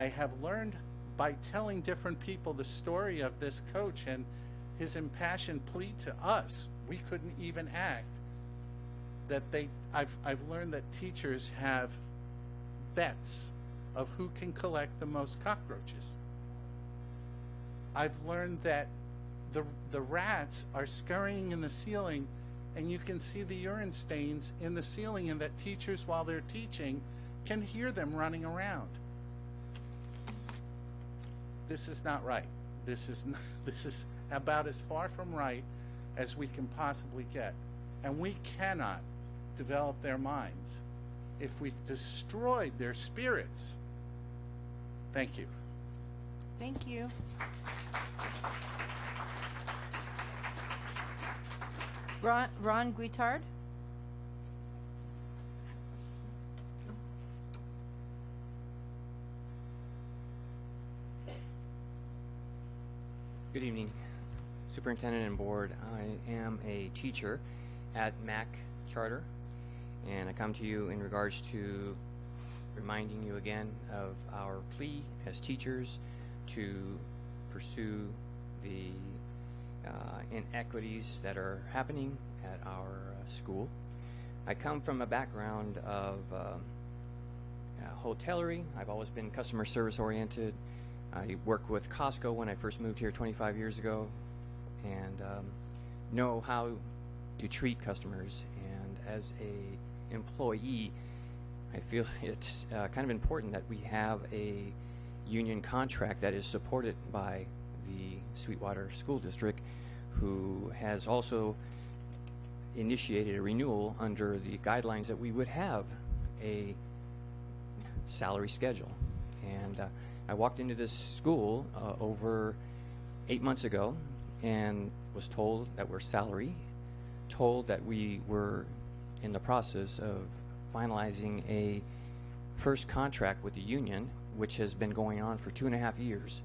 I have learned by telling different people the story of this coach and his impassioned plea to us, we couldn't even act, that I've learned that teachers have bets of who can collect the most cockroaches. I've learned that the rats are scurrying in the ceiling, and you can see the urine stains in the ceiling, and that teachers, while they're teaching, can hear them running around. This is not right. This is about as far from right as we can possibly get. And we cannot develop their minds if we've destroyed their spirits. Thank you. Thank you. Ron Guitard. Good evening, Superintendent and Board. I am a teacher at MAC Charter, and I come to you in regards to reminding you again of our plea as teachers to pursue the inequities that are happening at our school. I come from a background of hotellery. I've always been customer service oriented. I worked with Costco when I first moved here 25 years ago, and know how to treat customers. And as a employee, I feel it's kind of important that we have a union contract that is supported by the Sweetwater School District, who has also initiated a renewal under the guidelines that we would have a salary schedule. And I walked into this school over 8 months ago and was told that we're salary, told that we were in the process of finalizing a first contract with the union, which has been going on for 2.5 years.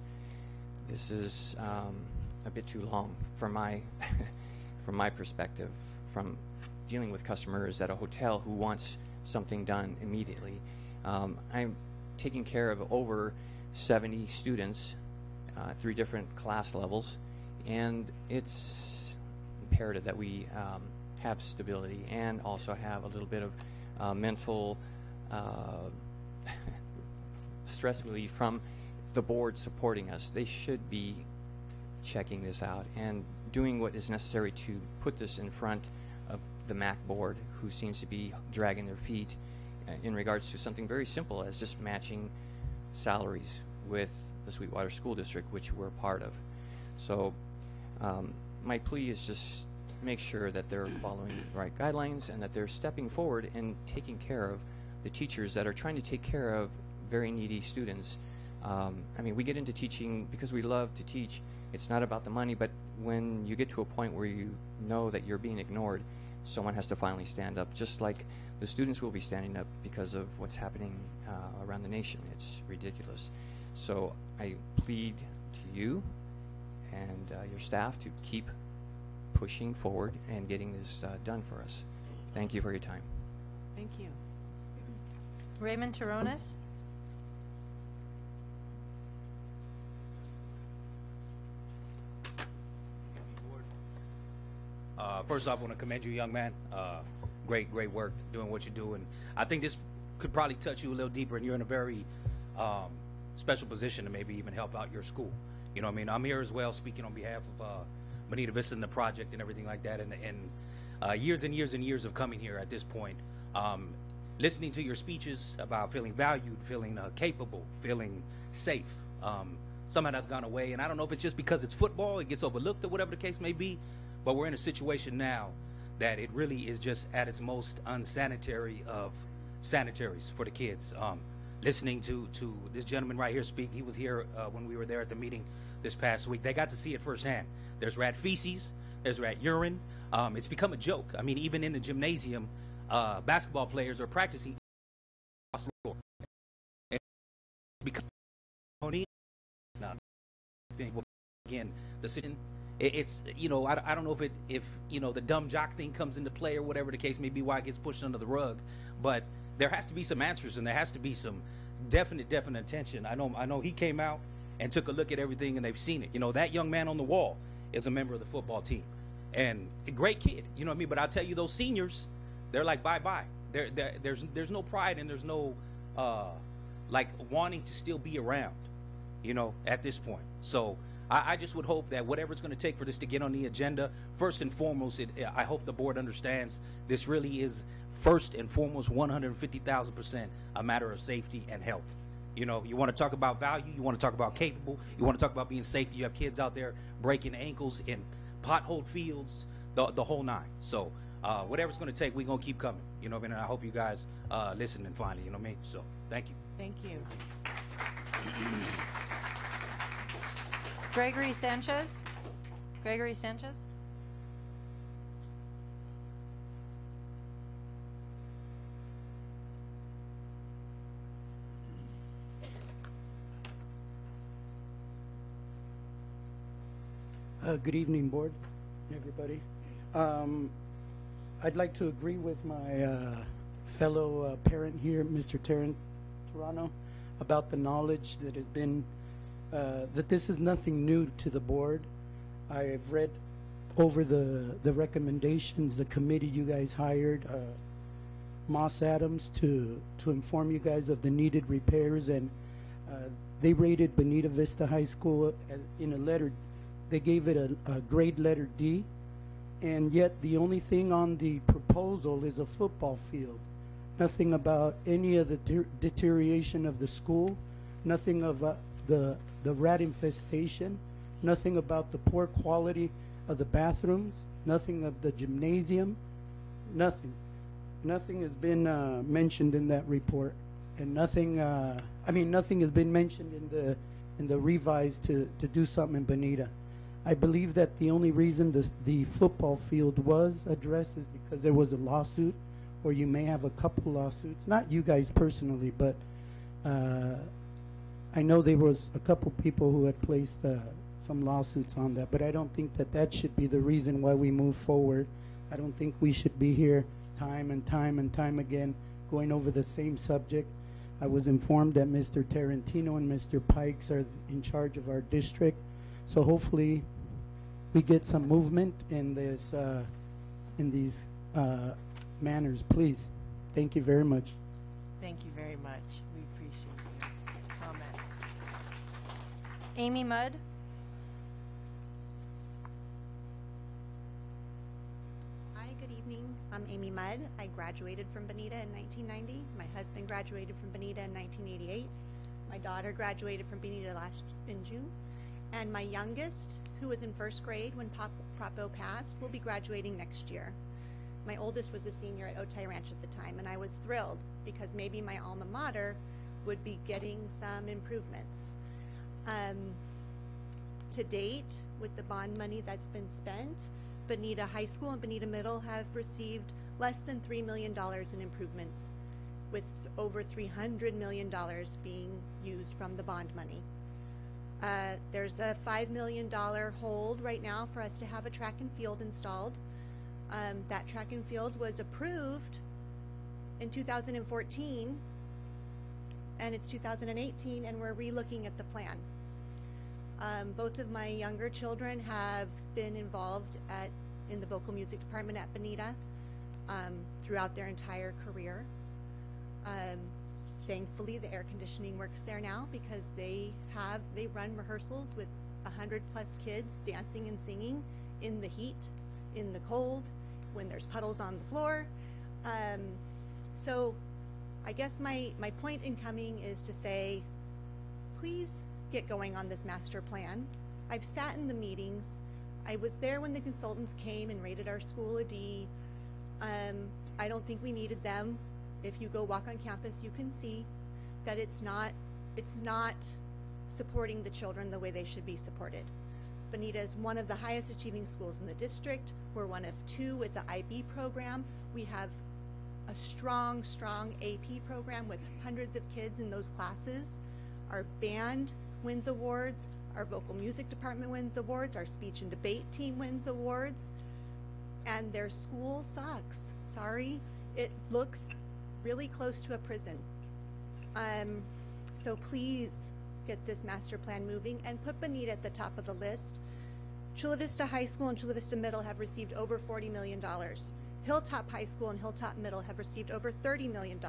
This is a bit too long from my from my perspective, from dealing with customers at a hotel who wants something done immediately. I'm taking care of over 70 students, 3 different class levels, and it's imperative that we have stability and also have a little bit of mental stress relief from the board supporting us. They should be checking this out and doing what is necessary to put this in front of the MAC board, who seems to be dragging their feet in regards to something very simple as just matching salaries with the Sweetwater School District, which we're a part of. So my plea is just make sure that they're following the right guidelines and that they're stepping forward and taking care of the teachers that are trying to take care of very needy students. I mean, we get into teaching because we love to teach. It's not about the money, but when you get to a point where you know that you're being ignored, someone has to finally stand up, just like the students will be standing up because of what's happening around the nation. It's ridiculous. So I plead to you and your staff to keep pushing forward and getting this done for us. Thank you for your time. Thank you. Raymond Terrones. First off, I want to commend you, young man. Great work doing what you do. And I think this could probably touch you a little deeper, and you're in a very special position to maybe even help out your school. You know what I mean? I'm here as well speaking on behalf of Bonita Vista and the project and everything like that. And years and years and years of coming here at this point, listening to your speeches about feeling valued, feeling capable, feeling safe. Somehow that's gone away. And I don't know if it's just because it's football, it gets overlooked or whatever the case may be. But we're in a situation now that it really is just at its most unsanitary of sanitaries for the kids. Listening to this gentleman right here speak, he was here when we were there at the meeting this past week. They got to see it firsthand. There's rat feces, there's rat urine. It's become a joke. I mean, even in the gymnasium, basketball players are practicing across the floor. It's become again, the situation. It's, you know, I don't know if you know, the dumb jock thing comes into play or whatever the case may be, why it gets pushed under the rug, but there has to be some answers and there has to be some definite attention. I know he came out and took a look at everything, and they've seen it. You know, that young man on the wall is a member of the football team, and a great kid. You know what I mean? But I'll tell you, those seniors, they're like bye-bye. There's no pride, and there's no like wanting to still be around, you know, at this point. So I just would hope that whatever it's going to take for this to get on the agenda, first and foremost, I hope the board understands this really is first and foremost 150,000% a matter of safety and health. You know, you want to talk about value, you want to talk about capable, you want to talk about being safe. You have kids out there breaking ankles in pothole fields, the whole nine. So whatever it's going to take, we're going to keep coming. You know what I mean? And I hope you guys listen and finally, you know what I mean? So thank you. Thank you. Gregory Sanchez. Gregory Sanchez. Good evening, board, everybody. I'd like to agree with my fellow parent here, Mr. Terran Toronto, about the knowledge that has been, that this is nothing new to the board. I've read over the recommendations, the committee you guys hired, Moss Adams, to inform you guys of the needed repairs, and they rated Bonita Vista High School in a letter. They gave it a grade letter D, and yet the only thing on the proposal is a football field. Nothing about any of the deterioration of the school, nothing of the rat infestation, nothing about the poor quality of the bathrooms, nothing of the gymnasium, nothing. Nothing has been mentioned in that report, and nothing. Nothing has been mentioned in the revised to do something in Bonita. I believe that the only reason the football field was addressed is because there was a lawsuit, or you may have a couple lawsuits. Not you guys personally, but I know there was a couple people who had placed some lawsuits on that. But I don't think that should be the reason why we move forward. I don't think we should be here time and time again going over the same subject. I was informed that Mr. Tarantino and Mr. Pikes are in charge of our district. So hopefully we get some movement in this, in these manners, please. Thank you very much. Thank you very much. We appreciate your comments. Amy Mudd. Hi, good evening. I'm Amy Mudd. I graduated from Bonita in 1990. My husband graduated from Bonita in 1988. My daughter graduated from Bonita in June. And my youngest, who was in first grade when Propo passed, will be graduating next year. My oldest was a senior at Otay Ranch at the time, and I was thrilled because maybe my alma mater would be getting some improvements. To date, with the bond money that's been spent, Bonita High School and Bonita Middle have received less than $3 million in improvements, with over $300 million being used from the bond money. There's a $5 million hold right now for us to have a track and field installed. That track and field was approved in 2014, and it's 2018, and we're re-looking at the plan. Both of my younger children have been involved in the vocal music department at Bonita throughout their entire career. Thankfully, the air conditioning works there now because they run rehearsals with 100+ kids dancing and singing in the heat, in the cold, when there's puddles on the floor. So I guess my point in coming is to say, please get going on this master plan. I've sat in the meetings. I was there when the consultants came and rated our school a D. I don't think we needed them. If you go walk on campus, you can see that it's not supporting the children the way they should be supported. Bonita is one of the highest achieving schools in the district. We're one of 2 with the IB program. We have a strong AP program with hundreds of kids in those classes. Our band wins awards. Our vocal music department wins awards. Our speech and debate team wins awards. And their school sucks. Sorry, it looks really close to a prison. So please get this master plan moving and put Bonita at the top of the list. Chula Vista High School and Chula Vista Middle have received over $40 million. Hilltop High School and Hilltop Middle have received over $30 million.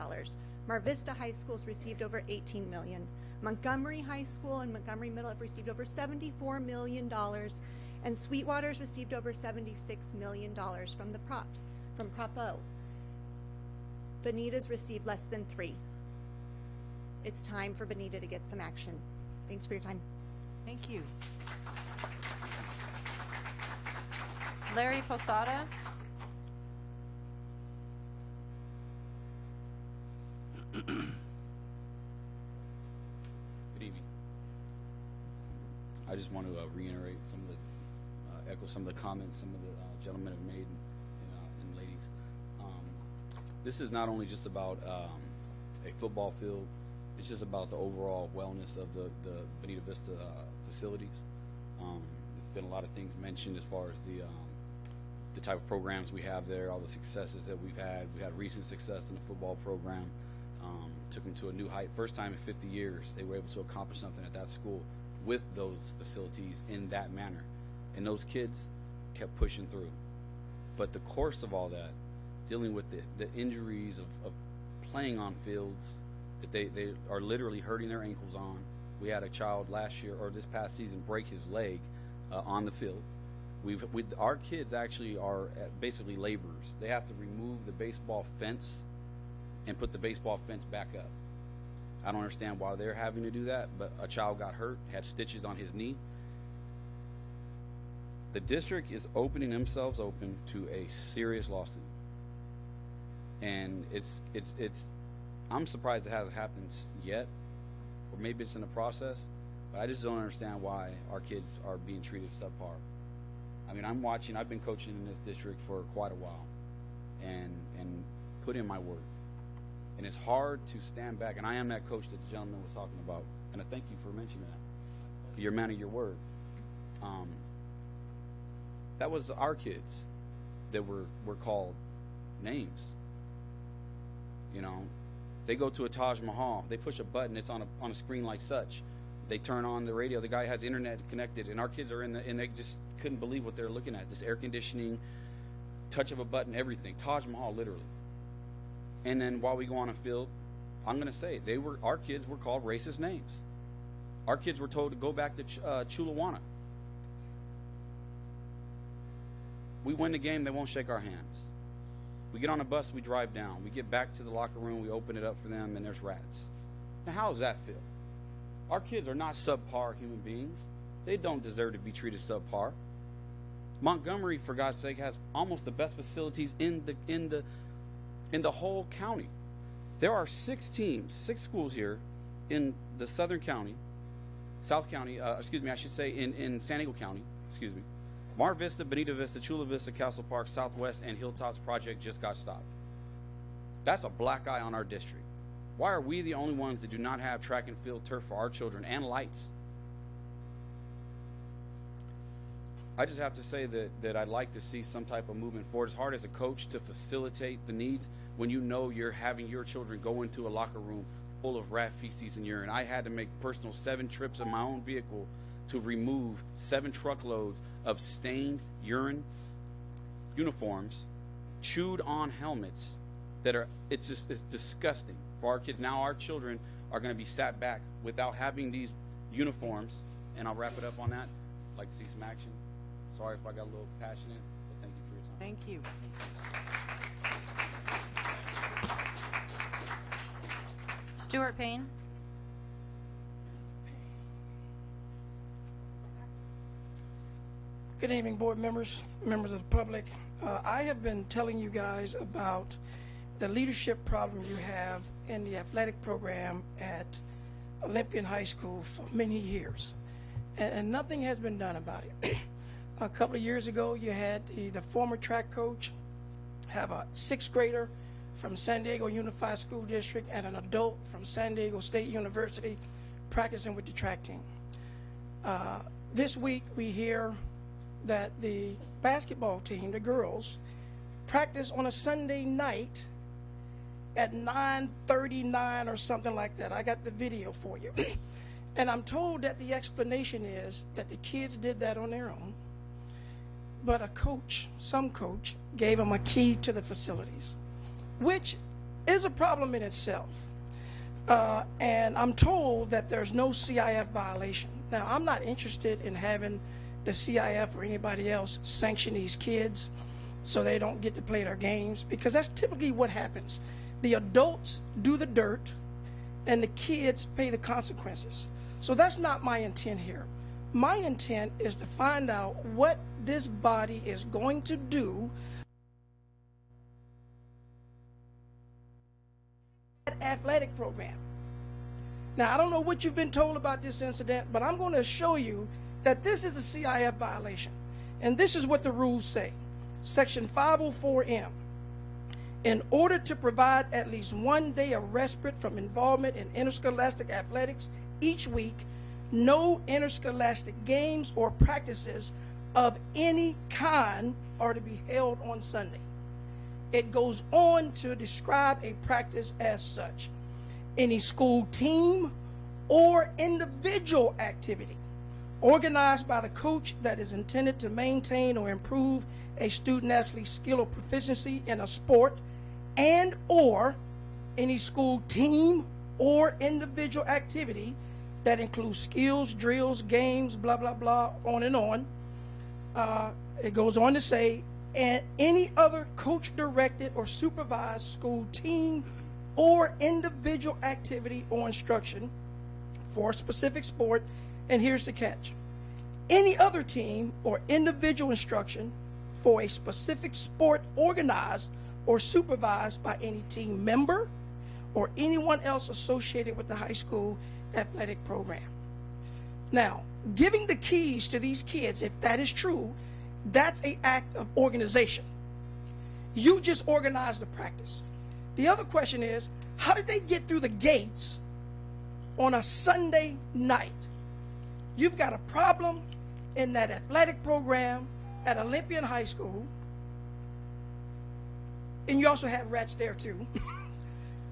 Mar Vista High School has received over $18 million. Montgomery High School and Montgomery Middle have received over $74 million. And Sweetwater's received over $76 million from the from Prop O. Bonita's received less than $3 million. It's time for Bonita to get some action. Thanks for your time. Thank you. Larry Posada. Good evening. I just want to reiterate some of the, echo some of the comments some of the gentlemen have made and ladies. This is not only just about a football field. It's just about the overall wellness of the Bonita Vista facilities. There's been a lot of things mentioned as far as the type of programs we have there, all the successes that we've had. We had recent success in the football program. Took them to a new height. First time in 50 years they were able to accomplish something at that school with those facilities in that manner. And those kids kept pushing through. But the course of all that, dealing with the injuries of playing on fields that they are literally hurting their ankles on. We had a child last year, or this past season, break his leg on the field. Our kids actually are basically laborers. They have to remove the baseball fence and put the baseball fence back up. I don't understand why they're having to do that, but a child got hurt, had stitches on his knee. The district is opening themselves open to a serious lawsuit. And it's I'm surprised it hasn't happened yet, or maybe it's in the process, but I just don't understand why our kids are being treated subpar. I mean, I've been coaching in this district for quite a while and put in my work. And it's hard to stand back, and I am that coach that the gentleman was talking about, and I thank you for mentioning that. You're a man of your word. That was our kids that were called names. You know, they go to a Taj Mahal, they push a button, it's on a screen like such. They turn on the radio, the guy has internet connected, and our kids are and they just couldn't believe what they're looking at. This air conditioning, touch of a button, everything. Taj Mahal, literally. And then while we go on a field, I'm going to say our kids were called racist names. Our kids were told to go back to Chulawana. We win the game, they won't shake our hands. We get on a bus, we drive down. We get back to the locker room, we open it up for them, and there's rats. Now, how does that feel? Our kids are not subpar human beings. They don't deserve to be treated subpar. Montgomery, for God's sake, has almost the best facilities in the whole county. There are 6 schools here in the South County, in San Diego County, Mar Vista, Bonita Vista, Chula Vista, Castle Park, Southwest, and Hilltops project just got stopped. That's a black eye on our district. Why are we the only ones that do not have track and field turf for our children and lights? I just have to say that I'd like to see some type of movement forward. It's hard as a coach to facilitate the needs when you know you're having your children go into a locker room full of rat feces and urine. I had to make personal 7 trips in my own vehicle to remove 7 truckloads of stained urine uniforms, chewed on helmets it's disgusting for our kids. Now our children are going to be sat back without having these uniforms, and I'll wrap it up on that. I'd like to see some action. Sorry if I got a little passionate, but thank you for your time. Thank you. Stuart Payne. Good evening, board members, members of the public. I have been telling you guys about the leadership problem you have in the athletic program at Olympian High School for many years, and nothing has been done about it. A couple of years ago, you had the former track coach have a 6th grader from San Diego Unified School District and an adult from San Diego State University practicing with the track team. This week, we hear that the basketball team, the girls, practice on a Sunday night at 9:39 or something like that. I got the video for you. And I'm told that the explanation is that the kids did that on their own, but a coach, some coach, gave them a key to the facilities, which is a problem in itself. And I'm told that there's no CIF violation. Now, I'm not interested in having the CIF or anybody else sanction these kids so they don't get to play their games, because that's typically what happens. The adults do the dirt and the kids pay the consequences. So that's not my intent here. My intent is to find out what this body is going to do athletic program. Now, I don't know what you've been told about this incident, but I'm going to show you that this is a CIF violation. And this is what the rules say. Section 504M. In order to provide at least 1 day of respite from involvement in interscholastic athletics each week, no interscholastic games or practices of any kind are to be held on Sunday. It goes on to describe a practice as such: any school team or individual activity organized by the coach that is intended to maintain or improve a student athlete's skill or proficiency in a sport, and or any school team or individual activity that includes skills, drills, games, blah, blah, blah, on and on. It goes on to say, and any other coach-directed or supervised school team or individual activity or instruction for a specific sport. And here's the catch: any other team or individual instruction for a specific sport organized or supervised by any team member or anyone else associated with the high school athletic program. Now, giving the keys to these kids, if that is true, that's an act of organization. You just organized the practice. The other question is, how did they get through the gates on a Sunday night? You've got a problem in that athletic program at Olympian High School, and you also have rats there too.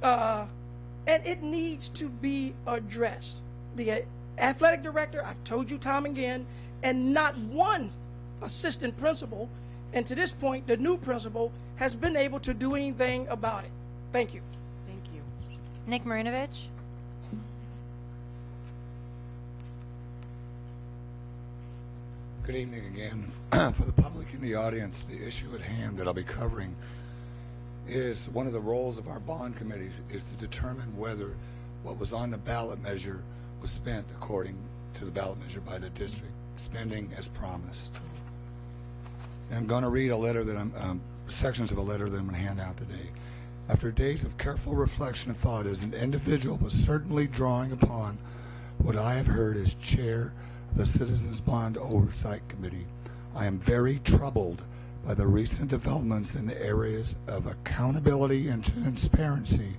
And it needs to be addressed. The athletic director, I've told you time and again, and not one assistant principal, and to this point, the new principal has been able to do anything about it. Thank you. Thank you. Nick Marinovich? Good evening again. For the public in the audience, the issue at hand that I'll be covering is one of the roles of our bond committees is to determine whether what was on the ballot measure was spent according to the ballot measure by the district, spending as promised. And I'm going to read a letter that sections of a letter that I'm going to hand out today. After days of careful reflection and thought, as an individual, but certainly drawing upon what I have heard as chair of the Citizens Bond Oversight Committee, I am very troubled by the recent developments in the areas of accountability and transparency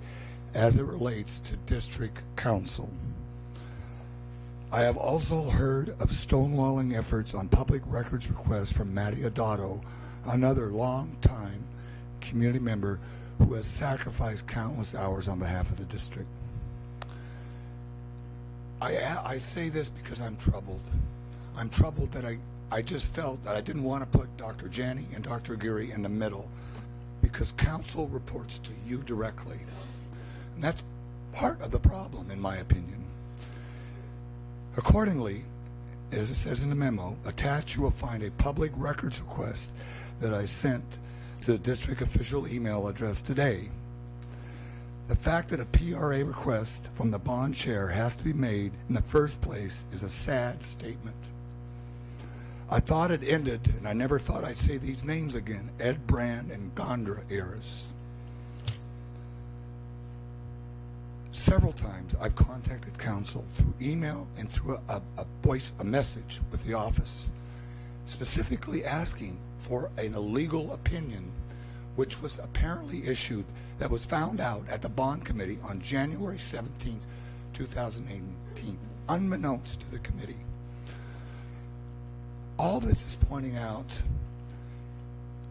as it relates to district council. I have also heard of stonewalling efforts on public records requests from Matty Adotto, another long-time community member who has sacrificed countless hours on behalf of the district. I say this because I'm troubled. I'm troubled that I just felt that I didn't want to put Dr. Janney and Dr. Aguirre in the middle, because council reports to you directly. And that's part of the problem, in my opinion. Accordingly, as it says in the memo, attached you will find a public records request that I sent to the district official email address today. The fact that a PRA request from the bond chair has to be made in the first place is a sad statement. I thought it ended, and I never thought I'd say these names again, Ed Brand and Gondra eras. Several times I've contacted council through email and through a message with the office, specifically asking for an illegal opinion, which was apparently issued, that was found out at the bond committee on January 17th, 2018, unbeknownst to the committee. All this is pointing out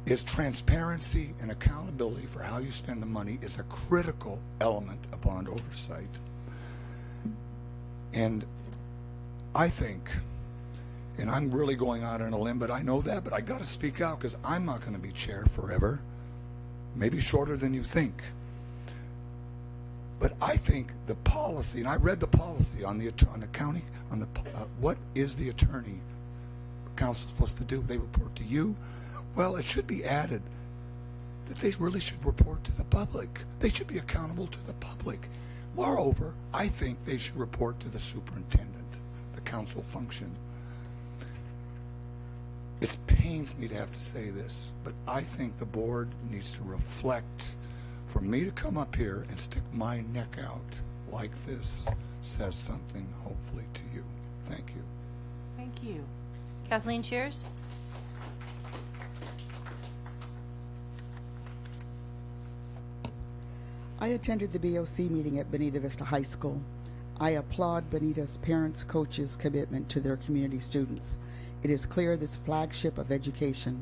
is transparency and accountability for how you spend the money is a critical element of bond oversight. And I think, and I'm really going out on a limb, but I know that, but I got to speak out because I'm not going to be chair forever, maybe shorter than you think. But I think the policy, and I read the policy on the county, on the what is the attorney council supposed to do? They report to you. Well, it should be added that they really should report to the public. They should be accountable to the public. Moreover, I think they should report to the superintendent, the council function. It pains me to have to say this, but I think the board needs to reflect. For me to come up here and stick my neck out like this says something, hopefully, to you. Thank you. Thank you. Kathleen Shears? I attended the BOC meeting at Bonita Vista High School. I applaud Bonita's parents, coaches' commitment to their community students. It is clear this flagship of educational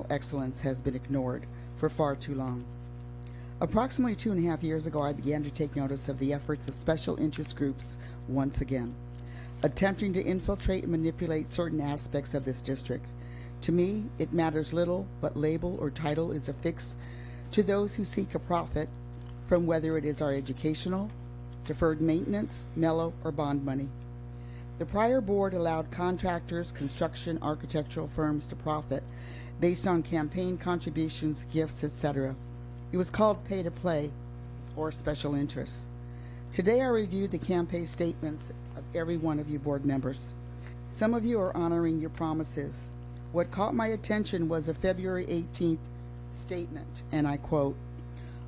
excellence has been ignored for far too long. Approximately 2.5 years ago, I began to take notice of the efforts of special interest groups once again, attempting to infiltrate and manipulate certain aspects of this district. To me, it matters little what label or title is affixed to those who seek a profit from whether it is our educational, deferred maintenance, mellow, or bond money. The prior board allowed contractors, construction, architectural firms to profit based on campaign contributions, gifts, etc. It was called pay to play or special interests. Today I reviewed the campaign statements of every one of you board members. Some of you are honoring your promises. What caught my attention was a February 18th statement, and I quote,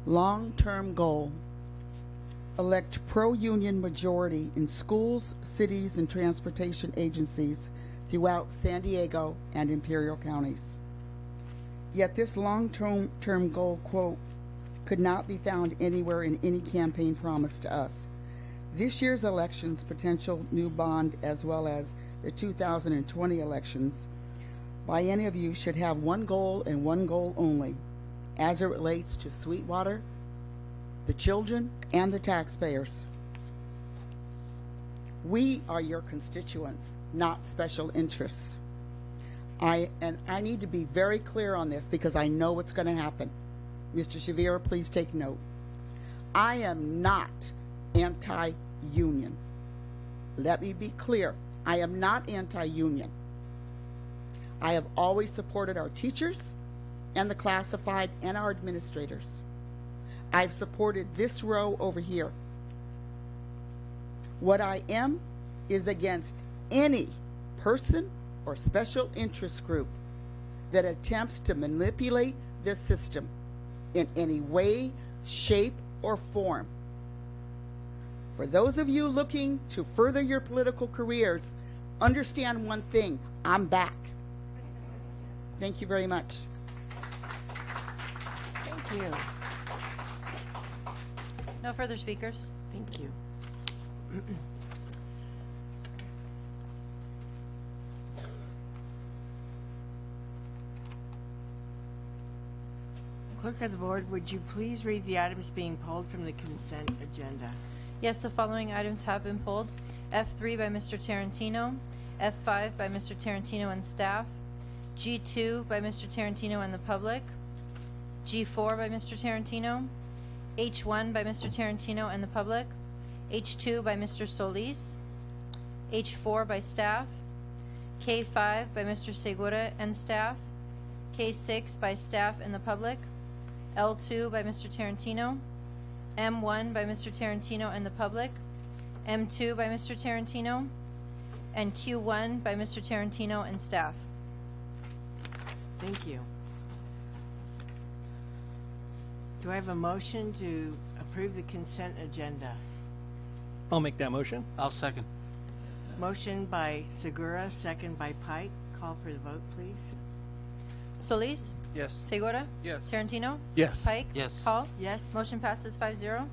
"Long-term goal, elect pro-union majority in schools, cities, and transportation agencies throughout San Diego and Imperial counties." Yet this long-term goal, quote, could not be found anywhere in any campaign promise to us. This year's election's potential new bond, as well as the 2020 elections, by any of you should have one goal and one goal only, as it relates to Sweetwater, the children, and the taxpayers. We are your constituents, not special interests. I need to be very clear on this because I know what's going to happen. Mr. Shavira, please take note. I am not anti-union. Let me be clear. I am not anti-union. I have always supported our teachers and the classified and our administrators. I've supported this row over here. What I am is against any person or special interest group that attempts to manipulate this system in any way, shape, or form. For those of you looking to further your political careers, understand one thing: I'm back. Thank you very much. Thank you. No further speakers. Thank you. Clerk of the board, would you please read the items being pulled from the consent agenda? Yes, the following items have been pulled. F3 by Mr. Tarantino, F5 by Mr. Tarantino and staff, G2 by Mr. Tarantino and the public, G4 by Mr. Tarantino, H1 by Mr. Tarantino and the public, H2 by Mr. Solis, H4 by staff, K5 by Mr. Segura and staff, K6 by staff and the public, L2 by Mr. Tarantino, M1 by Mr. Tarantino and the public, M2 by Mr. Tarantino, and Q1 by Mr. Tarantino and staff. Thank you. Do I have a motion to approve the consent agenda? I'll make that motion. I'll second. Motion by Segura, second by Pike. Call for the vote, please. Solis? Yes. Segura? Yes. Tarantino? Yes. Pike? Yes. Hall? Yes. Motion passes 5-0.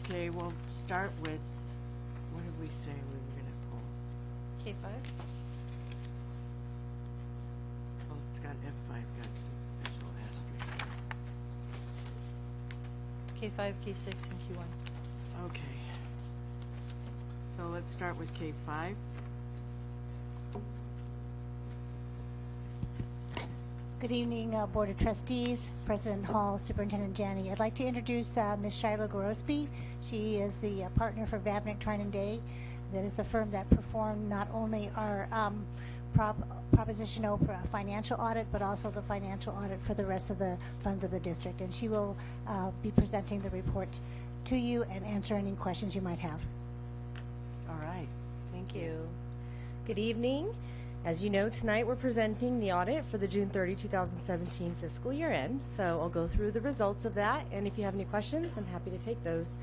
Okay, we'll start with, what did we say we were going to pull? K5? thought F5 got some special asterisk. K5, K6, and Q1. Okay. So let's start with K5. Good evening, Board of Trustees, President Hall, Superintendent Janney. I'd like to introduce Ms. Shiloh Gorospe. She is the partner for Vavnick, Trinan Day. That is the firm that performed not only our Proposition O financial audit, but also the financial audit for the rest of the funds of the district. And she will be presenting the report to you and answer any questions you might have. All right. Thank you. Good evening. As you know, tonight we're presenting the audit for the June 30, 2017 fiscal year end. So I'll go through the results of that, and if you have any questions, I'm happy to take those.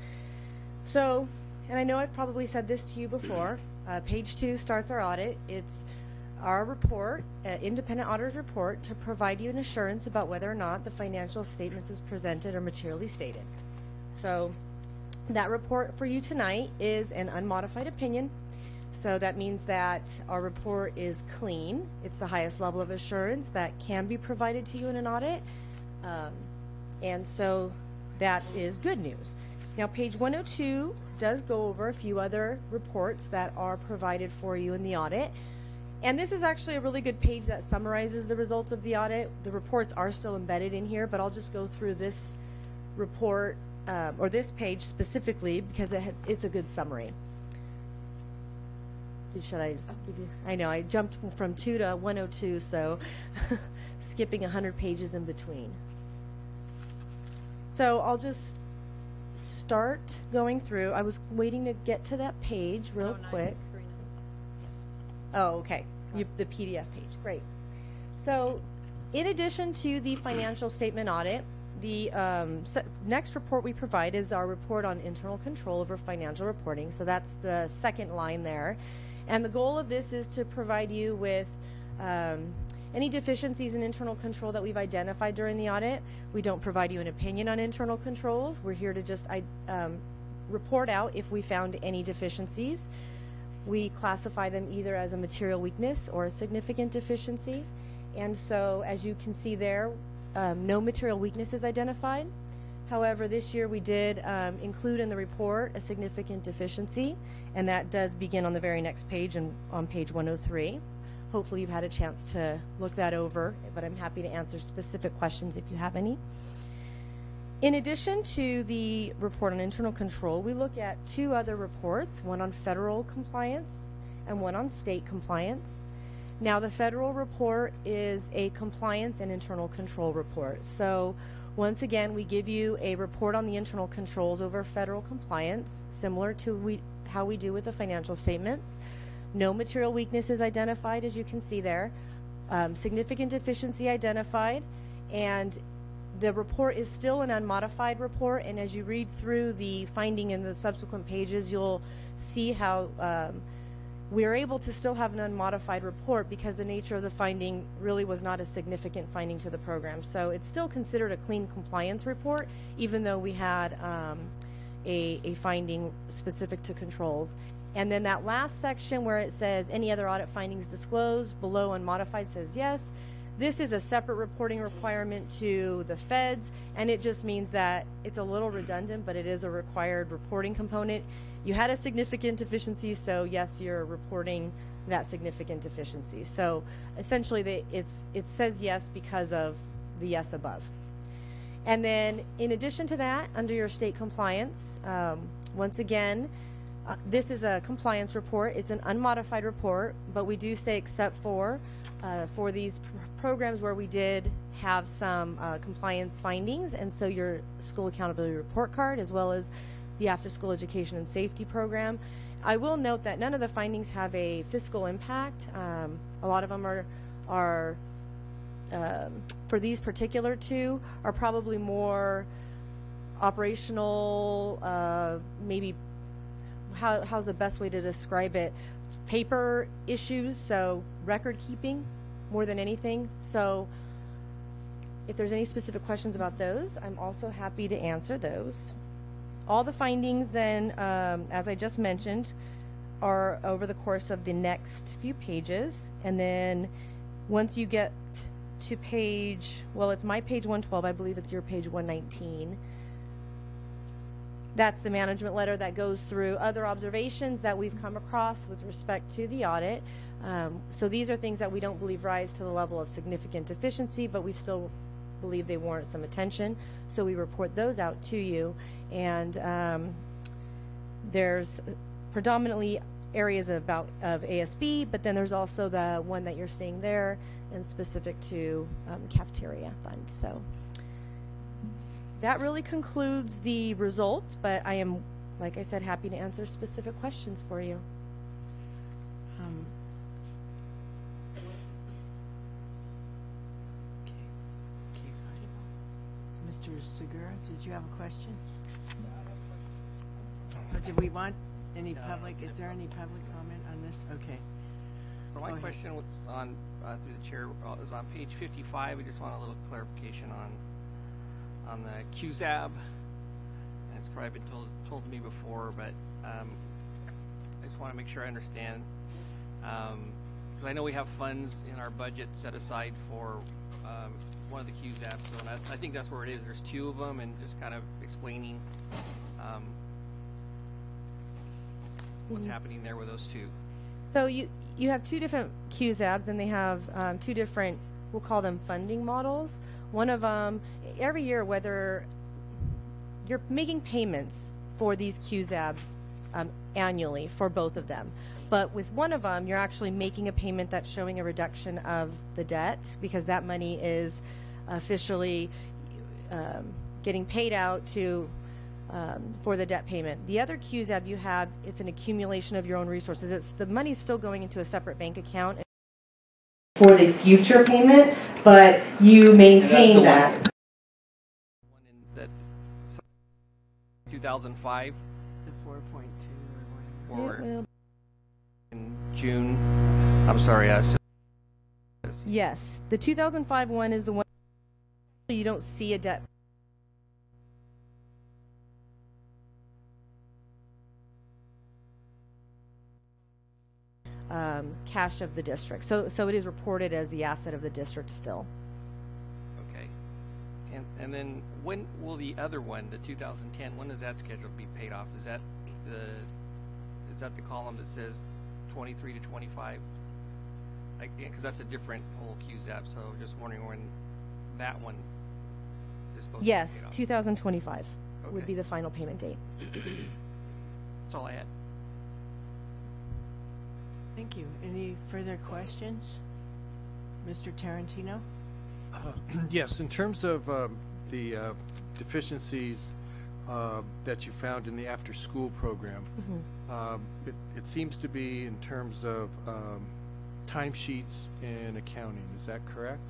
So, and I know I've probably said this to you before, page 2 starts our audit. It's our report, independent auditor's report, to provide you an assurance about whether or not the financial statements as presented are materially stated. So that report for you tonight is an unmodified opinion. So that means that our report is clean. It's the highest level of assurance that can be provided to you in an audit. And so that is good news. Now, page 102 does go over a few other reports that are provided for you in the audit. And this is actually a really good page that summarizes the results of the audit. The reports are still embedded in here, but I'll just go through this report, or this page specifically, because it's a good summary. Should I give you? I know I jumped from 2 to 102, so skipping 100 pages in between. So I'll just start going through. I was waiting to get to that page real quick. Oh, okay. The PDF page. Great. So in addition to the financial statement audit, the next report we provide is our report on internal control over financial reporting. So that's the second line there. And the goal of this is to provide you with any deficiencies in internal control that we've identified during the audit. We don't provide you an opinion on internal controls. We're here to just report out if we found any deficiencies. We classify them either as a material weakness or a significant deficiency. And so, as you can see there, no material weakness is identified. However, this year we did include in the report a significant deficiency, and that does begin on the very next page and on page 103. Hopefully you've had a chance to look that over, but I'm happy to answer specific questions if you have any. In addition to the report on internal control, we look at 2 other reports, one on federal compliance and one on state compliance. Now, the federal report is a compliance and internal control report. So once again, we give you a report on the internal controls over federal compliance, similar to how we do with the financial statements. No material weakness is identified, as you can see there. Significant deficiency identified, and the report is still an unmodified report, and as you read through the finding in the subsequent pages, you'll see how we're able to still have an unmodified report because the nature of the finding really was not a significant finding to the program. So it's still considered a clean compliance report, even though we had a finding specific to controls. And then that last section where it says any other audit findings disclosed, below unmodified says yes. This is a separate reporting requirement to the feds, and it just means that it's a little redundant, but it is a required reporting component. You had a significant deficiency, so yes, you're reporting that significant deficiency. So essentially it says yes because of the yes above. And then in addition to that, under your state compliance, once again, this is a compliance report. It's an unmodified report, but we do say except for these programs where we did have some compliance findings, and so your school accountability report card as well as the after-school education and safety program. I will note that none of the findings have a fiscal impact. A lot of them are for these particular 2 are probably more operational, maybe how's the best way to describe it? Paper issues, so record keeping more than anything. So if there's any specific questions about those, I'm also happy to answer those. All the findings then, as I just mentioned, are over the course of the next few pages. And then once you get to page, well, it's my page 112. I believe it's your page 119. That's the management letter that goes through other observations that we've come across with respect to the audit. So these are things that we don't believe rise to the level of significant deficiency, but we still believe they warrant some attention. So we report those out to you. And there's predominantly areas of ASB, but then there's also the one that you're seeing there and specific to cafeteria fund. So that really concludes the results, but I am, like I said, happy to answer specific questions for you. Mr. Segura, did you have a question? Or did we want any public? Is there any public comment on this? Okay. So my question was on through the chair is on page 55. We just want a little clarification on the QZAB. And it's probably been told to me before, but I just want to make sure I understand, because I know we have funds in our budget set aside for one of the QZABs. So I think that's where it is. There's two of them, and just kind of explaining what's happening there with those two. So you have two different QZABs, and they have two different, we'll call them funding models. One of them, every year, whether you're making payments for these QZABs annually for both of them. But with one of them, you're actually making a payment that's showing a reduction of the debt, because that money is officially getting paid out to for the debt payment. The other QZAB you have, it's an accumulation of your own resources. It's the money's still going into a separate bank account for the future payment, but you maintain that. One in that 2005 The 4.2 or whatever. or in June. I'm sorry. Yes, the 2005 one is the one you don't see a debt. Cash of the district. So it is reported as the asset of the district still. Okay. And then when will the other one, the 2010, when is that scheduled to be paid off? Is that the column that says 23 to 25? Because that's a different whole QZAP. So just wondering when that one is supposed to be paid off. 2025 would be the final payment date. That's all I had. Thank you. Any further questions? Mr. Tarantino? Yes, in terms of the deficiencies that you found in the after-school program, it seems to be in terms of timesheets and accounting. Is that correct?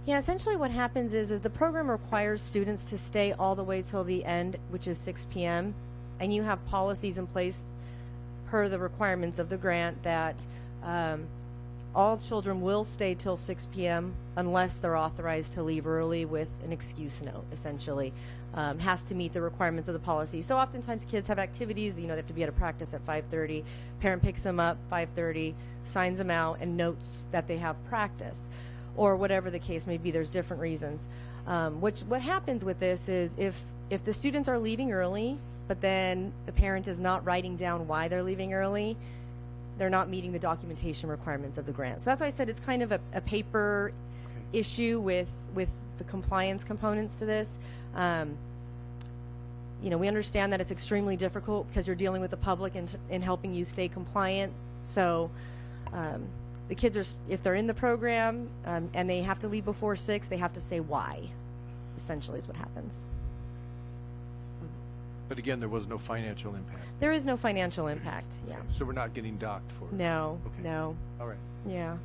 Yeah, essentially what happens is the program requires students to stay all the way till the end, which is 6 p.m., and you have policies in place per the requirements of the grant that all children will stay till 6 p.m. unless they're authorized to leave early with an excuse note, essentially. Has to meet the requirements of the policy. So oftentimes kids have activities, they have to be at a practice at 5:30. Parent picks them up 5:30, signs them out, and notes that they have practice. Or whatever the case may be, there's different reasons. What happens with this is if the students are leaving early, but then the parent is not writing down why they're leaving early, they're not meeting the documentation requirements of the grant. So that's why I said it's kind of a paper issue with the compliance components to this. We understand that it's extremely difficult because you're dealing with the public in helping you stay compliant. So the kids are, if they're in the program and they have to leave before 6, they have to say why, essentially is what happens. But again, there was no financial impact. There is no financial impact, yeah. So we're not getting docked for it? No, okay. No. All right. Yeah.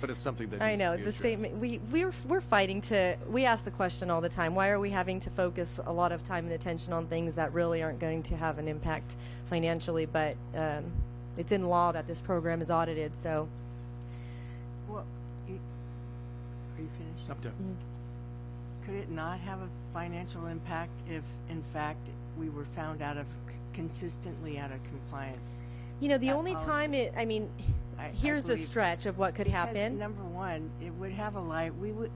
But it's something that I know, needs to be the statement, we're fighting to, we ask the question all the time, why are we having to focus a lot of time and attention on things that really aren't going to have an impact financially, but it's in law that this program is audited, so. Well, are you finished? I'm done. Could it not have a financial impact if, in fact, we were found consistently out of compliance? The only time here's the believe- stretch of what could because happen. Number one, it would have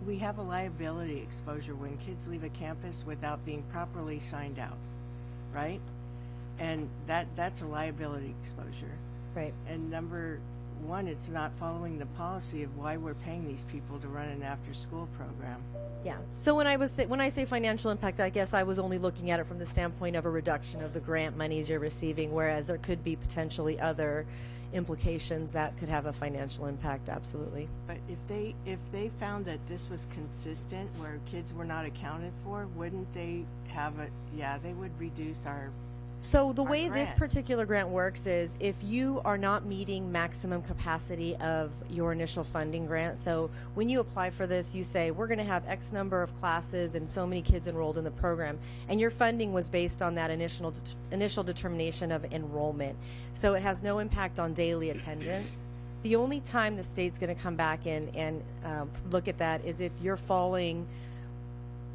we have a liability exposure when kids leave a campus without being properly signed out, right? And that's a liability exposure. Right. And number one, it's not following the policy of why we're paying these people to run an after-school program. Yeah. So when I say financial impact, I guess I was only looking at it from the standpoint of a reduction of the grant monies you're receiving, whereas there could be potentially other implications that could have a financial impact. Absolutely. But if they found that this was consistent, where kids were not accounted for, wouldn't they have a? Yeah, they would reduce our. So the our way this grant. particular grant works is if you are not meeting maximum capacity of your initial funding grant, so when you apply for this, you say, we're going to have X number of classes and so many kids enrolled in the program, and your funding was based on that initial determination of enrollment. So it has no impact on daily attendance. The only time the state's going to come back in and look at that is if you're falling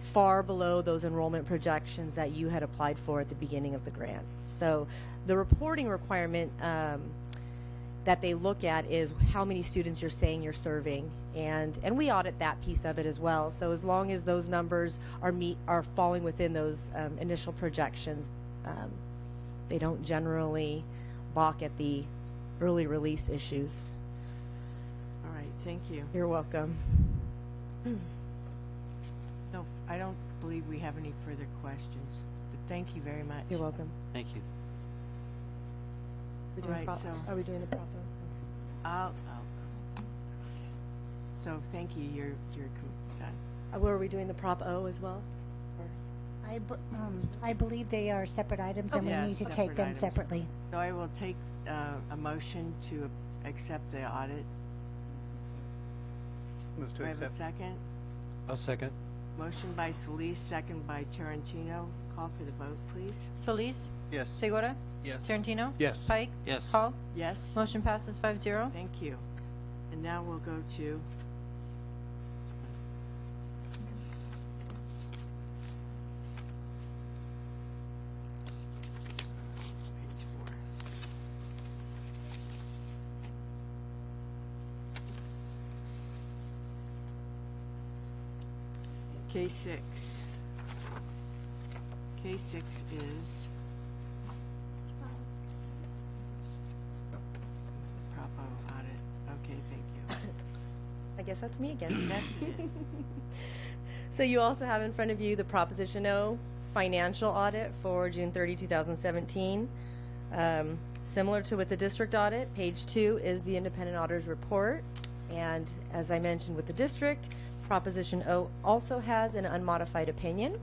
far below those enrollment projections that you had applied for at the beginning of the grant. So the reporting requirement that they look at is how many students you're saying you're serving, and we audit that piece of it as well. So as long as those numbers are falling within those initial projections, they don't generally balk at the early release issues. All right, thank you. You're welcome. No, I don't believe we have any further questions, but thank you very much. You're welcome. Thank you. We're doing Right, so- are we doing the prop? So thank you. You're done. Were we doing the Prop O as well? I believe they are separate items, and we Yes, need to separate take them items. separately. So I will take a motion to accept the audit. Move Do to I have a accept. second? I'll second. Motion by Solis, second by Tarantino. Call for the vote, please. Solis? Yes. Segura? Yes. Tarantino? Yes. Pike? Yes. Hall? Yes. Motion passes 5-0. Thank you. And now we'll go to page 4. K6. K6 is Propo audit. Okay, thank you. I guess that's me again. Yes, it is. So you also have in front of you the Proposition O financial audit for June 30, 2017. Similar to with the district audit, page 2 is the independent auditor's report. And as I mentioned with the district, Proposition O also has an unmodified opinion.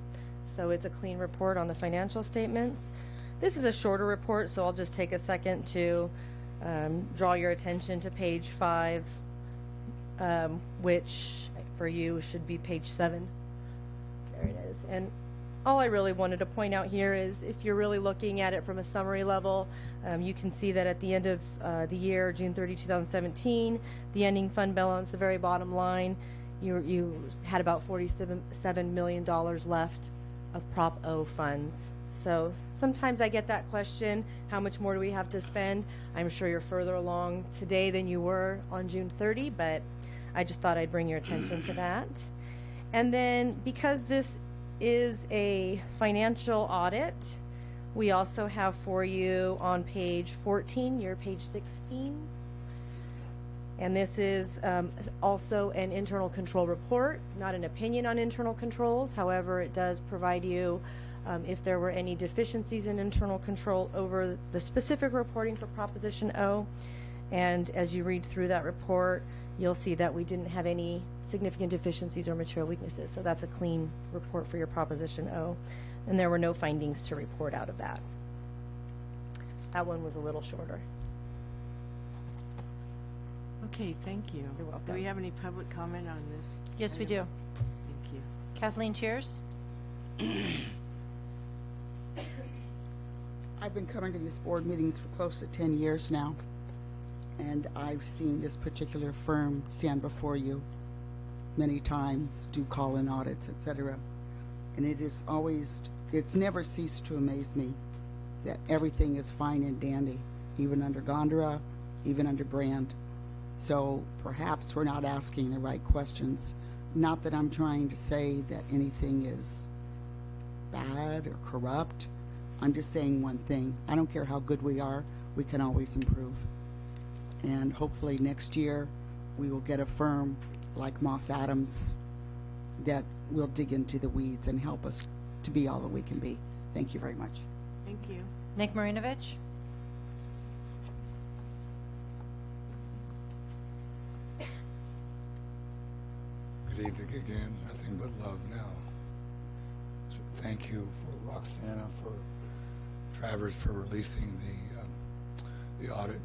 So it's a clean report on the financial statements. This is a shorter report, so I'll just take a second to draw your attention to page 5, which for you should be page 7. There it is. And all I really wanted to point out here is if you're really looking at it from a summary level, you can see that at the end of the year, June 30, 2017, the ending fund balance, the very bottom line, you had about $47 million left of Prop O funds. So sometimes I get that question, how much more do we have to spend? I'm sure you're further along today than you were on June 30, but I just thought I'd bring your attention to that. And then because this is a financial audit, we also have for you on page 14, your page 16. And this is also an internal control report, not an opinion on internal controls. However, it does provide you if there were any deficiencies in internal control over the specific reporting for Proposition O. And as you read through that report, you'll see that we didn't have any significant deficiencies or material weaknesses. So that's a clean report for your Proposition O. And there were no findings to report out of that. That one was a little shorter. Okay, thank you. You're welcome. Do we have any public comment on this? Yes, we do. Thank you. Kathleen Cheers? I've been coming to these board meetings for close to 10 years now, and I've seen this particular firm stand before you many times, do call-in audits, etc. And it is always, it's never ceased to amaze me that everything is fine and dandy, even under Gondra, even under Brand. So perhaps we're not asking the right questions. Not that I'm trying to say that anything is bad or corrupt. I'm just saying one thing. I don't care how good we are, we can always improve. And hopefully next year we will get a firm like Moss Adams that will dig into the weeds and help us to be all that we can be. Thank you very much. Thank you. Nick Marinovich. Good evening again. Nothing but love now. So thank you for Roxana, for Travers, for releasing the audit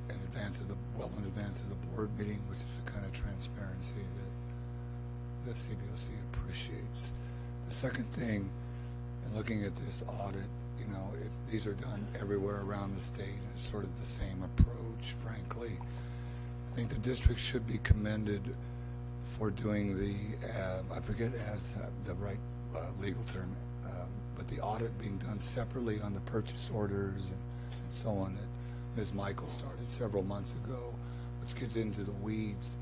in advance of the board meeting, which is the kind of transparency that CBOC appreciates. The second thing, in looking at this audit, you know, these are done everywhere around the state, and it's sort of the same approach, frankly. I think the district should be commended for doing the, I forget the right legal term, but the audit being done separately on the purchase orders and so on that Ms. Michael started several months ago, which gets into the weeds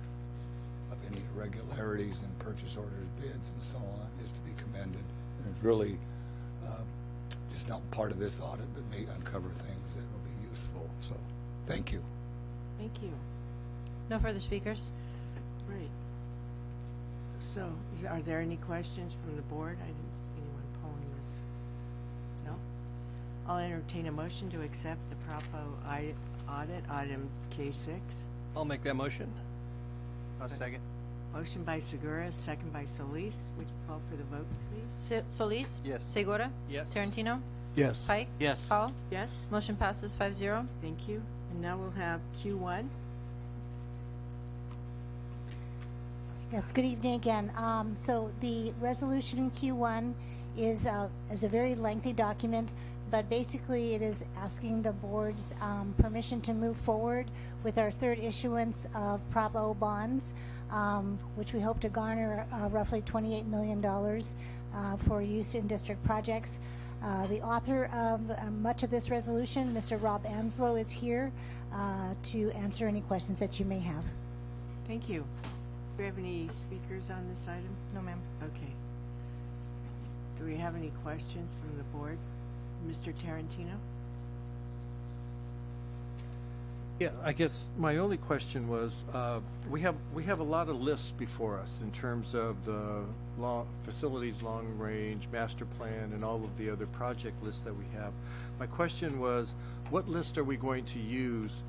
of any irregularities in purchase orders, bids, and so on, is to be commended. And it's really just not part of this audit, but may uncover things that will be useful. So, thank you. Thank you. No further speakers. Great. So, are there any questions from the board? I didn't see anyone pulling this. No? I'll entertain a motion to accept the Propo audit, item K6. I'll make that motion. I'll second. Motion by Segura, second by Solis. Would you call for the vote, please? Solis? Yes. Segura? Yes. Tarantino? Yes. Pike? Yes. Hall? Yes. Motion passes 5-0. Thank you. And now we'll have Q1. Yes, good evening again. So the resolution in Q1 is a very lengthy document, but basically it is asking the board's permission to move forward with our third issuance of Prop O bonds, which we hope to garner roughly $28 million for use in district projects. The author of much of this resolution, Mr. Rob Anslow, is here to answer any questions that you may have. Thank you. Do we have any speakers on this item? No, ma'am. Okay. Do we have any questions from the board? Mr. Tarantino? Yeah, I guess my only question was, we have a lot of lists before us in terms of the facilities long range master plan and all of the other project lists that we have. My question was, what list are we going to use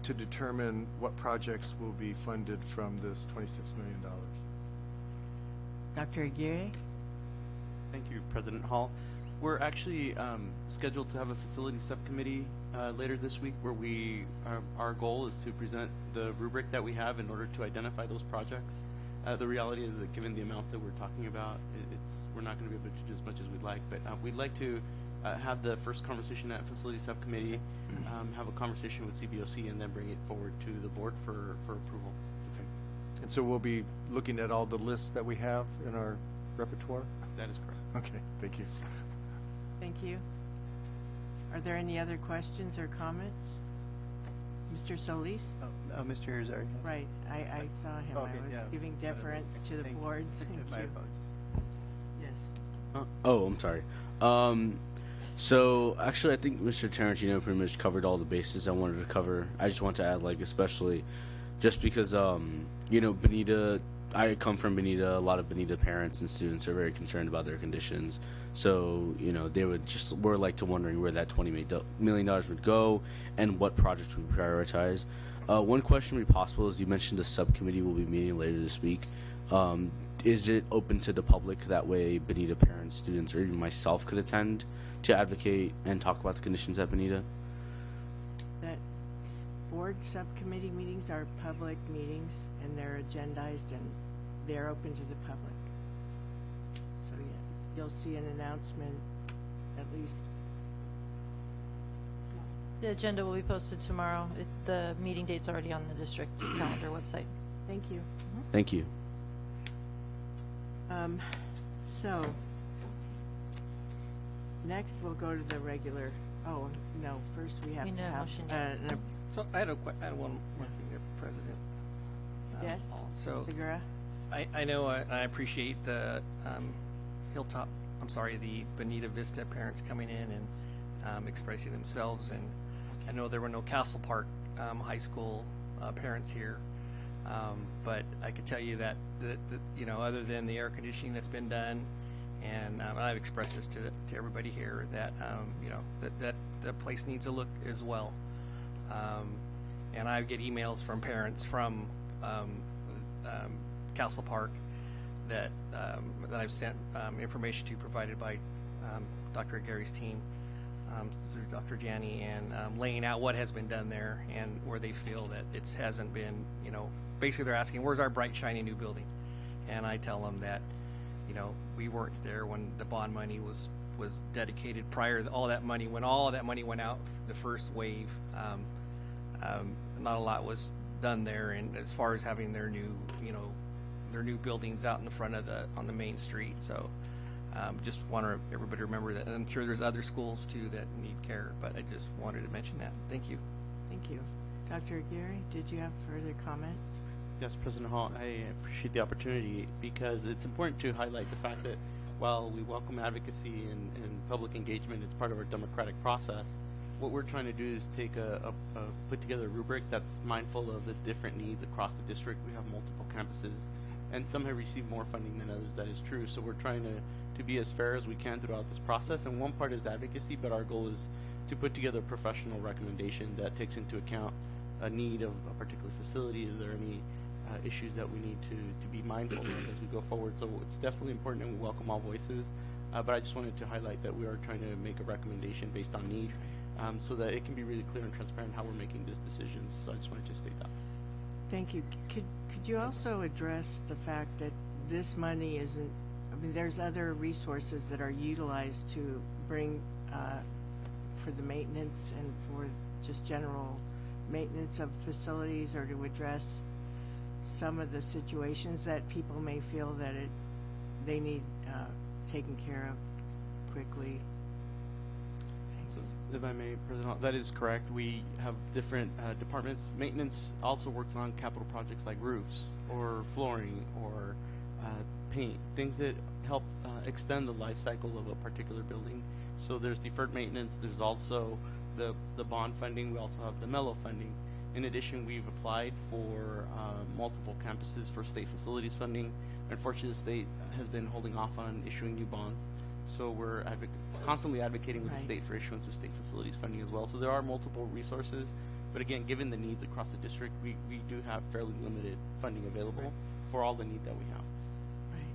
to determine what projects will be funded from this $26 million? Dr. Aguirre? Thank you, President Hall. We're actually scheduled to have a facility subcommittee later this week where our goal is to present the rubric that we have in order to identify those projects. The reality is that given the amounts that we're talking about, we're not going to be able to do as much as we'd like, but we'd like to have the first conversation at facility subcommittee, have a conversation with CBOC, and then bring it forward to the board for approval. Okay. And so we'll be looking at all the lists that we have in our repertoire? That is correct. Okay, thank you. Thank you. Are there any other questions or comments? Mr. Solis? Mr. Irizarry. Right, I saw him. Okay, I was yeah. giving deference to the board. Thank My you. apologies. Yes. I'm sorry. So actually, I think Mr. Tarantino pretty much covered all the bases I wanted to cover. I just want to add, like, especially just because, you know, Bonita, I come from Bonita. A lot of Bonita parents and students are very concerned about their conditions. So, you know, they were like to wondering where that $20 million would go and what projects would prioritize. One question would be possible is you mentioned the subcommittee will be meeting later this week. Is it open to the public? That way Bonita parents, students, or even myself could attend to advocate and talk about the conditions at Bonita? That board subcommittee meetings are public meetings, and they're agendized, and they're open to the public. So yes, you'll see an announcement at least. The agenda will be posted tomorrow. The meeting date's already on the district calendar website. Thank you. Thank you. So next we'll go to the regular. Oh no! First we have We need to a have motion, yes. So I had one more thing. President. Yes, So Segura? I know I appreciate the the Bonita Vista parents coming in and expressing themselves, and I know there were no Castle Park High School parents here, but I could tell you that other than the air conditioning that's been done, and I've expressed this to everybody here that that the place needs a look as well, and I get emails from parents from Castle Park that I've sent information to, provided by Dr. Aguirre's team through Dr. Janney, and laying out what has been done there and where they feel that it hasn't been, basically they're asking, where's our bright, shiny new building? And I tell them that, we weren't there when the bond money was dedicated prior, when all that money went out, the first wave, not a lot was done there, and as far as having their new buildings out in the front on the main street. So just want everybody to remember that, and I'm sure there's other schools too that need care, but I just wanted to mention that. Thank you. Thank you. Dr. Aguirre, did you have further comment? Yes, President Hall, I appreciate the opportunity because it's important to highlight the fact that while we welcome advocacy and public engagement, it's part of our democratic process. What we're trying to do is put together a rubric that's mindful of the different needs across the district. We have multiple campuses, and some have received more funding than others. That is true. So we're trying to be as fair as we can throughout this process. And one part is advocacy, but our goal is to put together a professional recommendation that takes into account a need of a particular facility. Is there any issues that we need to be mindful of as we go forward? So it's definitely important, and we welcome all voices. But I just wanted to highlight that we are trying to make a recommendation based on need, so that it can be really clear and transparent how we're making these decisions. So I just wanted to state that. Thank you. Could you also address the fact that this money isn't, there's other resources that are utilized to bring for the maintenance and for just general maintenance of facilities, or to address some of the situations that people may feel that they need taken care of quickly? So, if I may, President, that is correct. We have different departments. Maintenance also works on capital projects like roofs or flooring or paint, things that help extend the life cycle of a particular building. So there's deferred maintenance. There's also the bond funding. We also have the MELO funding. In addition, we've applied for multiple campuses for state facilities funding. Unfortunately, the state has been holding off on issuing new bonds. So we're constantly advocating with the state for issuance of state facilities funding as well. So there are multiple resources. But again, given the needs across the district, we do have fairly limited funding available for all the need that we have. Right.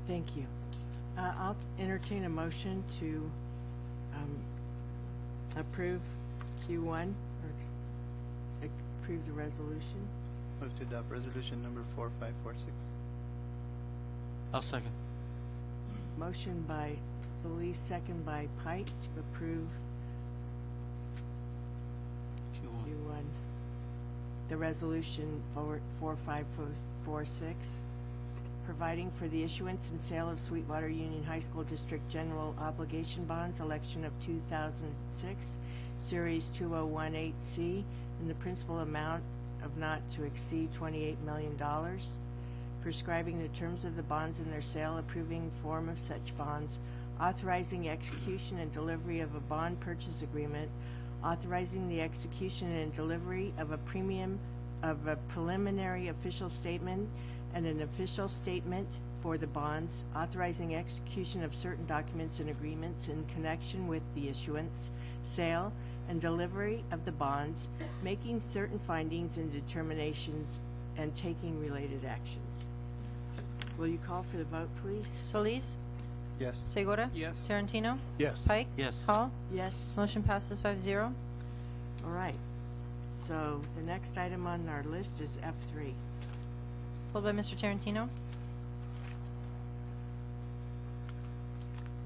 Thank you. I'll entertain a motion to approve Q1, or approve the resolution. Move to adopt resolution number 4546. I'll second. Motion by Solis, second by Pike, to approve Q1. The resolution 4546, providing for the issuance and sale of Sweetwater Union High School District General Obligation Bonds, election of 2006, Series 2018C, in the principal amount of not to exceed $28 million, prescribing the terms of the bonds and their sale, approving form of such bonds, authorizing execution and delivery of a bond purchase agreement, authorizing the execution and delivery of a preliminary official statement and an official statement for the bonds, authorizing execution of certain documents and agreements in connection with the issuance, sale, and delivery of the bonds, making certain findings and determinations, and taking related actions. Will you call for the vote, please? Solis? Yes. Segura? Yes. Tarantino? Yes. Pike? Yes. Hall? Yes. Motion passes 5-0. All right. So the next item on our list is F3. Pulled by Mr. Tarantino.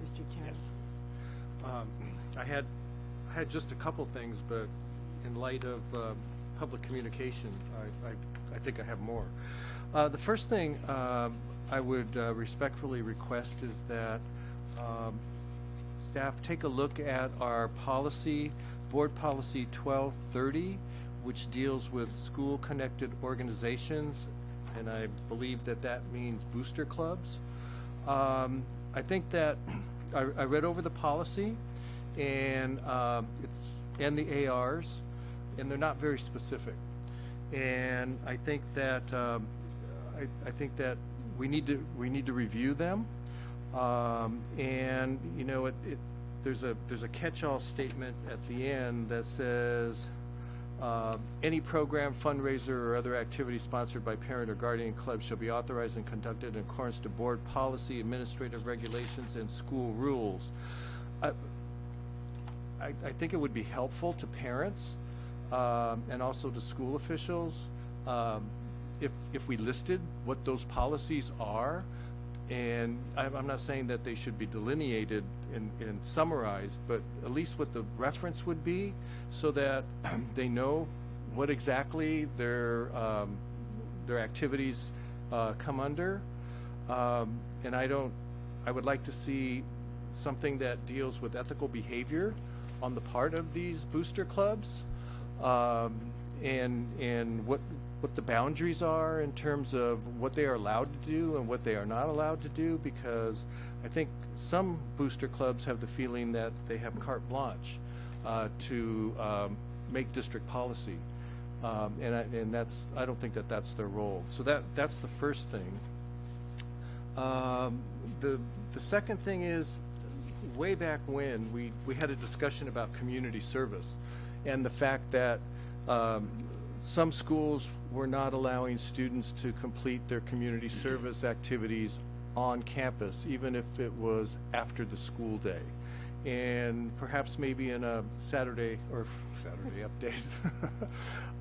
Mr. Tarantino. I had just a couple things, but in light of public communication, I think I have more. The first thing I would respectfully request is that staff take a look at our policy Board Policy 1230, which deals with school-connected organizations, and I believe that that means booster clubs. I think that I read over the policy, and and the ARs, and they're not very specific. And I think that I think that we need to review them. And you know, there's a catch-all statement at the end that says any program, fundraiser, or other activity sponsored by parent or guardian club shall be authorized and conducted in accordance to board policy, administrative regulations, and school rules. I think it would be helpful to parents and also to school officials if we listed what those policies are. And I'm not saying that they should be delineated and summarized, but at least what the reference would be, so that they know what exactly their activities come under. And I would like to see something that deals with ethical behavior on the part of these booster clubs, and what the boundaries are in terms of what they are allowed to do and what they are not allowed to do, because I think some booster clubs have the feeling that they have carte blanche to make district policy, and I don't think that that's their role. So that's the first thing. The second thing is, way back when we had a discussion about community service and the fact that some schools were not allowing students to complete their community service activities on campus, even if it was after the school day. And perhaps maybe in a Saturday update.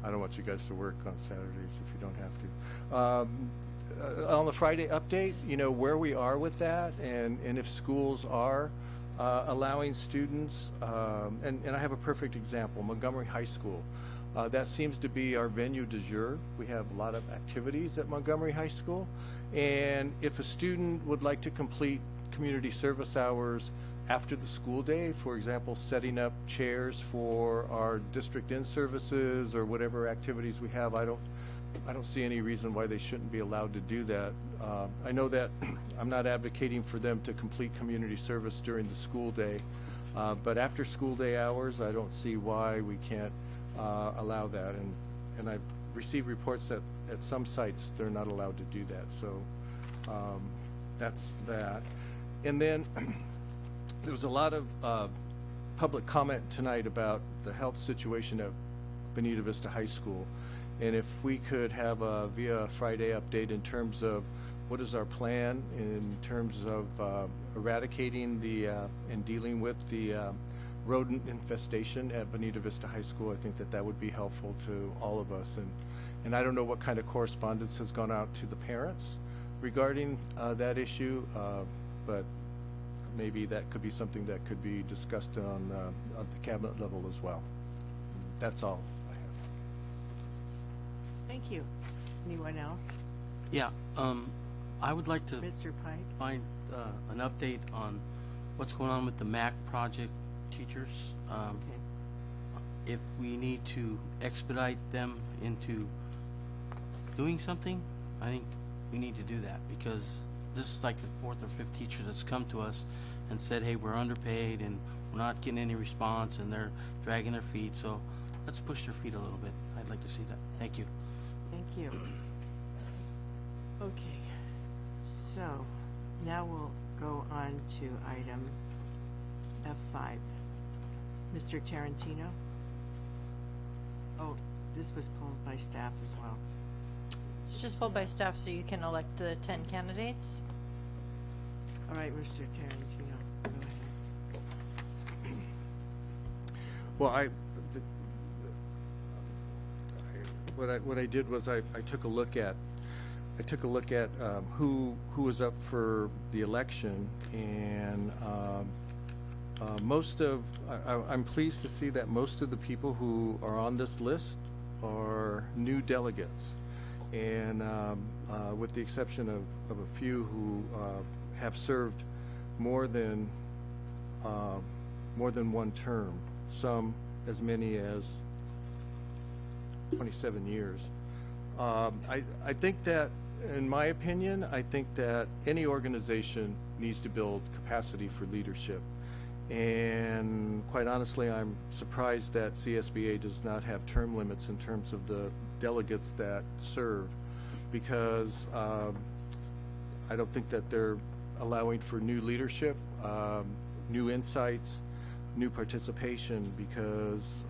I don't want you guys to work on Saturdays if you don't have to. On the Friday update, you know, where we are with that, and if schools are allowing students, and I have a perfect example, Montgomery High School. That seems to be our venue du jour. We have a lot of activities at Montgomery High School, and if a student would like to complete community service hours after the school day, for example, setting up chairs for our district in-services or whatever activities we have, I don't see any reason why they shouldn't be allowed to do that. I know that I'm not advocating for them to complete community service during the school day, but after school day hours, I don't see why we can't allow that. And I've received reports that at some sites they're not allowed to do that. So that's that. And then there was a lot of public comment tonight about the health situation at Bonita Vista High School. And if we could have via Friday update in terms of what is our plan in terms of eradicating and dealing with the rodent infestation at Bonita Vista High School, I think that would be helpful to all of us. And I don't know what kind of correspondence has gone out to the parents regarding that issue, but maybe that could be something that could be discussed on the cabinet level as well. That's all I have. Thank you. Anyone else? Yeah, I would like to Mr. Pike? find an update on what's going on with the MAC project teachers. If we need to expedite them into doing something, I think we need to do that, because this is like the fourth or fifth teacher that's come to us and said, hey, we're underpaid and we're not getting any response, and they're dragging their feet. So let's push their feet a little bit. I'd like to see that. Thank you. Thank you. Okay, so now we'll go on to item F5. Mr. Tarantino? Oh, this was pulled by staff as well. It's just pulled by staff so you can elect the 10 candidates. All right, Mr. Tarantino, go ahead. Well, what I did was I took a look at who was up for the election, and I'm pleased to see that most of the people who are on this list are new delegates, and with the exception of a few who have served more than one term. Some as many as 27 years. I think that, in my opinion, I think that any organization needs to build capacity for leadership. And quite honestly, I'm surprised that CSBA does not have term limits in terms of the delegates that serve, because I don't think that they're allowing for new leadership, new insights, new participation, because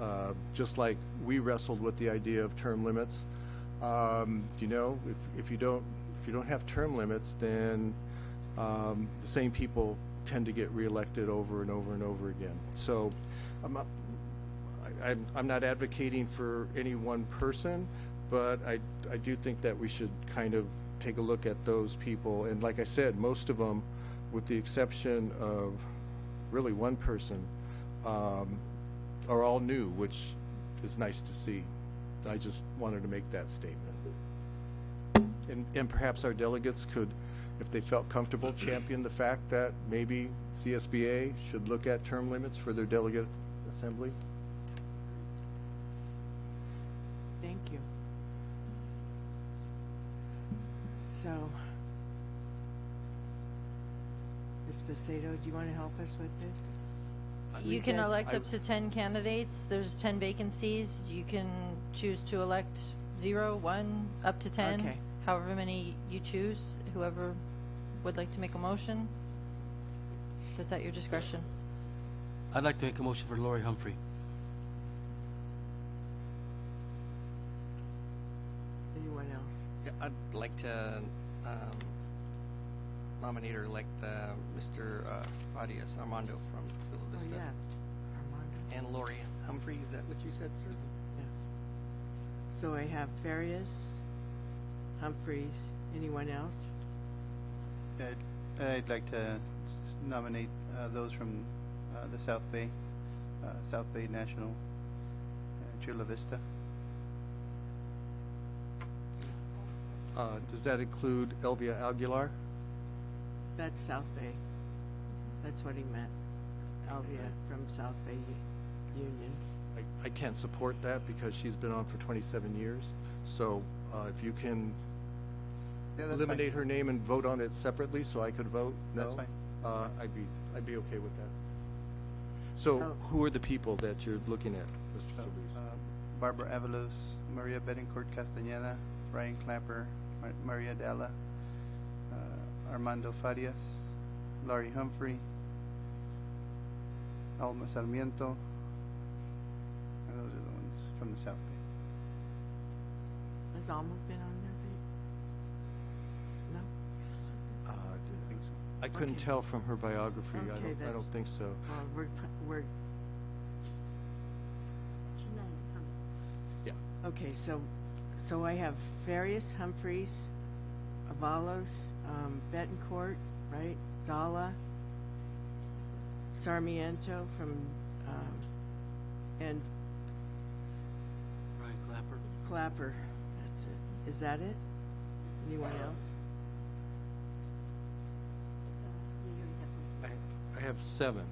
just like we wrestled with the idea of term limits, you know, if you don't have term limits, then the same people tend to get reelected over and over and over again. So I'm not advocating for any one person, but I do think that we should kind of take a look at those people. And like I said, most of them, with the exception of really one person, are all new, which is nice to see. I just wanted to make that statement. And perhaps our delegates could, if they felt comfortable, champion the fact that maybe CSBA should look at term limits for their delegate assembly. Thank you. So, Ms. Facedo, do you want to help us with this? You can elect up to 10 candidates. There's 10 vacancies. You can choose to elect 0, 1, up to 10. Okay. However many you choose. Whoever would like to make a motion, that's at your discretion. I'd like to make a motion for Lori Humphrey. Anyone else? Yeah, I'd like to nominate or elect Mr. Farias Armando from Villa Oh, Vista. yeah. Armando. And Lori Humphrey, is that what you said, sir? Yeah. So I have Farias, Humphreys. Anyone else? I'd like to nominate those from the South Bay National, Chula Vista. Does that include Elvia Aguilar? That's South Bay. That's what he meant. Alvia from South Bay Union. I can't support that because she's been on for 27 years. So if you can eliminate her name and vote on it separately so I could vote no, that's fine. I'd be okay with that. So who are the people that you're looking at, Mr. Solis? Barbara Avalos, Maria Betancourt Castañeda, Brian Clapper, Maria Della, Armando Farias, Laurie Humphrey, Alma Sarmiento, and those are the ones from the South Bay. Has Alma been on there? No? I think so. I couldn't tell from her biography. Okay, I don't think so. We're Yeah. okay. So I have Farias, Humphreys, Avalos, Betancourt, right? Dalla, Sarmiento from, and Brian Clapper. Clapper. That's it. Is that it? Anyone else? I have 7.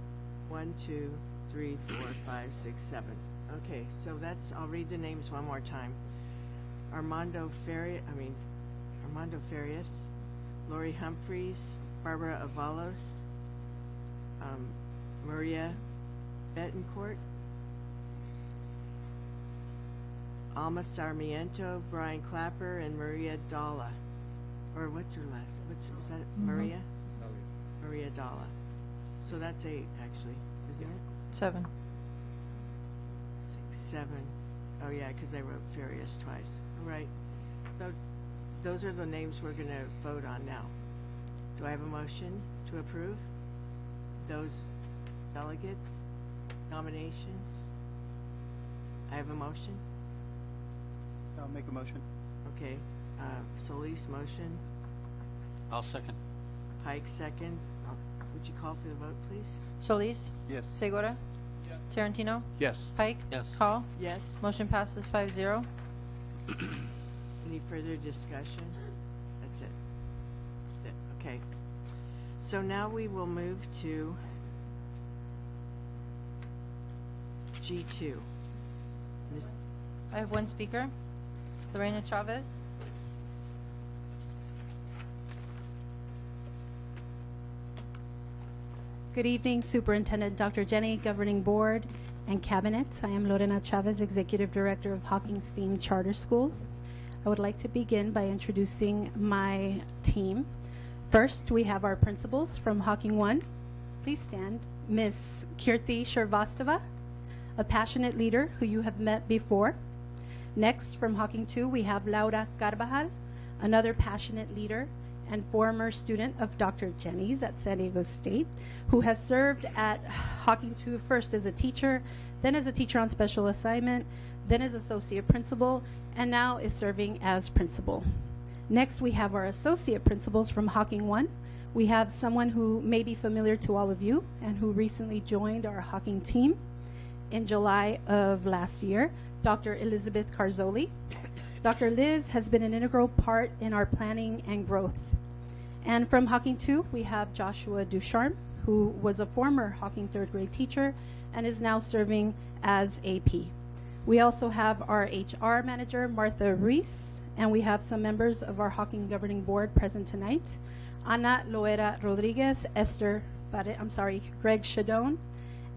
1, 2, 3, 4, 5, 6, 7. Okay, so that's. I'll read the names one more time. Armando Farias, Lori Humphreys, Barbara Avalos, Maria Betancourt, Alma Sarmiento, Brian Clapper, and Maria Dalla. Or what's her last? Is that Maria? Maria Dalla. So that's 8, actually, isn't it? 7. 6, 7. Oh yeah, because I wrote Farias twice. All right. So those are the names we're going to vote on now. Do I have a motion to approve those delegates, nominations? I have a motion. I'll make a motion. Okay. Solis motion. I'll second. Pike second. Would you call for the vote, please? Solis? Yes. Segura? Yes. Tarantino? Yes. Pike? Yes. Call? Yes. Motion passes 5-0. Any further discussion? That's it. That's it. Okay. So now we will move to G2. Ms. I have one speaker, Lorena Chavez. Good evening, Superintendent Dr. Jenny, Governing Board, and Cabinet. I am Lorena Chavez, Executive Director of Hawking STEAM Charter Schools. I would like to begin by introducing my team. First, we have our principals from Hawking 1. Please stand. Ms. Kirti Shrivastava, a passionate leader who you have met before. Next, from Hawking 2, we have Laura Carvajal, another passionate leader and former student of Dr. Jenny's at San Diego State, who has served at Hawking 2 first as a teacher, then as a teacher on special assignment, then as associate principal, and now is serving as principal. Next, we have our associate principals from Hawking 1. We have someone who may be familiar to all of you and who recently joined our Hawking team in July of last year, Dr. Elizabeth Carzoli. Dr. Liz has been an integral part in our planning and growth. And from Hawking 2, we have Joshua Ducharme, who was a former Hawking third grade teacher and is now serving as AP. We also have our HR manager, Martha Reese, and we have some members of our Hawking Governing Board present tonight. Ana Loera Rodriguez, Greg Shadone,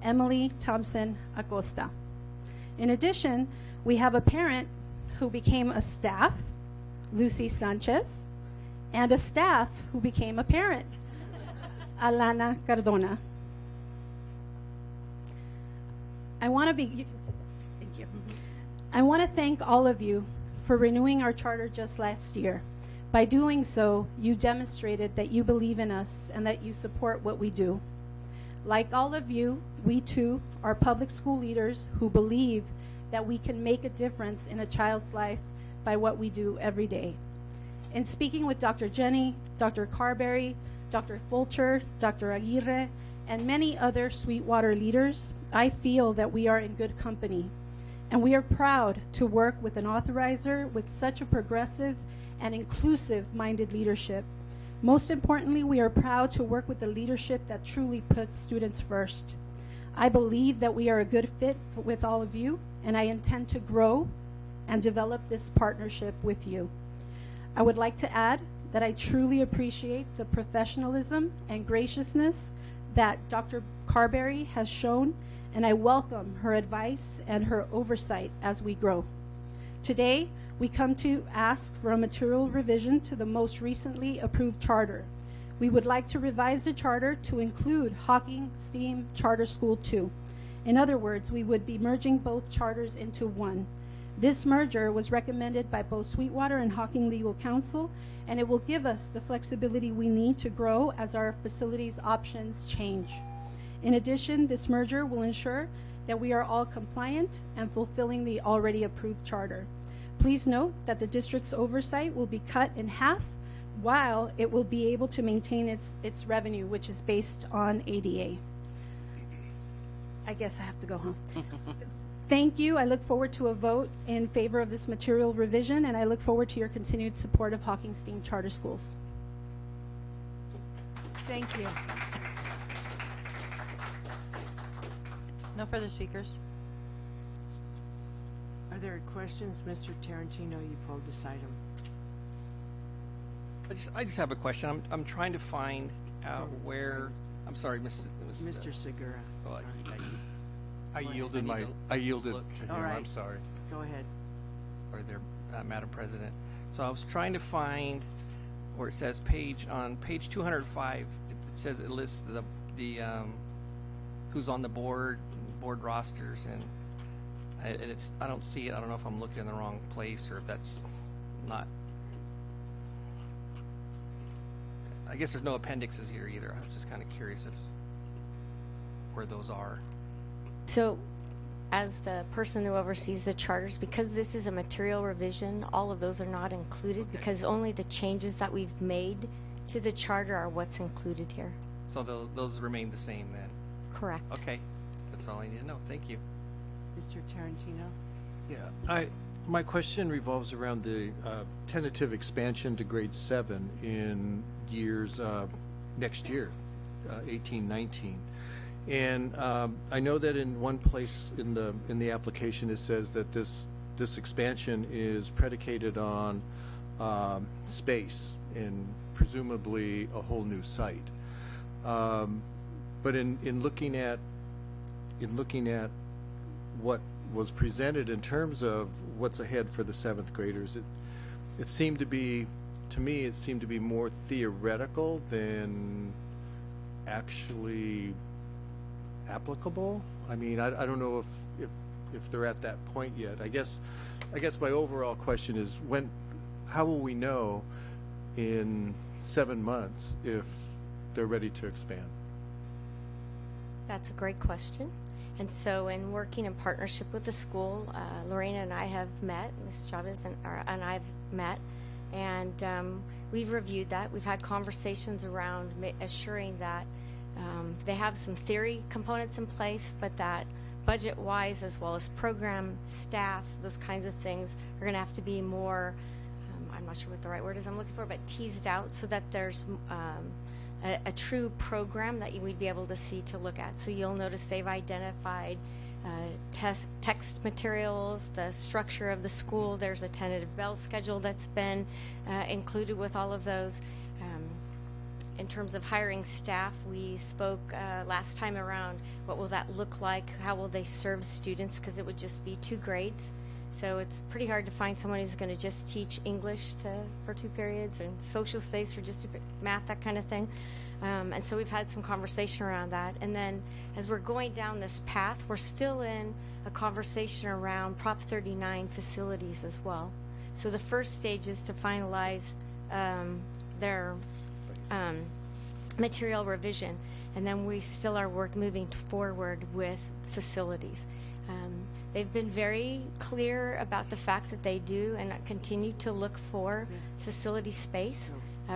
Emily Thompson Acosta. In addition, we have a parent who became a staff, Lucy Sanchez, and a staff who became a parent, Alana Cardona. I want to thank all of you for renewing our charter just last year. By doing so, you demonstrated that you believe in us and that you support what we do. Like all of you, we too are public school leaders who believe that we can make a difference in a child's life by what we do every day. In speaking with Dr. Jenny, Dr. Carberry, Dr. Fulcher, Dr. Aguirre, and many other Sweetwater leaders, I feel that we are in good company. And we are proud to work with an authorizer with such a progressive and inclusive-minded leadership. Most importantly, we are proud to work with the leadership that truly puts students first. I believe that we are a good fit with all of you, and I intend to grow and develop this partnership with you. I would like to add that I truly appreciate the professionalism and graciousness that Dr. Carberry has shown, and I welcome her advice and her oversight as we grow. Today, we come to ask for a material revision to the most recently approved charter. We would like to revise the charter to include Hawking STEAM Charter School 2. In other words, we would be merging both charters into one. This merger was recommended by both Sweetwater and Hawking Legal Counsel, and it will give us the flexibility we need to grow as our facilities options change. In addition, this merger will ensure that we are all compliant and fulfilling the already approved charter. Please note that the district's oversight will be cut in half, while it will be able to maintain its revenue, which is based on ADA. I guess I have to go home. Thank you. I look forward to a vote in favor of this material revision, and I look forward to your continued support of Hawking STEAM Charter Schools. Thank you. No further speakers. Are there questions? Mr. Tarantino, you pulled this item. I just have a question. I'm trying to find out where. I'm sorry, Mr. Segura. Oh, I yielded to him. All right. I'm sorry. Go ahead. Sorry there, Madam President. So I was trying to find where it says on page 205. It says it lists the who's on the board rosters, and I don't see it. I don't know if I'm looking in the wrong place or if that's not. I guess there's no appendixes here either. I was just kind of curious where those are. So, as the person who oversees the charters, because this is a material revision, all of those are not included, okay, because only the changes that we've made to the charter are what's included here. So those remain the same then? Correct. Okay. That's all I need to know. Thank you. Mr. Tarantino? Yeah, my question revolves around the tentative expansion to grade 7 in years next year, 18-19. And I know that in one place in the application it says that this expansion is predicated on space and presumably a whole new site. But in looking at what was presented in terms of what's ahead for the 7th graders, it seemed to be, to me, it seemed to be more theoretical than actually applicable. I mean, I don't know if they're at that point yet. I guess my overall question is, how will we know in 7 months if they're ready to expand? That's a great question. And so in working in partnership with the school, Lorena and I have met, Ms. Chavez and I've met, and we've reviewed that. We've had conversations around assuring that they have some theory components in place, but that budget-wise, as well as program, staff, those kinds of things are going to have to be more, I'm not sure what the right word is I'm looking for, but teased out so that there's a true program that we'd be able to see to look at. So you'll notice they've identified text materials, the structure of the school. There's a tentative bell schedule that's been included with all of those. In terms of hiring staff, we spoke last time around, what will that look like? How will they serve students? Because it would just be 2 grades. So it's pretty hard to find someone who's going to just teach English for 2 periods, or social studies for just 2 math, that kind of thing. And so we've had some conversation around that. And then as we're going down this path, we're still in a conversation around Prop 39 facilities as well. So the first stage is to finalize their material revision, and then we still are moving forward with facilities. They've been very clear about the fact that they do and continue to look for facility space,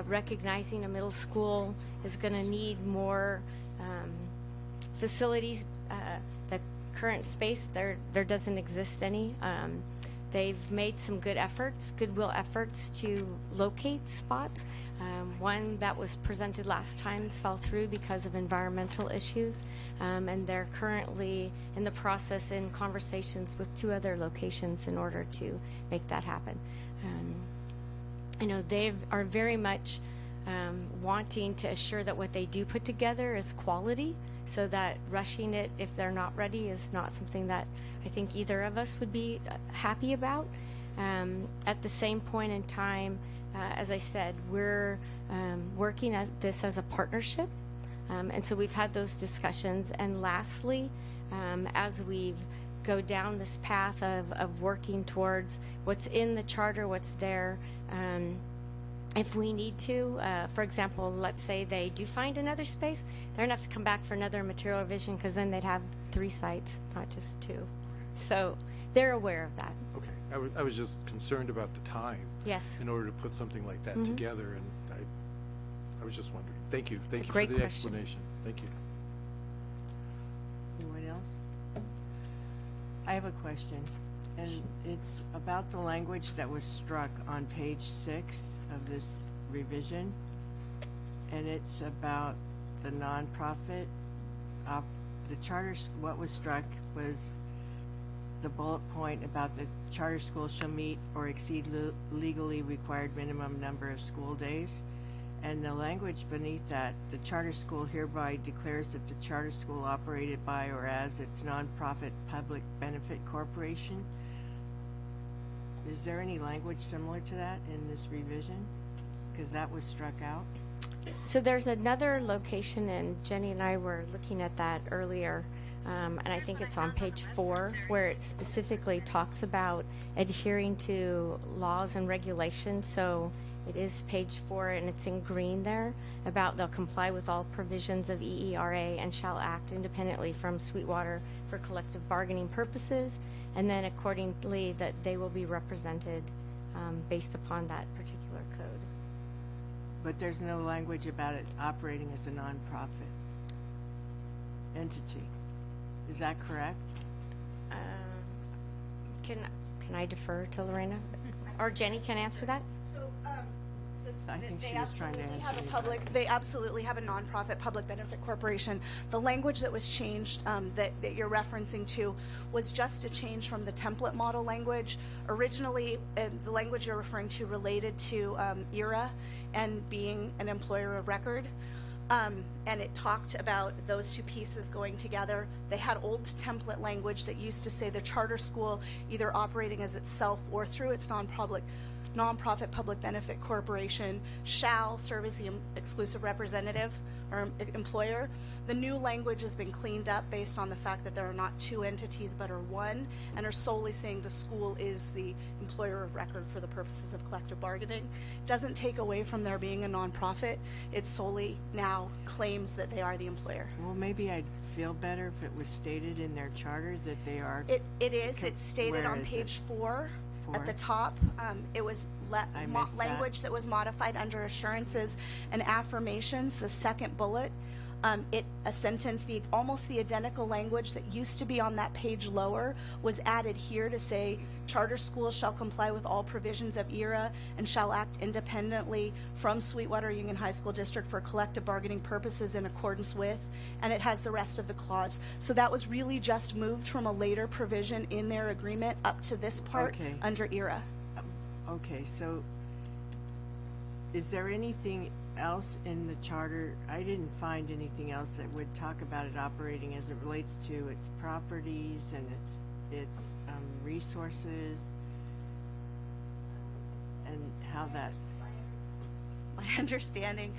recognizing a middle school is going to need more facilities. The current space, there doesn't exist any. They've made some goodwill efforts to locate spots. One that was presented last time fell through because of environmental issues, and they're currently in the process in conversations with 2 other locations in order to make that happen. I know they are very much wanting to assure that what they do put together is quality, so that rushing it if they're not ready is not something that I think either of us would be happy about. At the same point in time, as I said, we're working at this as a partnership, and so we've had those discussions. And lastly, as we go down this path of working towards what's in the charter, what's there, if we need to, for example, let's say they do find another space, they're going to have to come back for another material revision, because then they'd have 3 sites, not just 2. So they're aware of that. Okay. I was just concerned about the time. Yes. In order to put something like that together, and I was just wondering. Thank you. Thank you for the explanation. Thank you. Anyone else? I have a question, and it's about the language that was struck on page 6 of this revision, and it's about the nonprofit. The charter, what was struck was the bullet point about the charter school shall meet or exceed legally required minimum number of school days. And the language beneath that, the charter school hereby declares that the charter school operated by or as its nonprofit public benefit corporation. Is there any language similar to that in this revision? Because that was struck out. So there's another location, and Jenny and I were looking at that earlier, and I think it's on page 4, where it specifically talks about adhering to laws and regulations. So it is page 4, and it's in green there, about they'll comply with all provisions of EERA and shall act independently from Sweetwater for collective bargaining purposes, and then accordingly that they will be represented based upon that particular code. But there's no language about it operating as a nonprofit entity. Is that correct? Can I defer to Lorena? Or Jenny can answer that? I think They she was trying to absolutely answer have a you. public. They absolutely have a nonprofit public benefit corporation. The language that was changed that you're referencing to was just a change from the template model language. Originally, the language you're referring to related to ERA and being an employer of record. And it talked about those two pieces going together. They had old template language that used to say the charter school, either operating as itself or through its nonprofit public benefit corporation, shall serve as the exclusive representative or employer. The new language has been cleaned up based on the fact that there are not two entities but are one, and are solely saying the school is the employer of record for the purposes of collective bargaining. It doesn't take away from there being a nonprofit. It solely now claims that they are the employer. Well, maybe I'd feel better if it was stated in their charter that they are. It is. It's stated Where on is page it? 4 at the top. It was I missed that. language that was modified under assurances and affirmations, the second bullet. A sentence, almost the identical language that used to be on that page lower was added here to say, charter schools shall comply with all provisions of ERA and shall act independently from Sweetwater Union High School District for collective bargaining purposes in accordance with, and it has the rest of the clause. So that was really just moved from a later provision in their agreement up to this part Okay. under ERA. Okay, so is there anything else in the charter? I didn't find anything else that would talk about it operating as it relates to its properties and its resources and how that. My understanding,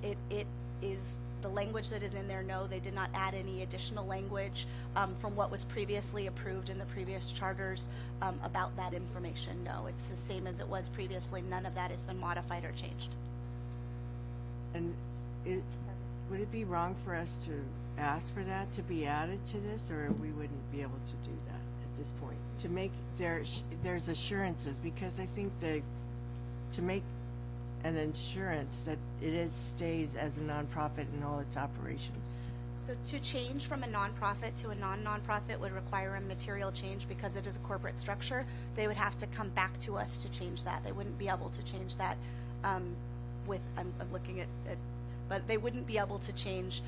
it is the language that is in there. No, they did not add any additional language from what was previously approved in the previous charters about that information. No, it's the same as it was previously. None of that has been modified or changed. And would it be wrong for us to ask for that to be added to this, or we wouldn't be able to do that at this point? To make there's assurances, because I think to make an insurance that it stays as a nonprofit in all its operations. So to change from a nonprofit to a non-nonprofit would require a material change because it is a corporate structure. They would have to come back to us to change that. They wouldn't be able to change that with, I'm looking at but they wouldn't be able to change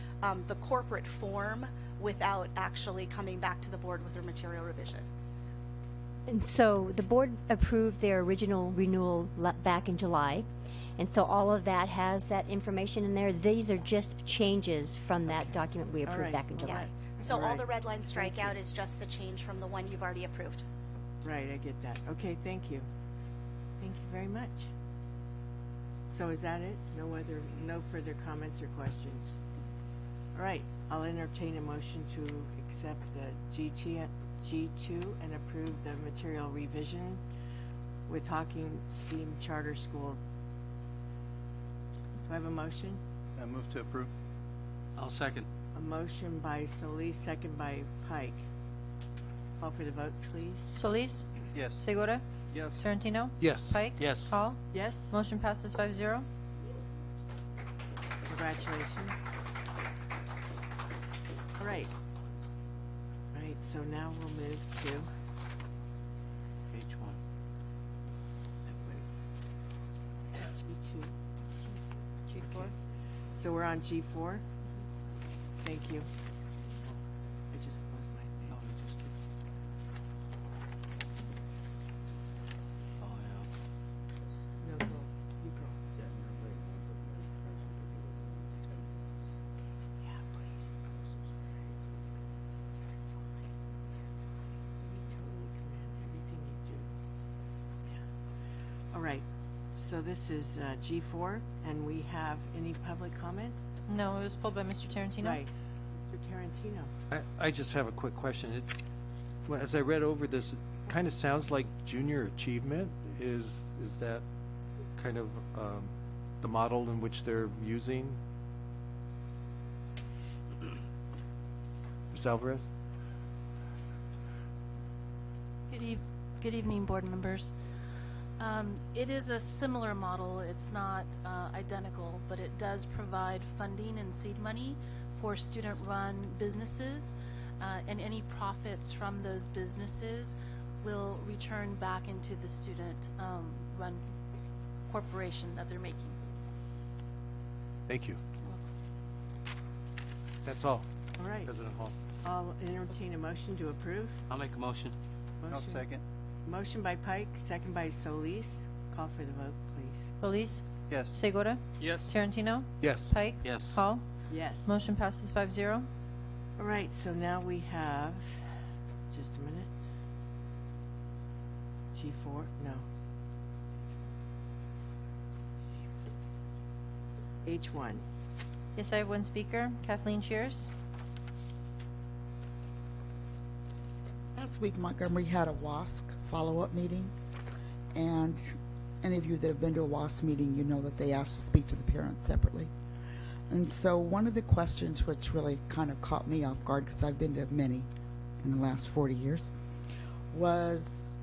the corporate form without actually coming back to the board with a material revision. And so the board approved their original renewal back in July. And so all of that has that information in there. These are just changes from that document we approved back in July. Yeah. So all the red line strikeout is just the change from the one you've already approved. Right, I get that. Okay, thank you. Thank you very much. So is that it? No further comments or questions? All right, I'll entertain a motion to accept the G2 and approve the material revision with Hawking Steam Charter School. Do I have a motion? I move to approve. I'll second. A motion by Solis, second by Pike. Call for the vote, please. Solis? Yes. Segura? Yes. Tarantino? Yes. Pike? Yes. Hall? Yes. Motion passes 5-0. Congratulations. All right. All right, so now we'll move to Page 1. that was G2. G4? So we're on G4? Thank you. I just closed my thing. No, go. You go. Yeah, please. We totally commend everything you do. Yeah. All right. So this is G4, and we have any public comment? No, it was pulled by Mr. Tarantino. Right. Mr. Tarantino. I just have a quick question. Well, as I read over this, it kind of sounds like junior achievement. Is that kind of the model in which they're using? Ms. Alvarez? Good evening, board members. It is a similar model. It's not identical, but it does provide funding and seed money for student-run businesses, and any profits from those businesses will return back into the student-run corporation that they're making. Thank you. That's all. All right. President Hall. I'll entertain a motion to approve. I'll make a motion. I'll second. Motion by Pike, second by Solis. Call for the vote, please. Solis? Yes. Segura? Yes. Tarantino? Yes. Pike? Yes. Hall? Yes. Motion passes 5-0. All right, so now we have, just a minute. G4, no. H1. Yes, I have one speaker. Kathleen Shears. Last week, Montgomery had a WASC follow-up meeting, and any of you that have been to a WASC meeting, you know that they asked to speak to the parents separately. And so one of the questions which really kind of caught me off guard, because I've been to many in the last 40 years, was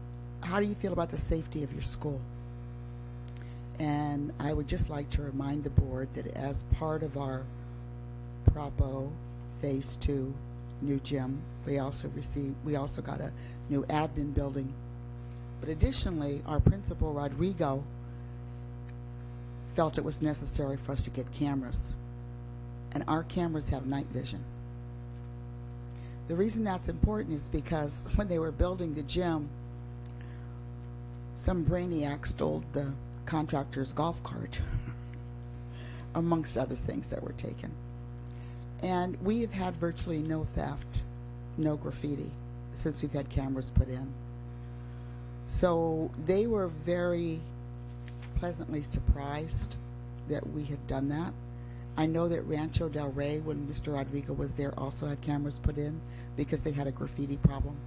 how do you feel about the safety of your school? And I would just like to remind the board that as part of our Propo Phase 2 new gym, we also got a new admin building. But additionally, our principal, Rodrigo, felt it was necessary for us to get cameras. And our cameras have night vision. The reason that's important is because when they were building the gym, some brainiac stole the contractor's golf cart, amongst other things that were taken. And we have had virtually no theft, no graffiti, since we've had cameras put in. So they were very pleasantly surprised that we had done that. I know that Rancho Del Rey, when Mr. Rodrigo was there, also had cameras put in because they had a graffiti problem.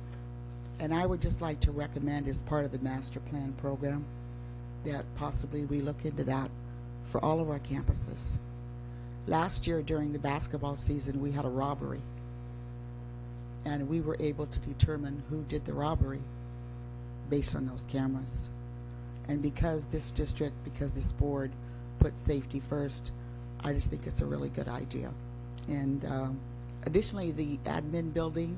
And I would just like to recommend, as part of the master plan program, that possibly we look into that for all of our campuses. Last year during the basketball season, we had a robbery, and we were able to determine who did the robbery based on those cameras. And because this district, because this board put safety first, I just think it's a really good idea. And additionally, the admin building,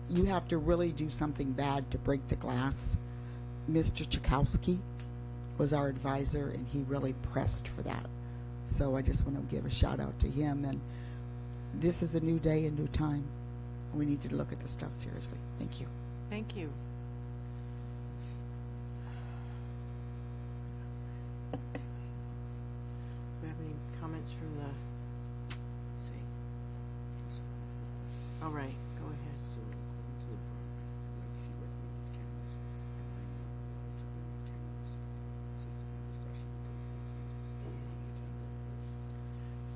you have to really do something bad to break the glass. Mr. Chakowski was our advisor, and he really pressed for that. So I just want to give a shout out to him. And this is a new day, a new time. We need to look at this stuff seriously. Thank you. Thank you. Do we have any comments from the, let's see. All right, go ahead.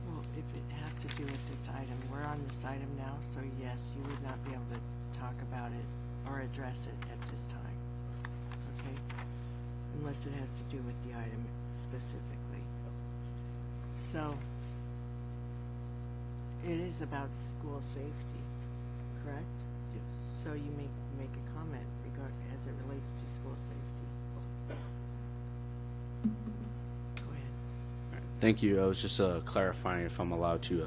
Well, if it has to do with this item, we're on this item now, so yes, you would not be able to talk about it or address it at this time. Okay? Unless it has to do with the item specifically. So, it is about school safety, correct? Yes. So you make a comment as it relates to school safety. Go ahead. Thank you. I was just clarifying if I'm allowed to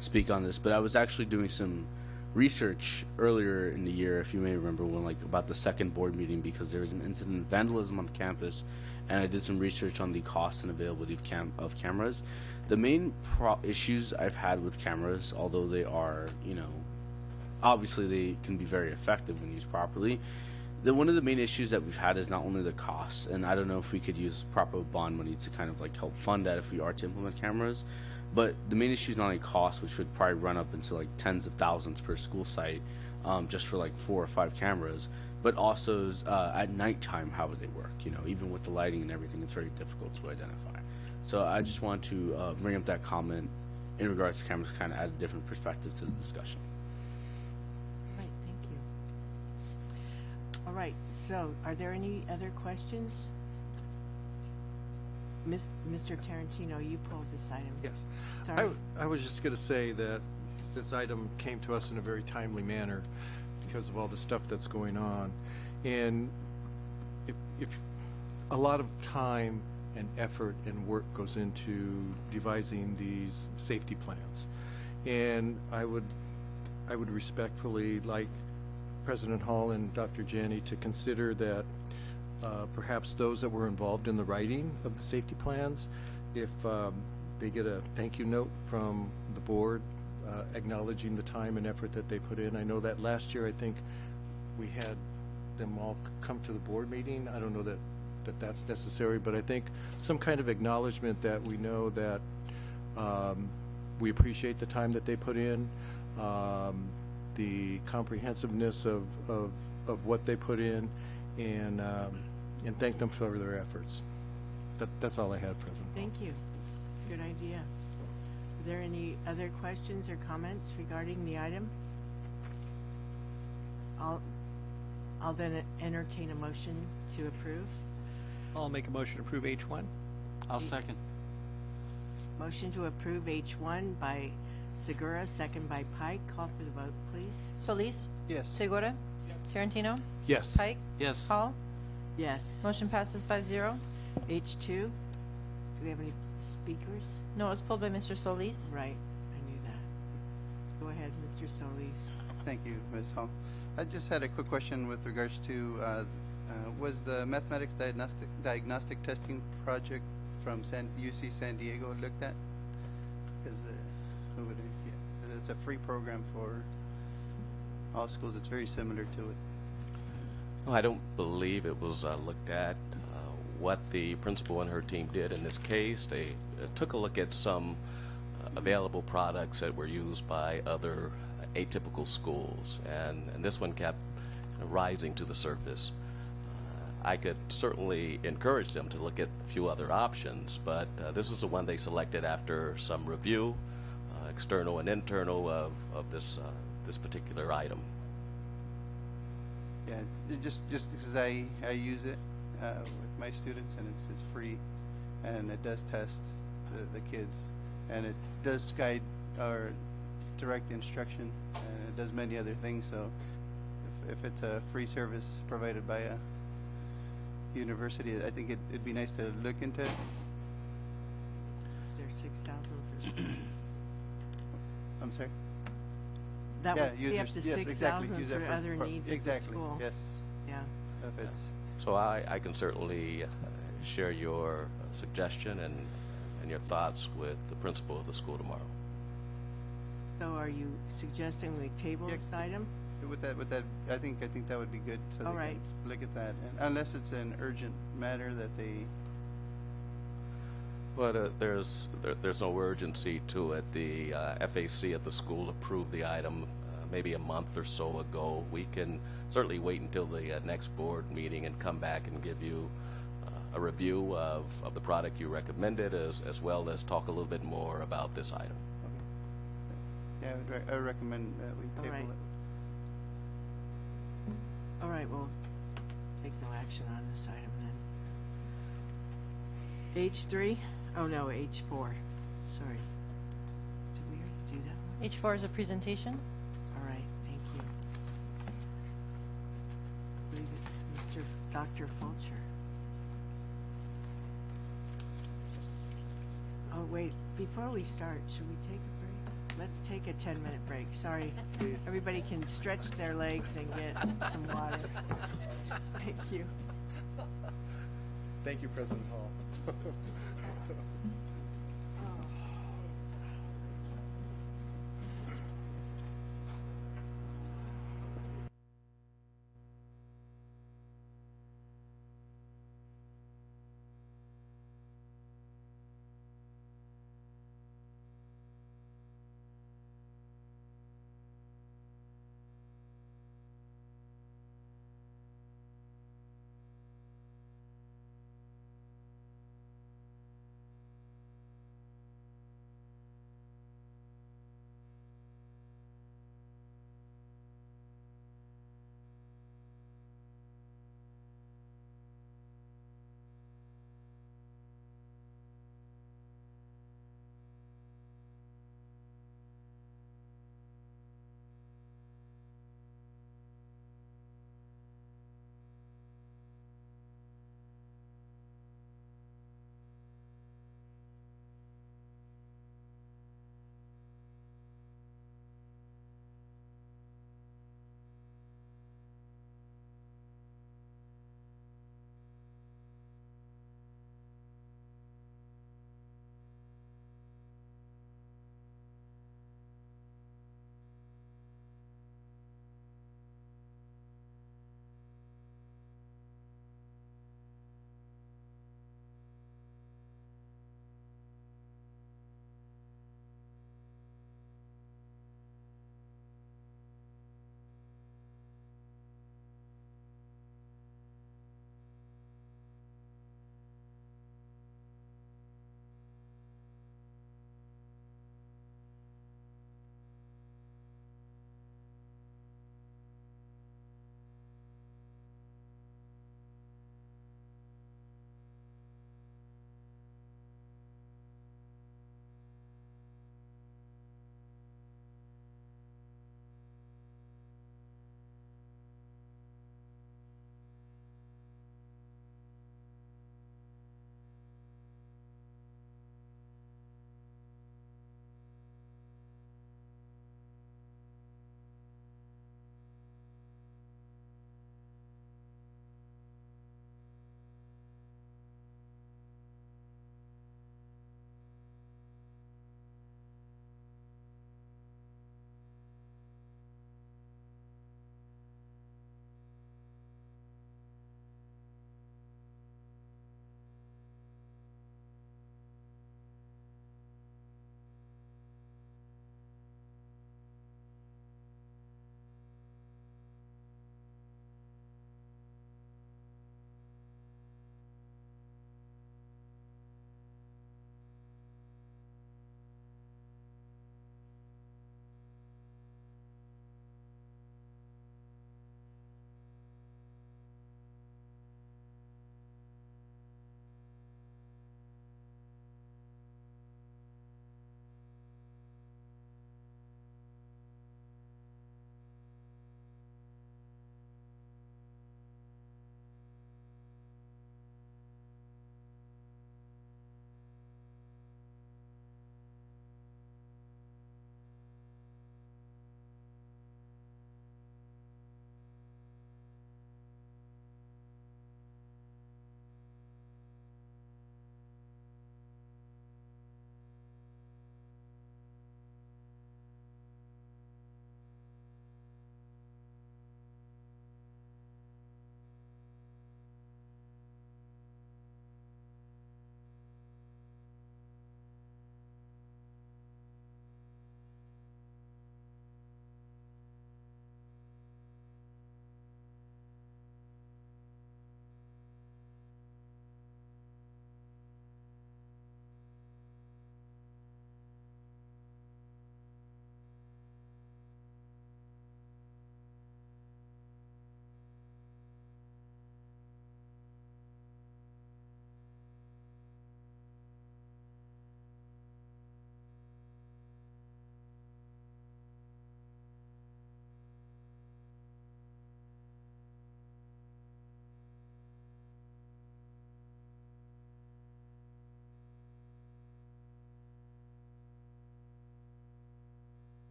speak on this, but I was actually doing some research earlier in the year, if you may remember, when about the second board meeting, because there was an incident of vandalism on campus, and I did some research on the cost and availability of cameras. The main issues I've had with cameras, although they are, obviously they can be very effective when used properly, one of the main issues that we've had is not only the cost, and I don't know if we could use proper bond money to kind of help fund that if we are to implement cameras, but the main issue is not only cost, which would probably run up into tens of thousands per school site, just for 4 or 5 cameras, but also at nighttime, how would they work? Even with the lighting and everything, it's very difficult to identify. So I just want to bring up that comment in regards to cameras, kind of add a different perspective to the discussion. All right, thank you. All right, so are there any other questions? Mr. Tarantino, you pulled this item. Yes. Sorry. I was just going to say that this item came to us in a very timely manner because of all the stuff that's going on. And if a lot of time and effort and work goes into devising these safety plans. And I would respectfully like President Hall and Dr. Janney to consider that perhaps those that were involved in the writing of the safety plans, if they get a thank you note from the board acknowledging the time and effort that they put in. I know that last year, I think we had them all come to the board meeting. I don't know that that's necessary, but I think some kind of acknowledgement that we know that we appreciate the time that they put in, the comprehensiveness of what they put in, and thank them for their efforts. That's all I have, President. Thank you. Good idea. Are there any other questions or comments regarding the item? I'll then entertain a motion to approve. I'll make a motion to approve H1. I'll second. Motion to approve H1 by Segura, second by Pike. Call for the vote, please. Solis? Yes. Segura? Tarantino? Yes. Pike? Yes. Hall? Yes. Motion passes 5-0. H2, do we have any speakers? No, it was pulled by Mr. Solis. Right, I knew that. Go ahead, Mr. Solis. Thank you, Ms. Hall. I just had a quick question with regards to was the mathematics diagnostic testing project from UC San Diego looked at? Because it's a free program for all schools. It's very similar to it. I don't believe it was looked at. What the principal and her team did in this case, they took a look at some available products that were used by other atypical schools, and this one kept rising to the surface. I could certainly encourage them to look at a few other options, but this is the one they selected after some review, external and internal, of this particular item. Yeah, just because I use it with my students, and it's free, and it does test the kids, and it does guide or direct instruction, and it does many other things. So if it's a free service provided by a university, I think it'd be nice to look into it. Is there 6,000 for I'm sorry? That yeah, would be up to 6,000 for other needs exactly, at the school. Yes. Yeah. If it's So I can certainly share your suggestion and your thoughts with the principal of the school tomorrow. So are you suggesting we table this item? with that, I think that would be good. So All they right. can look at that, and unless it's an urgent matter that they. But there's no urgency to it. The FAC at the school approved the item maybe a month or so ago. We can certainly wait until the next board meeting and come back and give you a review of the product you recommended, as well as talk a little bit more about this item. Yeah, I would recommend that we table it. All right, we'll take no action on this item then. H3? Oh no, H4. Sorry. Did we already do that one? H4 is a presentation. All right, thank you. I believe it's Dr. Fulcher. Oh wait, before we start, should we take a break? Let's take a 10-minute break. Sorry, everybody can stretch their legs and get some water. Thank you. Thank you, President Hall.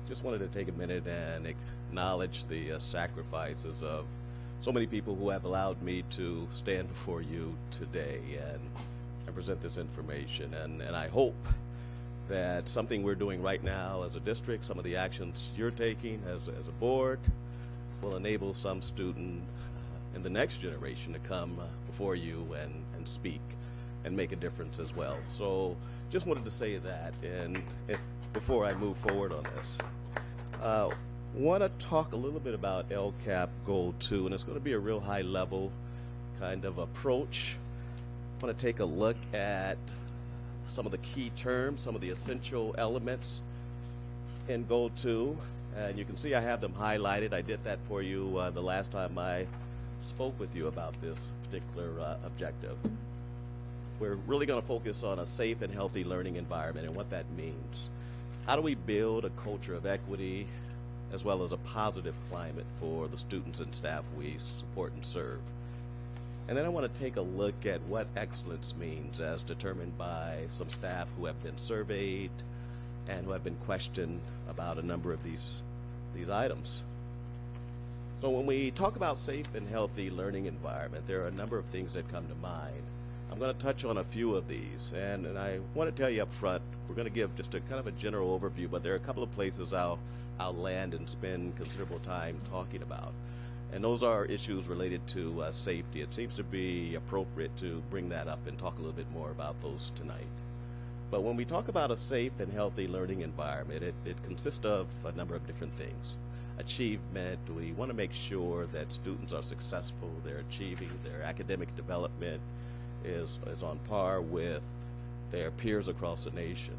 just wanted to take a minute and acknowledge the sacrifices of so many people who have allowed me to stand before you today and present this information. And I hope that something we're doing right now as a district, some of the actions you're taking as a board, will enable some student in the next generation to come before you and speak and make a difference as well. So just wanted to say that, and before I move forward on this. Want to talk a little bit about LCAP Goal 2, and it's going to be a real high-level kind of approach. I want to take a look at some of the key terms, some of the essential elements in Goal 2, and you can see I have them highlighted. I did that for you the last time I spoke with you about this particular objective. We're really going to focus on a safe and healthy learning environment and what that means. How do we build a culture of equity as well as a positive climate for the students and staff we support and serve? And then I want to take a look at what excellence means as determined by some staff who have been surveyed and who have been questioned about a number of these items. So when we talk about safe and healthy learning environment, there are a number of things that come to mind. I'm going to touch on a few of these, and I want to tell you up front, we're going to give just a kind of a general overview, but there are a couple of places I'll land and spend considerable time talking about. And those are issues related to safety. It seems to be appropriate to bring that up and talk a little bit more about those tonight. But when we talk about a safe and healthy learning environment, it consists of a number of different things. Achievement, we want to make sure that students are successful, they're achieving, their academic development is on par with their peers across the nation.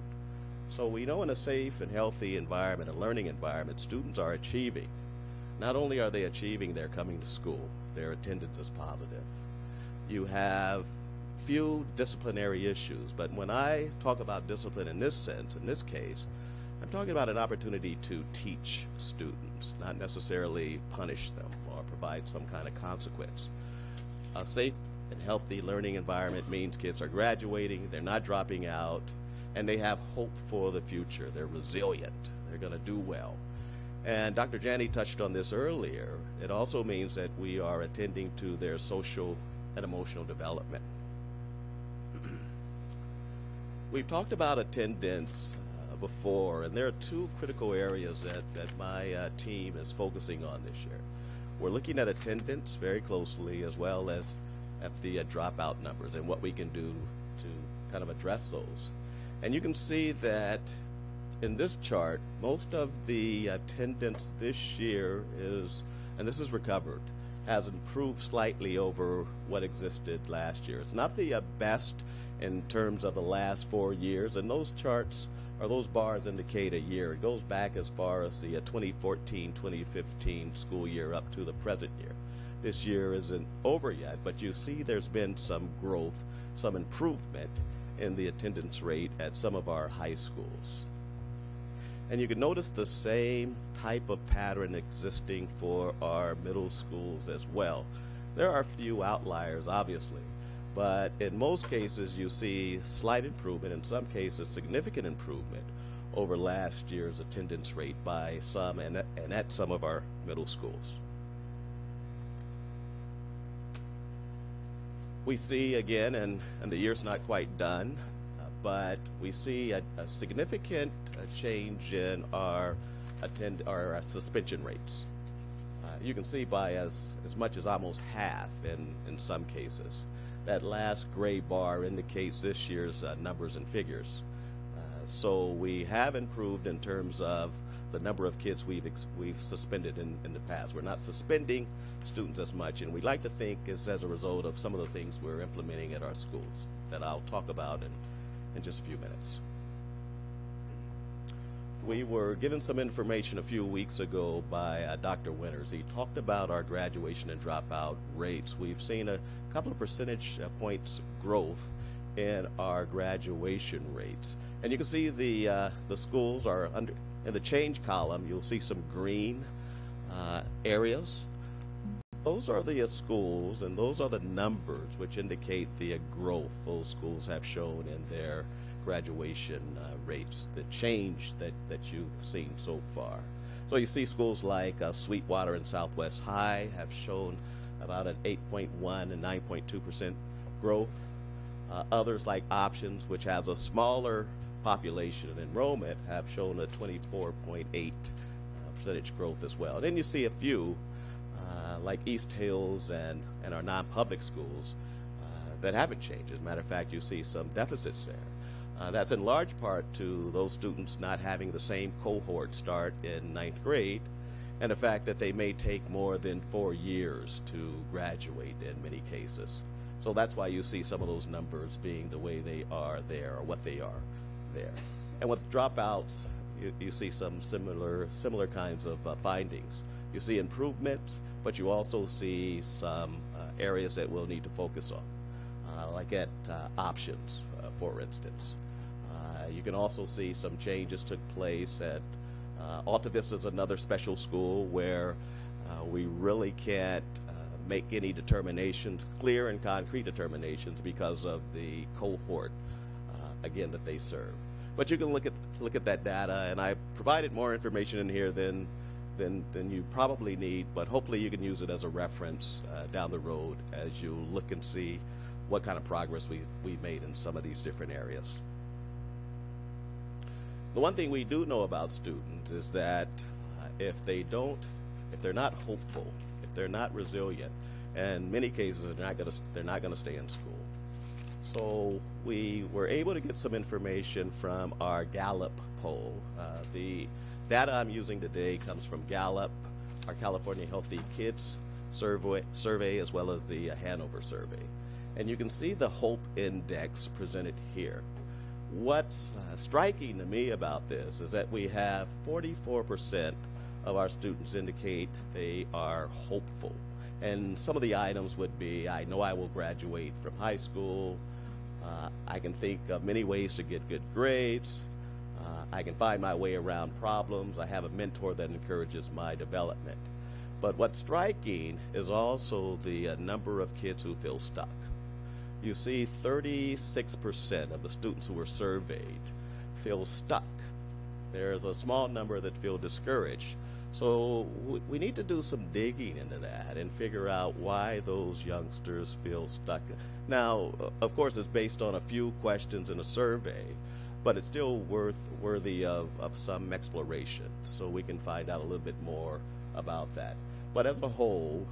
So we know in a safe and healthy environment, a learning environment, students are achieving. Not only are they achieving, they're coming to school. Their attendance is positive. You have few disciplinary issues, but when I talk about discipline in this sense, in this case, I'm talking about an opportunity to teach students, not necessarily punish them or provide some kind of consequence. A safe and healthy learning environment means kids are graduating, they're not dropping out, and they have hope for the future. They're resilient. They're going to do well. And Dr. Janney touched on this earlier. It also means that we are attending to their social and emotional development. We've talked about attendance before, and there are two critical areas that my team is focusing on this year. We're looking at attendance very closely, as well as at the dropout numbers and what we can do to kind of address those. And you can see that in this chart, most of the attendance this year is, and this is recovered, has improved slightly over what existed last year. It's not the best in terms of the last 4 years, and those charts or those bars indicate a year. It goes back as far as the 2014-2015 school year up to the present year. This year isn't over yet, but you see there's been some growth, some improvement in the attendance rate at some of our high schools. And you can notice the same type of pattern existing for our middle schools as well. There are a few outliers, obviously, but in most cases you see slight improvement, in some cases significant improvement over last year's attendance rate by some and at some of our middle schools. We see again, and the year's not quite done, but we see a significant change in our suspension rates. You can see by as much as almost half in some cases. That last gray bar indicates this year's numbers and figures. So we have improved in terms of the number of kids we've suspended in the past. We're not suspending students as much, and we like to think it's as a result of some of the things we're implementing at our schools that I'll talk about in just a few minutes. We were given some information a few weeks ago by Dr. Winters. He talked about our graduation and dropout rates. We've seen a couple of percentage points growth in our graduation rates. And you can see the schools are under, in the change column, you'll see some green areas. Those are the schools, and those are the numbers which indicate the growth those schools have shown in their graduation rates, the change that you've seen so far. So you see schools like Sweetwater and Southwest High have shown about an 8.1 and 9.2% growth. Others like Options, which has a smaller population and enrollment, have shown a 24.8 percentage growth as well. And then you see a few like East Hills and our non-public schools that haven't changed. As a matter of fact, you see some deficits there. That's in large part to those students not having the same cohort start in 9th grade, and the fact that they may take more than 4 years to graduate in many cases. So that's why you see some of those numbers being the way they are there, or what they are there. And with dropouts, you see some similar kinds of findings. You see improvements, but you also see some areas that we'll need to focus on, like at Options, for instance. You can also see some changes took place at Alta Vista is another special school where we really can't make any determinations, clear and concrete determinations, because of the cohort, again, that they serve. But you can look at that data, and I provided more information in here than you probably need, but hopefully you can use it as a reference down the road as you look and see what kind of progress we've made in some of these different areas. The one thing we do know about students is that if they're not hopeful, if they're not resilient, in many cases they're not going to stay in school. So we were able to get some information from our Gallup poll. The data I'm using today comes from Gallup, our California Healthy Kids survey, as well as the Hanover survey. And you can see the Hope Index presented here. What's striking to me about this is that we have 44% of our students indicate they are hopeful. And some of the items would be, I know I will graduate from high school, I can think of many ways to get good grades, I can find my way around problems, I have a mentor that encourages my development. But what's striking is also the number of kids who feel stuck. You see 36% of the students who were surveyed feel stuck. There's a small number that feel discouraged. So we need to do some digging into that and figure out why those youngsters feel stuck. Now, of course, it's based on a few questions in a survey, but it's still worthy of some exploration, so we can find out a little bit more about that. But as a whole,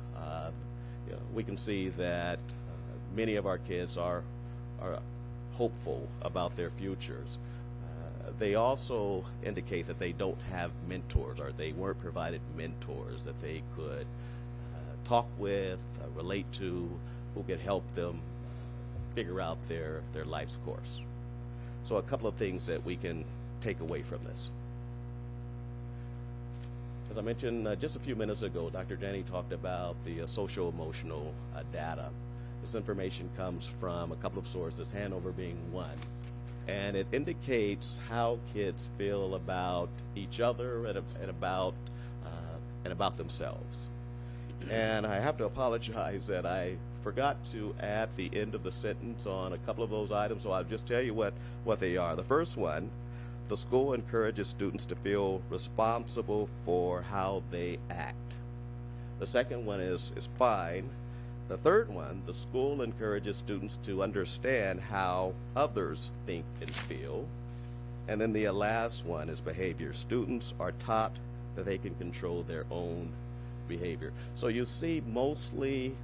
we can see that many of our kids are hopeful about their futures. They also indicate that they don't have mentors, or they weren't provided mentors that they could talk with, relate to, who could help them figure out their life's course. So a couple of things that we can take away from this. As I mentioned just a few minutes ago, Dr. Janney talked about the social-emotional data. This information comes from a couple of sources, Hanover being one. And it indicates how kids feel about each other and about themselves. And I have to apologize that I forgot to add the end of the sentence on a couple of those items, so I'll just tell you what they are. The first one, the school encourages students to feel responsible for how they act. The second one is fine. The third one, the school encourages students to understand how others think and feel. And then the last one is behavior. Students are taught that they can control their own behavior. So you see mostly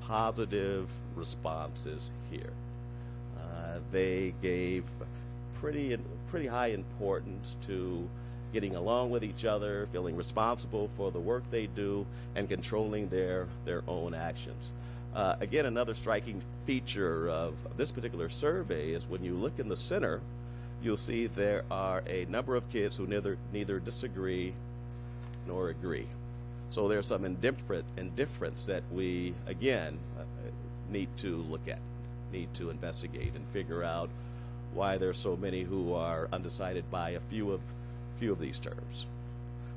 positive responses here. They gave pretty high importance to getting along with each other, feeling responsible for the work they do, and controlling their own actions. Again, another striking feature of this particular survey is when you look in the center, you'll see there are a number of kids who neither disagree nor agree. So there's some indifference that we, again, need to look at, need to investigate and figure out why there's so many who are undecided by a few of these terms.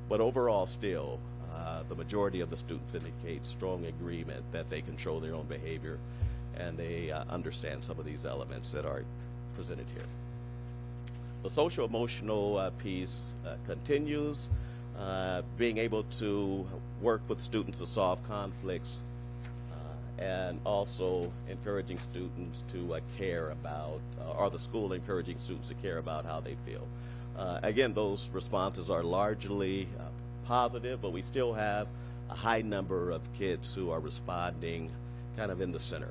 But overall, still, the majority of the students indicate strong agreement that they control their own behavior and they understand some of these elements that are presented here. The social emotional piece continues, being able to work with students to solve conflicts, and also encouraging students to care about, or the school encouraging students to care about how they feel. Again, those responses are largely positive, but we still have a high number of kids who are responding kind of in the center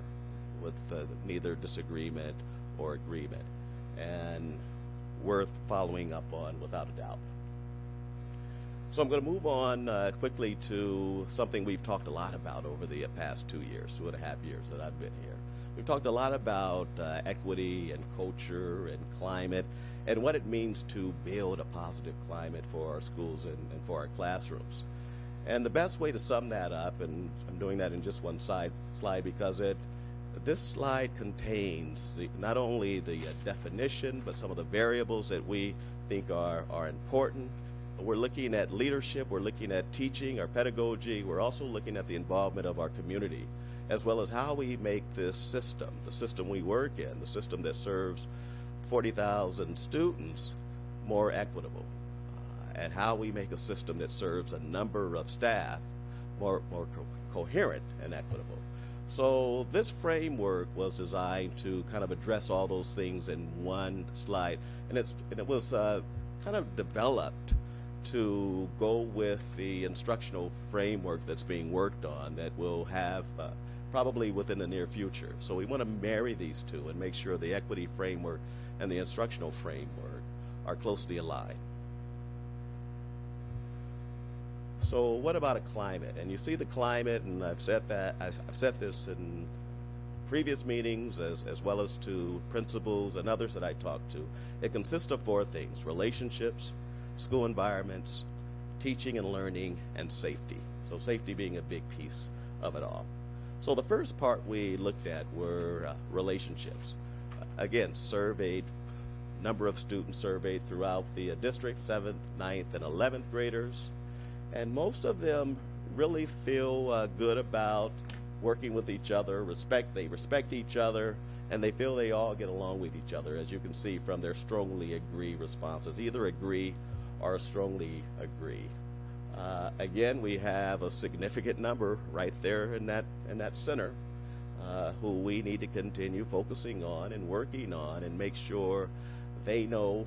with neither disagreement or agreement, and worth following up on without a doubt. So I'm going to move on quickly to something we've talked a lot about over the past 2 years, 2.5 years that I've been here. We've talked a lot about equity and culture and climate and what it means to build a positive climate for our schools and for our classrooms. And the best way to sum that up, and I'm doing that in just one slide because this slide contains not only the definition, but some of the variables that we think are important. We're looking at leadership, we're looking at teaching, our pedagogy, we're also looking at the involvement of our community, as well as how we make this system, the system we work in, the system that serves 40,000 students, more equitable, and how we make a system that serves a number of staff more coherent and equitable. So this framework was designed to kind of address all those things in one slide, and it was kind of developed to go with the instructional framework that's being worked on that we'll have probably within the near future. So we want to marry these two and make sure the equity framework and the instructional framework are closely aligned. So what about a climate? And you see the climate, and I've said this in previous meetings as well as to principals and others that I talk to. It consists of 4 things: relationships, school environments, teaching and learning, and safety. So safety being a big piece of it all. So the first part we looked at were relationships. Again, surveyed, number of students surveyed throughout the district, 7th, 9th, and 11th graders. And most of them really feel good about working with each other, they respect each other, and they feel they all get along with each other, as you can see from their strongly agree responses. Either agree or strongly agree. Again, we have a significant number right there in that center who we need to continue focusing on and working on and make sure they know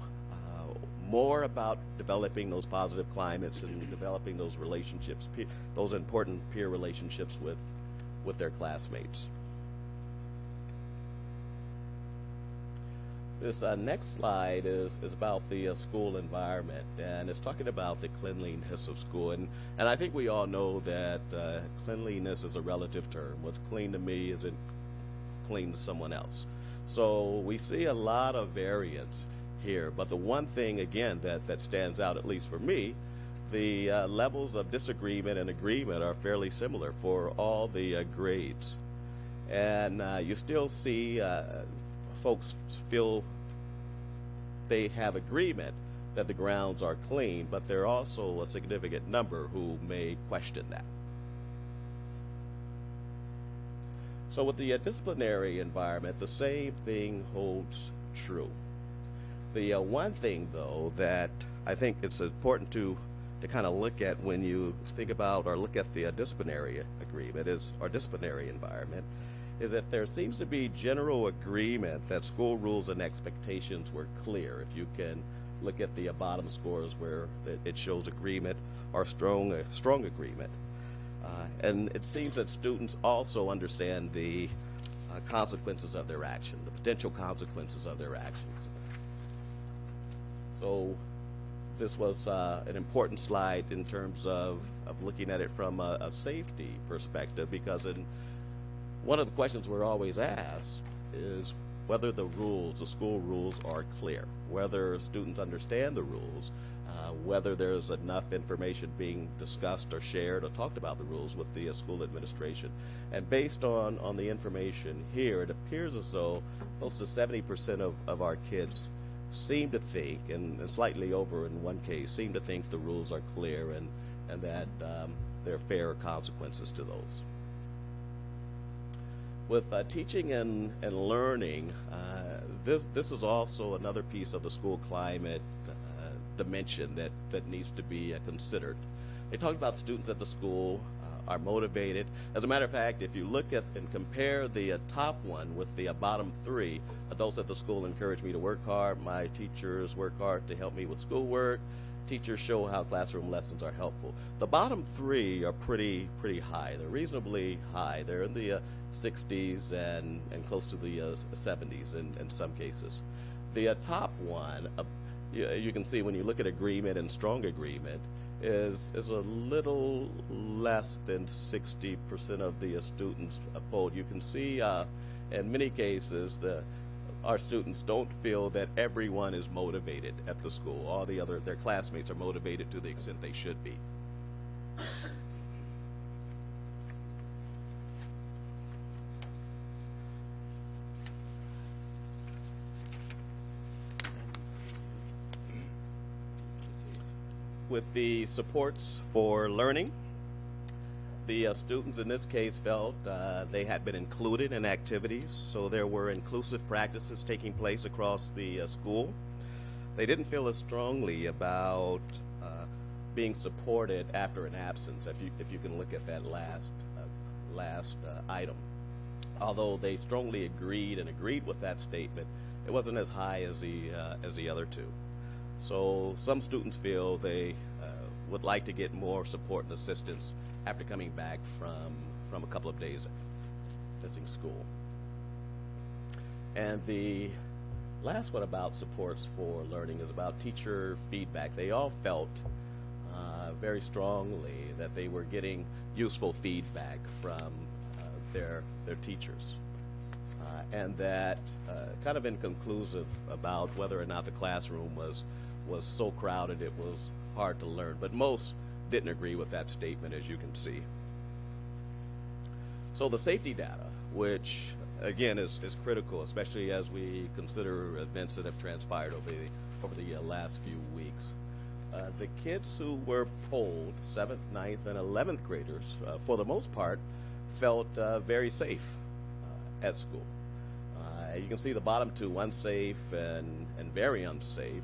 more about developing those positive climates and developing those relationships, those important peer relationships with their classmates. This next slide is about the school environment, and it's talking about the cleanliness of school. And I think we all know that cleanliness is a relative term. What's clean to me isn't clean to someone else. So we see a lot of variance here, but the one thing, again, that stands out, at least for me, the levels of disagreement and agreement are fairly similar for all the grades. And you still see folks feel they have agreement that the grounds are clean, but there are also a significant number who may question that. So with the disciplinary environment, the same thing holds true. The one thing, though, that I think it's important to kind of look at when you think about or look at the disciplinary agreement or disciplinary environment is that there seems to be general agreement that school rules and expectations were clear. If you can look at the bottom scores where it shows agreement or strong agreement. And it seems that students also understand the consequences of their action, the potential consequences of their actions. So this was an important slide in terms of looking at it from a safety perspective, because one of the questions we're always asked is whether the school rules are clear, whether students understand the rules, whether there's enough information being discussed or shared or talked about the rules with the school administration. And based on the information here, it appears as though close to 70% of our kids seem to think, and slightly over in one case, seem to think the rules are clear and that there are fair consequences to those. With teaching and learning, this is also another piece of the school climate dimension that needs to be considered. They talked about students at the school are motivated. As a matter of fact, if you look at and compare the top one with the bottom three, adults at the school encourage me to work hard. My teachers work hard to help me with schoolwork. Teachers show how classroom lessons are helpful. The bottom three are pretty high. They're reasonably high. They're in the 60s and close to the 70s in some cases. The top one, you can see when you look at agreement and strong agreement, is a little less than 60% of the students polled. You can see in many cases our students don't feel that everyone is motivated at the school. All their classmates are motivated to the extent they should be. With the supports for learning, the students in this case felt they had been included in activities, so there were inclusive practices taking place across the school. They didn't feel as strongly about being supported after an absence, if you can look at that last item. Although they strongly agreed with that statement, it wasn't as high as the other two. So some students feel they would like to get more support and assistance after coming back from a couple of days missing school. And the last one about supports for learning is about teacher feedback. They all felt very strongly that they were getting useful feedback from their teachers. And that kind of inconclusive about whether or not the classroom was so crowded it was hard to learn. But most didn't agree with that statement, as you can see. So the safety data, which again is critical, especially as we consider events that have transpired over the last few weeks. The kids who were polled, 7th, 9th, and 11th graders, for the most part, felt very safe at school. You can see the bottom two, unsafe and very unsafe,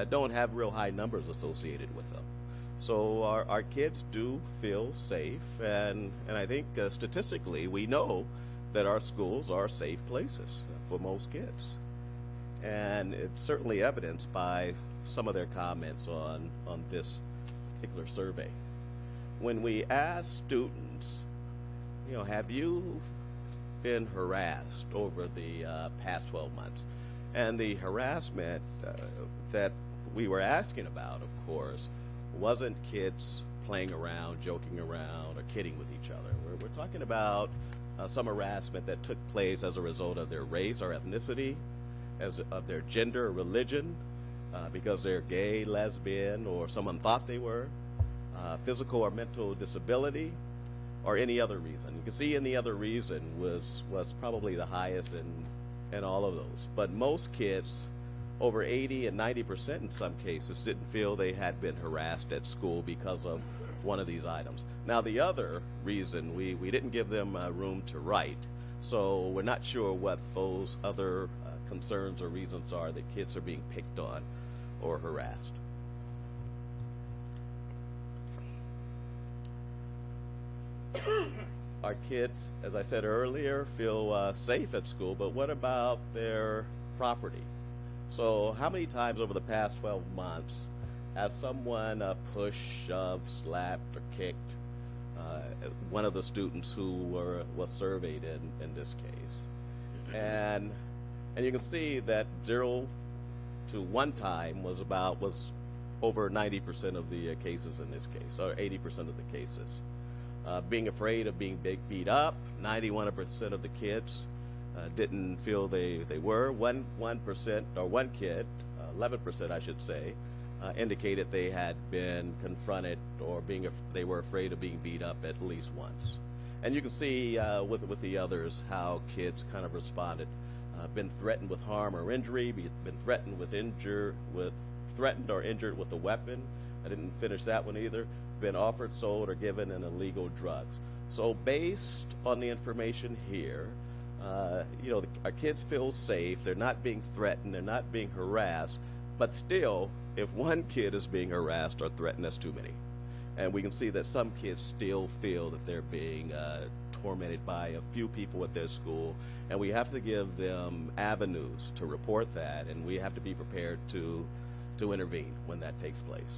don't have real high numbers associated with them. So our kids do feel safe, and I think statistically we know that our schools are safe places for most kids. And it's certainly evidenced by some of their comments on this particular survey. When we ask students, have you been harassed over the past 12 months? And the harassment that we were asking about, of course, wasn't kids playing around, joking around, or kidding with each other. We're talking about some harassment that took place as a result of their race or ethnicity, of their gender or religion, because they're gay, lesbian, or someone thought they were, physical or mental disability, or any other reason. You can see any other reason was probably the highest in all of those. But most kids, over 80 and 90% in some cases, didn't feel they had been harassed at school because of one of these items. Now the other reason, we didn't give them room to write, so we're not sure what those other concerns or reasons are that kids are being picked on or harassed. Our kids, as I said earlier, feel safe at school, but what about their property? So how many times over the past 12 months has someone pushed, shoved, slapped, or kicked one of the students who was surveyed in this case? And you can see that 0 to 1 time was over 90% of the cases in this case, or 80% of the cases. Being afraid of being beat up, 91% of the kids didn't feel they were. 1% or one kid, 11% I should say, indicated they had been confronted or they were afraid of being beat up at least once. And you can see with the others how kids kind of responded. Been threatened with harm or injury, been threatened threatened or injured with a weapon. I didn't finish that one either. Been offered, sold, or given an illegal drugs. So based on the information here, our kids feel safe. They're not being threatened. They're not being harassed. But still, if one kid is being harassed or threatened, that's too many. And we can see that some kids still feel that they're being tormented by a few people at their school. And we have to give them avenues to report that, and we have to be prepared to intervene when that takes place.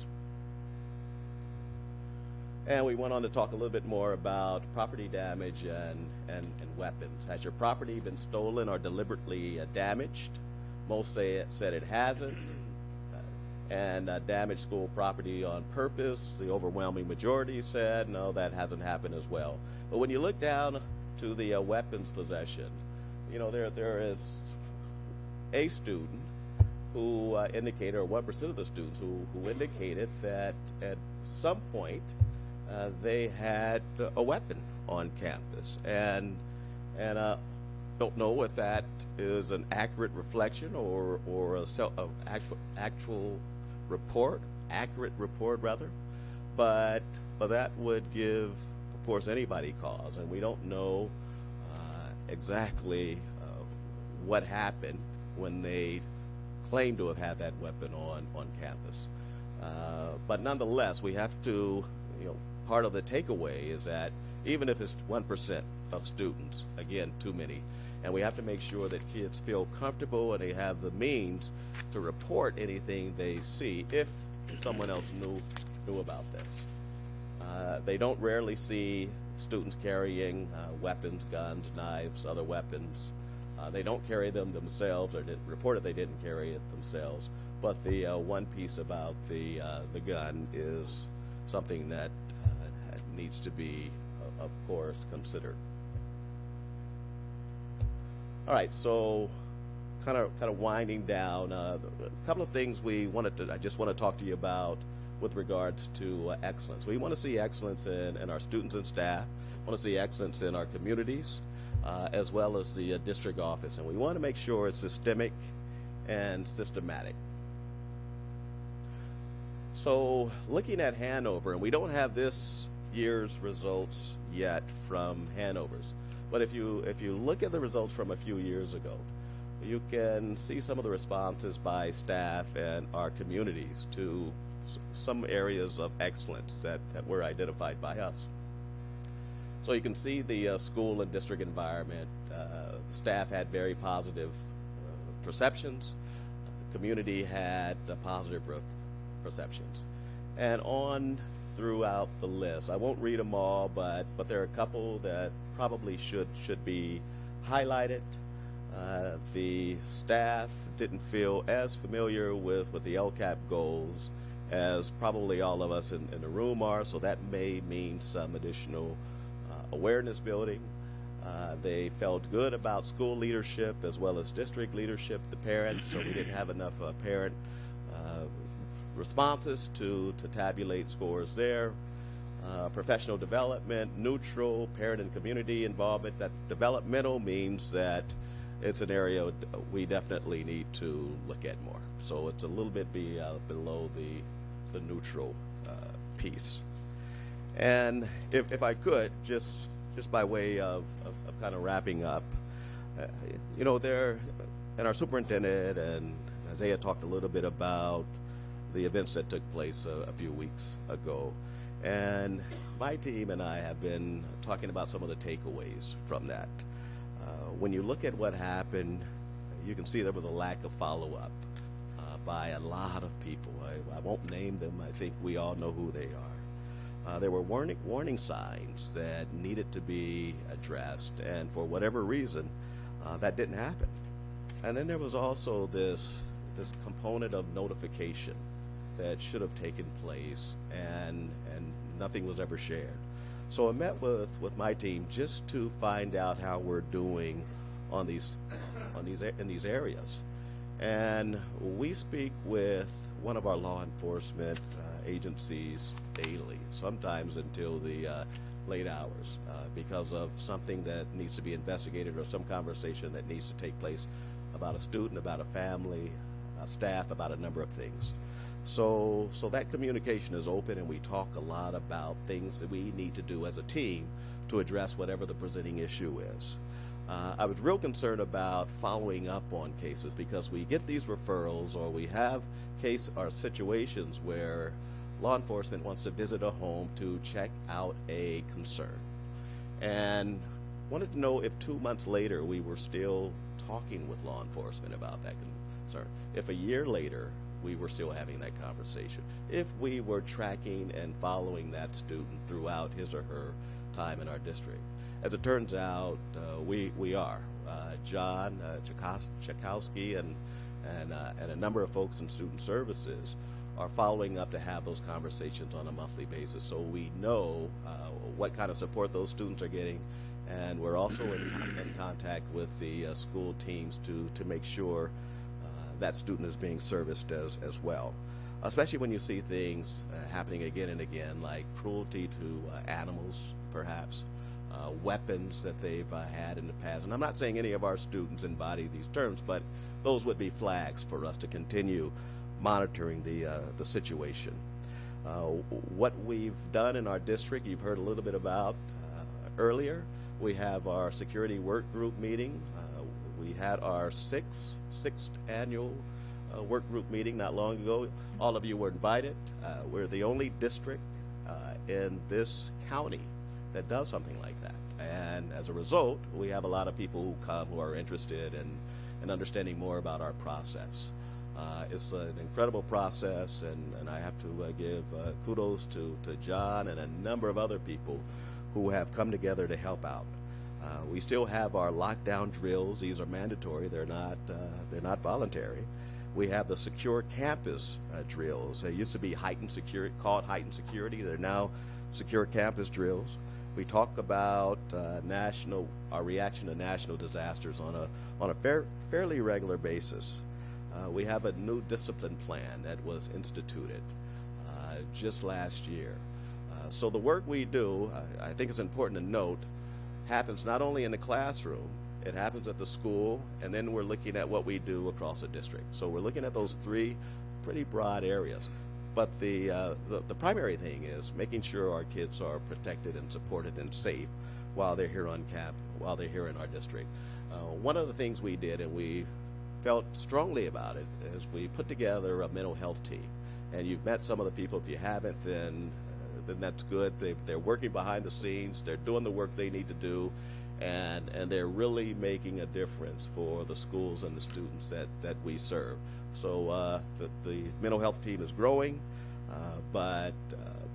And we went on to talk a little bit more about property damage and weapons. Has your property been stolen or deliberately damaged? Most said it hasn't. And damaged school property on purpose, the overwhelming majority said no, that hasn't happened as well. But when you look down to the weapons possession, there is a student who indicated, or 1% of the students who indicated that at some point they had a weapon on campus, and don't know if that is an accurate reflection or actual report, accurate report rather, but that would give, of course, anybody cause, and we don't know exactly what happened when they claim to have had that weapon on campus. But nonetheless, we have to, part of the takeaway is that even if it's 1% of students, again, too many, and we have to make sure that kids feel comfortable and they have the means to report anything they see if someone else knew about this. They don't rarely see students carrying weapons, guns, knives, other weapons. They don't carry them themselves, or reported they didn't carry it themselves. But the one piece about the gun is something that needs to be, of course, considered. All right, so kind of winding down, a couple of things I just want to talk to you about with regards to excellence. We want to see excellence in our students and staff. We want to see excellence in our communities, as well as the district office. And we want to make sure it's systemic and systematic. So looking at Hanover, and we don't have this year's results yet from Hanover's, but if you look at the results from a few years ago, you can see some of the responses by staff and our communities to some areas of excellence that were identified by us. So you can see the school and district environment. Staff had very positive perceptions. The community had positive perceptions. And on throughout the list, I won't read them all, but there are a couple that probably should be highlighted. The staff didn't feel as familiar with the LCAP goals as probably all of us in the room are, so that may mean some additional awareness building. They felt good about school leadership as well as district leadership, the parents, so we didn't have enough parent responses to tabulate scores there. Professional development, neutral, parent and community involvement. That developmental means that it's an area we definitely need to look at more. So it's a little bit below the neutral piece. And if I could, just by way of kind of wrapping up, there, and our superintendent and Isaiah talked a little bit about the events that took place a few weeks ago. And my team and I have been talking about some of the takeaways from that. When you look at what happened, you can see there was a lack of follow-up by a lot of people. I won't name them. I think we all know who they are. There were warning signs that needed to be addressed, and for whatever reason, that didn't happen. And then there was also this component of notification that should have taken place, and nothing was ever shared. So I met with my team just to find out how we're doing in these areas. And we speak with one of our law enforcement agencies daily, sometimes until the late hours, because of something that needs to be investigated or some conversation that needs to take place about a student, about a family, staff, about a number of things. So that communication is open, and we talk a lot about things that we need to do as a team to address whatever the presenting issue is. I was real concerned about following up on cases because we get these referrals or we have case or situations where law enforcement wants to visit a home to check out a concern. And wanted to know if 2 months later we were still talking with law enforcement about that concern. If a year later we were still having that conversation. If we were tracking and following that student throughout his or her time in our district. As it turns out, we are. John Chakowski and a number of folks in student services are following up to have those conversations on a monthly basis, so we know what kind of support those students are getting, and we're also in contact with the school teams to make sure that student is being serviced as well. Especially when you see things happening again and again, like cruelty to animals, perhaps, weapons that they've had in the past. And I'm not saying any of our students embody these terms, but those would be flags for us to continue monitoring the situation. What we've done in our district, you've heard a little bit about earlier. We have our security work group meeting. We had our sixth annual work group meeting not long ago. All of you were invited. We're the only district in this county that does something like that. And as a result, we have a lot of people who come who are interested in understanding more about our process. It's an incredible process, and I have to give kudos to John and a number of other people who have come together to help out. We still have our lockdown drills. These are mandatory. They're not voluntary. We have the secure campus drills. They used to be called heightened security. They're now secure campus drills. We talk about our reaction to national disasters on a fairly regular basis. We have a new discipline plan that was instituted just last year. So the work we do, I think it's important to note, happens not only in the classroom, it happens at the school, and then we're looking at what we do across the district. So we're looking at those three pretty broad areas. But the primary thing is making sure our kids are protected and supported and safe while they're here on camp, while they're here in our district. One of the things we did, and we felt strongly about it, is we put together a mental health team. And you've met some of the people. If you haven't, then that's good. They're working behind the scenes. They're doing the work they need to do, and they're really making a difference for the schools and the students that we serve. So the mental health team is growing, but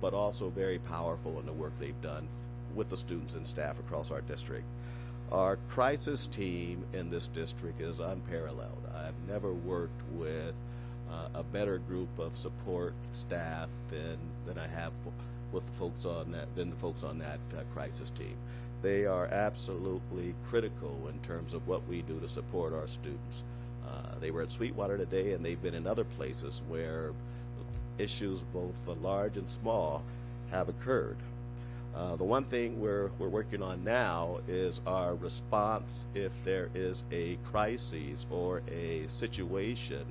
also very powerful in the work they've done with the students and staff across our district. Our crisis team in this district is unparalleled. I've never worked with a better group of support staff than I have with folks on that crisis team. They are absolutely critical in terms of what we do to support our students. They were at Sweetwater today, and they've been in other places where issues both large and small have occurred. The one thing we're working on now is our response if there is a crisis or a situation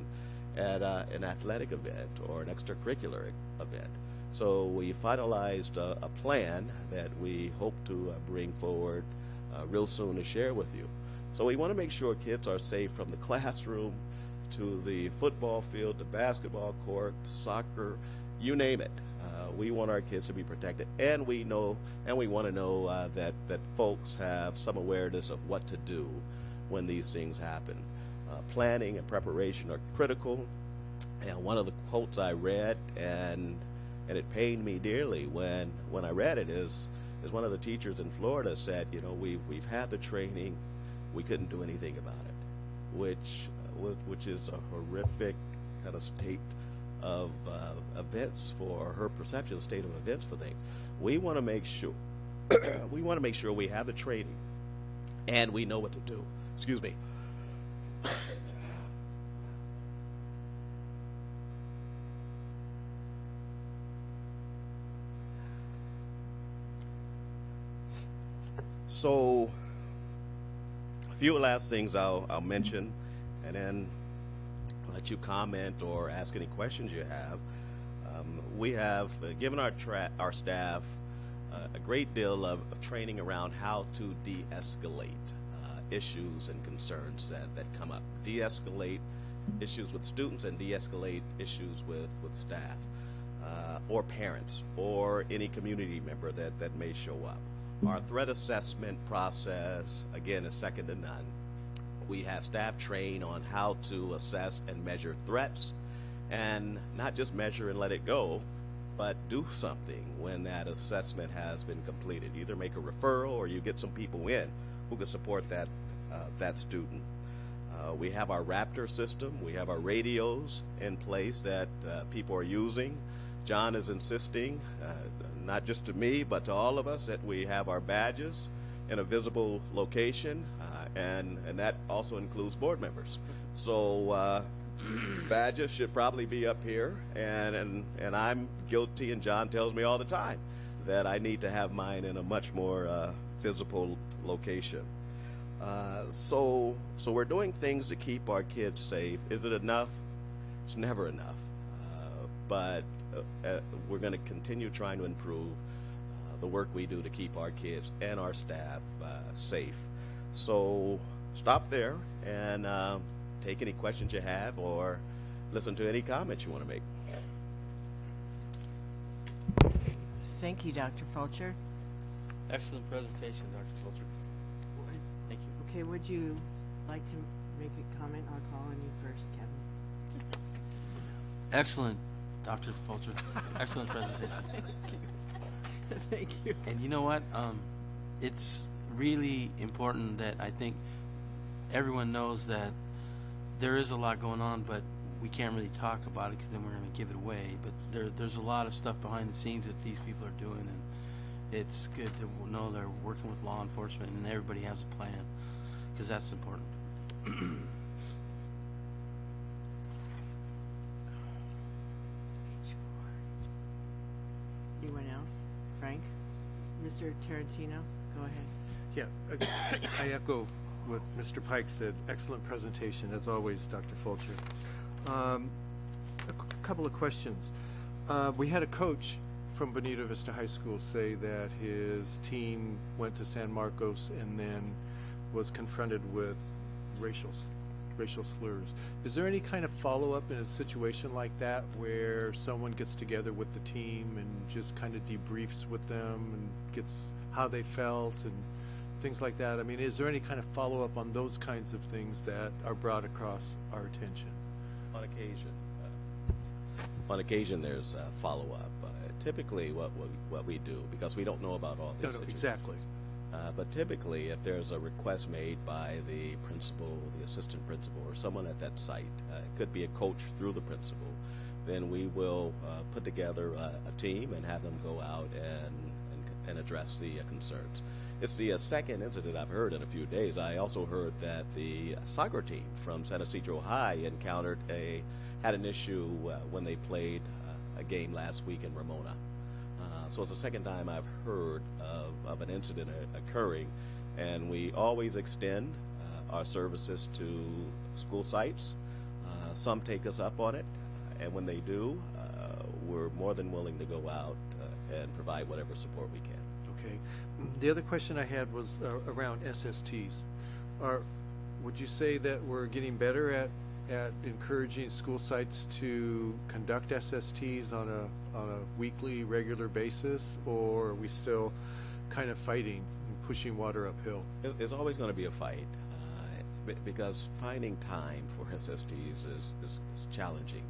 at an athletic event or an extracurricular event. So we finalized a plan that we hope to bring forward real soon to share with you. So we want to make sure kids are safe from the classroom to the football field, the basketball court, soccer, you name it. We want our kids to be protected, and we want to know that folks have some awareness of what to do when these things happen. Planning and preparation are critical. And one of the quotes I read, and it pained me dearly when I read it, is one of the teachers in Florida said, we've had the training, we couldn't do anything about it, which is a horrific kind of state of events for her perception, state of events for things. We want to make sure we have the training and we know what to do. Excuse me. So, a few last things I'll mention, and then let you comment or ask any questions you have. We have given our staff a great deal of training around how to de-escalate issues and concerns that come up. De-escalate issues with students and de-escalate issues with staff or parents or any community member that may show up. Our threat assessment process, again, is second to none. We have staff trained on how to assess and measure threats, and not just measure and let it go, but do something when that assessment has been completed. Either make a referral or you get some people in who can support that student. We have our Raptor system. We have our radios in place that people are using. John is insisting, not just to me, but to all of us, that we have our badges in a visible location, and that also includes board members. So badges should probably be up here, and I'm guilty, and John tells me all the time that I need to have mine in a much more visible location. So we're doing things to keep our kids safe. Is it enough? It's never enough. But we're going to continue trying to improve the work we do to keep our kids and our staff safe. So stop there and take any questions you have or listen to any comments you want to make. Thank you, Dr. Fulcher. Excellent presentation, Dr. Fulcher. Thank you. Okay, would you like to make a comment? I'll call on you first, Kevin. Excellent, Dr. Fulcher. Excellent presentation. Thank you. Thank you. And you know what? It's really important that I think everyone knows that there is a lot going on, but we can't really talk about it because then we're going to give it away. But there's a lot of stuff behind the scenes that these people are doing, and it's good to know they're working with law enforcement and everybody has a plan, because that's important. Anyone else? Frank? Mr. Tarantino, go ahead. Yeah, I echo what Mr. Pike said. Excellent presentation, as always, Dr. Fulcher. A couple of questions. We had a coach from Bonita Vista High School say that his team went to San Marcos and then was confronted with racial slurs. Is there any kind of follow-up in a situation like that where someone gets together with the team and just kind of debriefs with them and gets how they felt and things like that? I mean, is there any kind of follow-up on those kinds of things that are brought across our attention? On occasion, there's follow-up. Typically, what we do, because we don't know about all these situations. Exactly. But typically, if there's a request made by the principal, the assistant principal, or someone at that site, it could be a coach through the principal, then we will put together a team and have them go out and address the concerns. It's the second incident I've heard in a few days. I also heard that the soccer team from San Ysidro High had an issue when they played a game last week in Ramona. So it's the second time I've heard of an incident occurring, and we always extend our services to school sites. Some take us up on it, and when they do, we're more than willing to go out and provide whatever support we can. Okay. The other question I had was around SSTs. Would you say that we're getting better at encouraging school sites to conduct SSTs on a weekly, regular basis, or are we still kind of fighting and pushing water uphill? It's always going to be a fight because finding time for SSTs is challenging.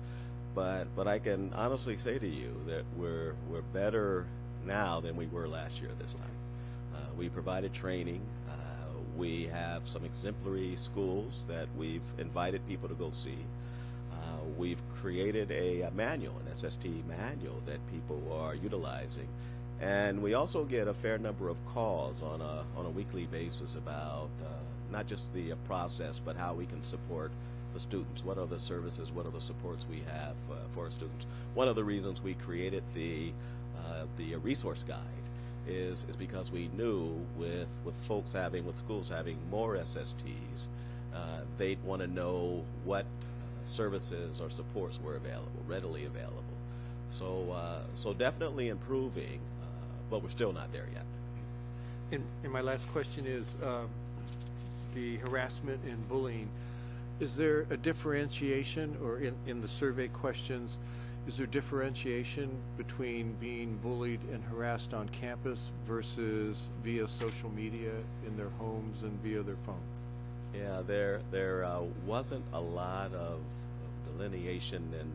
But I can honestly say to you that we're better now than we were last year this time. We provided training. We have some exemplary schools that we've invited people to go see. We've created a manual, an SST manual that people are utilizing. And we also get a fair number of calls on a weekly basis about not just the process, but how we can support the students. What are the services, what are the supports we have for our students? One of the reasons we created the resource guide is because we knew with schools having more SSTs, they'd want to know what services or supports were readily available. So definitely improving, but we're still not there yet. And my last question is, the harassment and bullying, is there a differentiation, or in the survey questions, is there differentiation between being bullied and harassed on campus versus via social media in their homes and via their phone? Yeah, there wasn't a lot of delineation in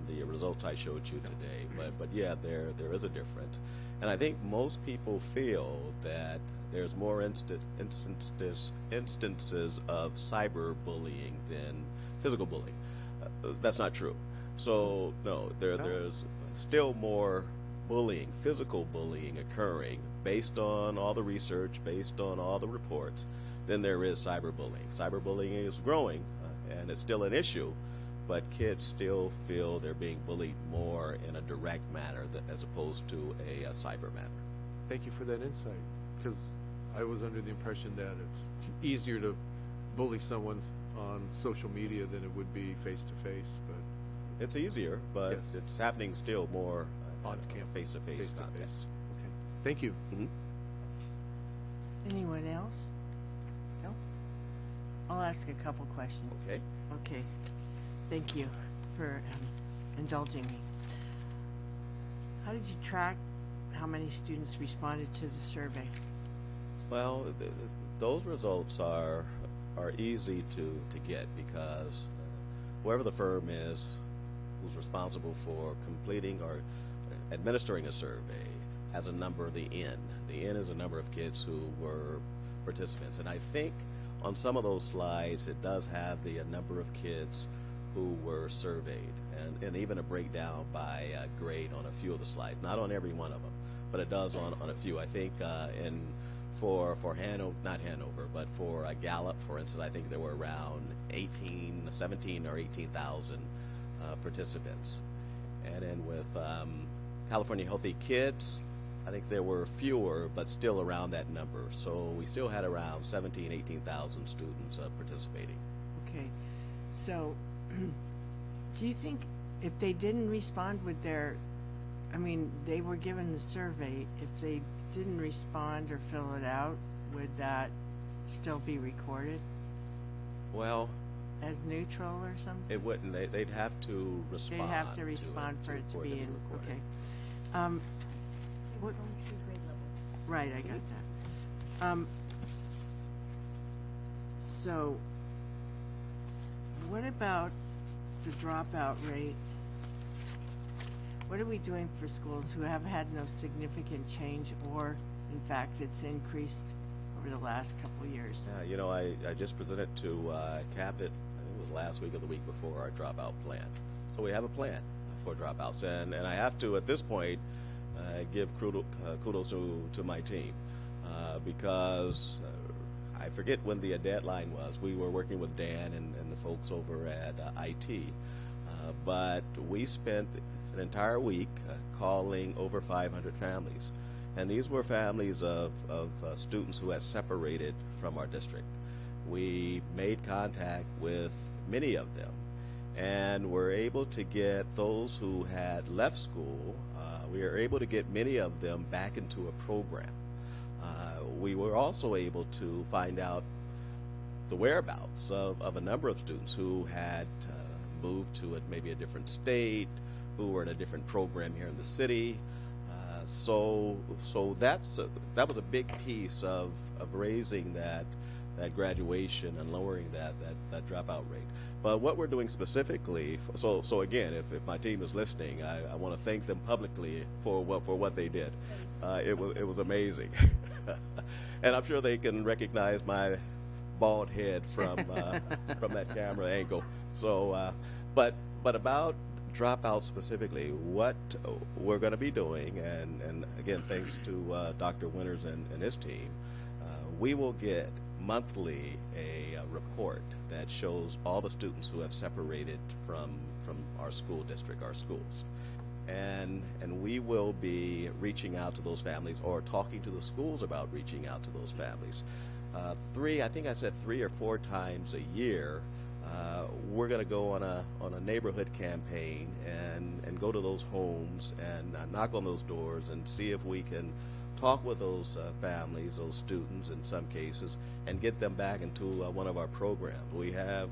the results I showed you today, but yeah, there is a difference, and I think most people feel that there's more instances of cyberbullying than physical bullying. That's not true. So no, there's still more bullying, physical bullying occurring based on all the research, based on all the reports, than there is cyberbullying. Cyberbullying is growing, and it's still an issue, but kids still feel they're being bullied more in a direct manner as opposed to a cyber manner. Thank you for that insight, because I was under the impression that it's easier to bully someone on social media than it would be face-to-face, but it's easier, but yes, it's happening still more on campus, face-to-face context. Okay, thank you. Anyone else? No? I'll ask a couple questions. Okay. Okay. Thank you for indulging me. How did you track how many students responded to the survey? Well, those results are easy to get because whoever the firm is who's responsible for completing or administering a survey has a number, the N. The N is a number of kids who were participants. And I think on some of those slides it does have the number of kids who were surveyed and even a breakdown by grade on a few of the slides. Not on every one of them, but it does on a few. I think for Hanover, not Hanover, but for Gallup, for instance, I think there were around 17 or 18,000 participants. And then with California Healthy Kids, I think there were fewer, but still around that number. So we still had around 17, 18,000 students participating. Okay. So do you think if they didn't respond with their, I mean, they were given the survey, if they didn't respond or fill it out, would that still be recorded? Well, as neutral or something? It wouldn't. They'd have to respond. They'd have to respond for it to be in. Okay. What, right, I got that. So, what about the dropout rate? What are we doing for schools who have had no significant change, or in fact it's increased over the last couple of years? Yeah, you know, I just presented to Cabinet, I think it was last week or the week before, our dropout plan. So we have a plan for dropouts, and I have to, at this point, give kudos to my team because I forget when the deadline was. We were working with Dan and the folks over at IT, but we spent an entire week calling over 500 families. And these were families of students who had separated from our district. We made contact with many of them and were able to get those who had left school, we were able to get many of them back into a program. We were also able to find out the whereabouts of a number of students who had moved to maybe a different state, who were in a different program here in the city. So that was a big piece of raising that graduation and lowering that dropout rate. But what we're doing specifically, so again, if my team is listening, I want to thank them publicly for what they did. It was amazing, and I'm sure they can recognize my bald head from that camera angle. So, but about dropout specifically, what we're going to be doing, and again, thanks to Dr. Winters and his team, we will get monthly a report that shows all the students who have separated from our school district, our schools. And we will be reaching out to those families or talking to the schools about reaching out to those families. I think I said 3 or 4 times a year, we're going to go on a neighborhood campaign and go to those homes and knock on those doors and see if we can talk with those families, those students in some cases, and get them back into one of our programs. We have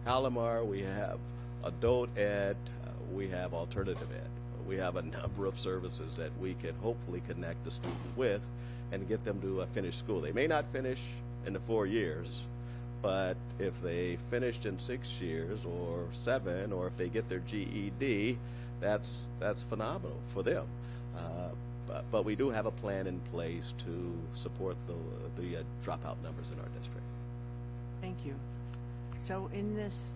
Palomar, we have adult ed, we have alternative ed. We have a number of services that we can hopefully connect the student with and get them to finish school. They may not finish in the 4 years, but if they finished in 6 years or 7, or if they get their GED, that's phenomenal for them. But we do have a plan in place to support the dropout numbers in our district. Thank you. So in this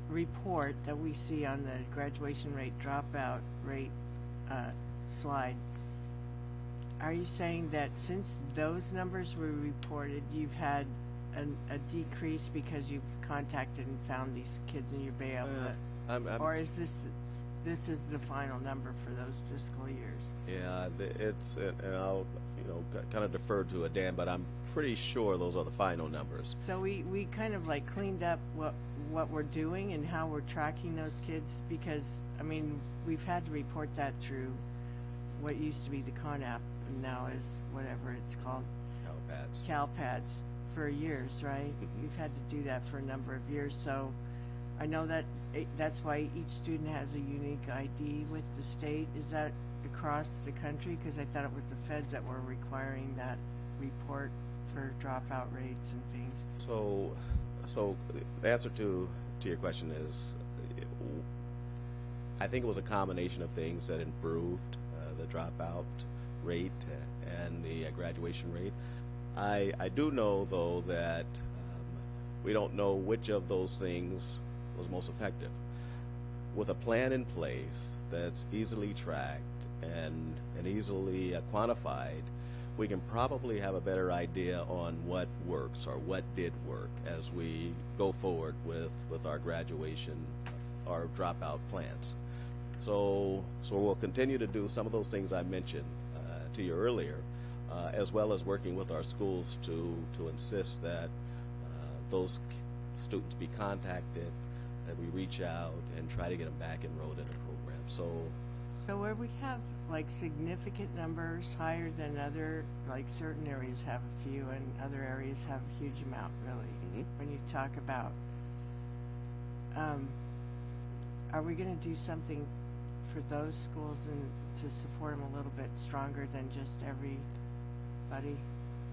report that we see on the graduation rate, dropout rate slide, are you saying that since those numbers were reported, you've had a decrease because you've contacted and found these kids in your Bay Area? Or is this is the final number for those fiscal years? Yeah, it's, and I'll kind of defer to Dan, but I'm pretty sure those are the final numbers. So we kind of like cleaned up what we're doing and how we're tracking those kids, because I mean we've had to report that through what used to be the CONAP and now is whatever it's called, CalPads for years, right? We've had to do that for a number of years. So I know that that's why each student has a unique ID with the state. Is that across the country? Because I thought it was the feds that were requiring that report for dropout rates and things. So the answer to your question is, I think it was a combination of things that improved the dropout rate and the graduation rate. I do know, though, that we don't know which of those things was most effective. With a plan in place that's easily tracked and easily quantified, we can probably have a better idea on what works or what did work as we go forward with our graduation, our dropout plans. So we'll continue to do some of those things I mentioned to you earlier, as well as working with our schools to insist that those students be contacted, that we reach out and try to get them back enrolled in the program. So where we have like significant numbers higher than other, like certain areas have a few and other areas have a huge amount, really. When you talk about, are we going to do something for those schools and to support them a little bit stronger than just everybody?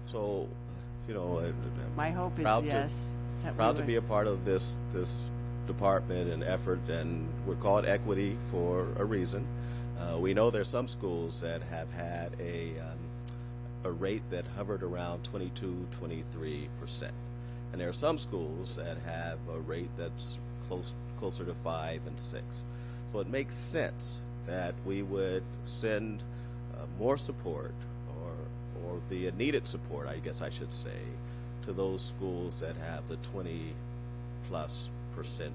So, my hope is yes. Proud to be a part of this department and effort, and we're called Equity for a reason. We know there's some schools that have had a rate that hovered around 22-23%, and there are some schools that have a rate that's closer to 5 and 6. So it makes sense that we would send more support, or the needed support, I guess I should say, to those schools that have the 20+%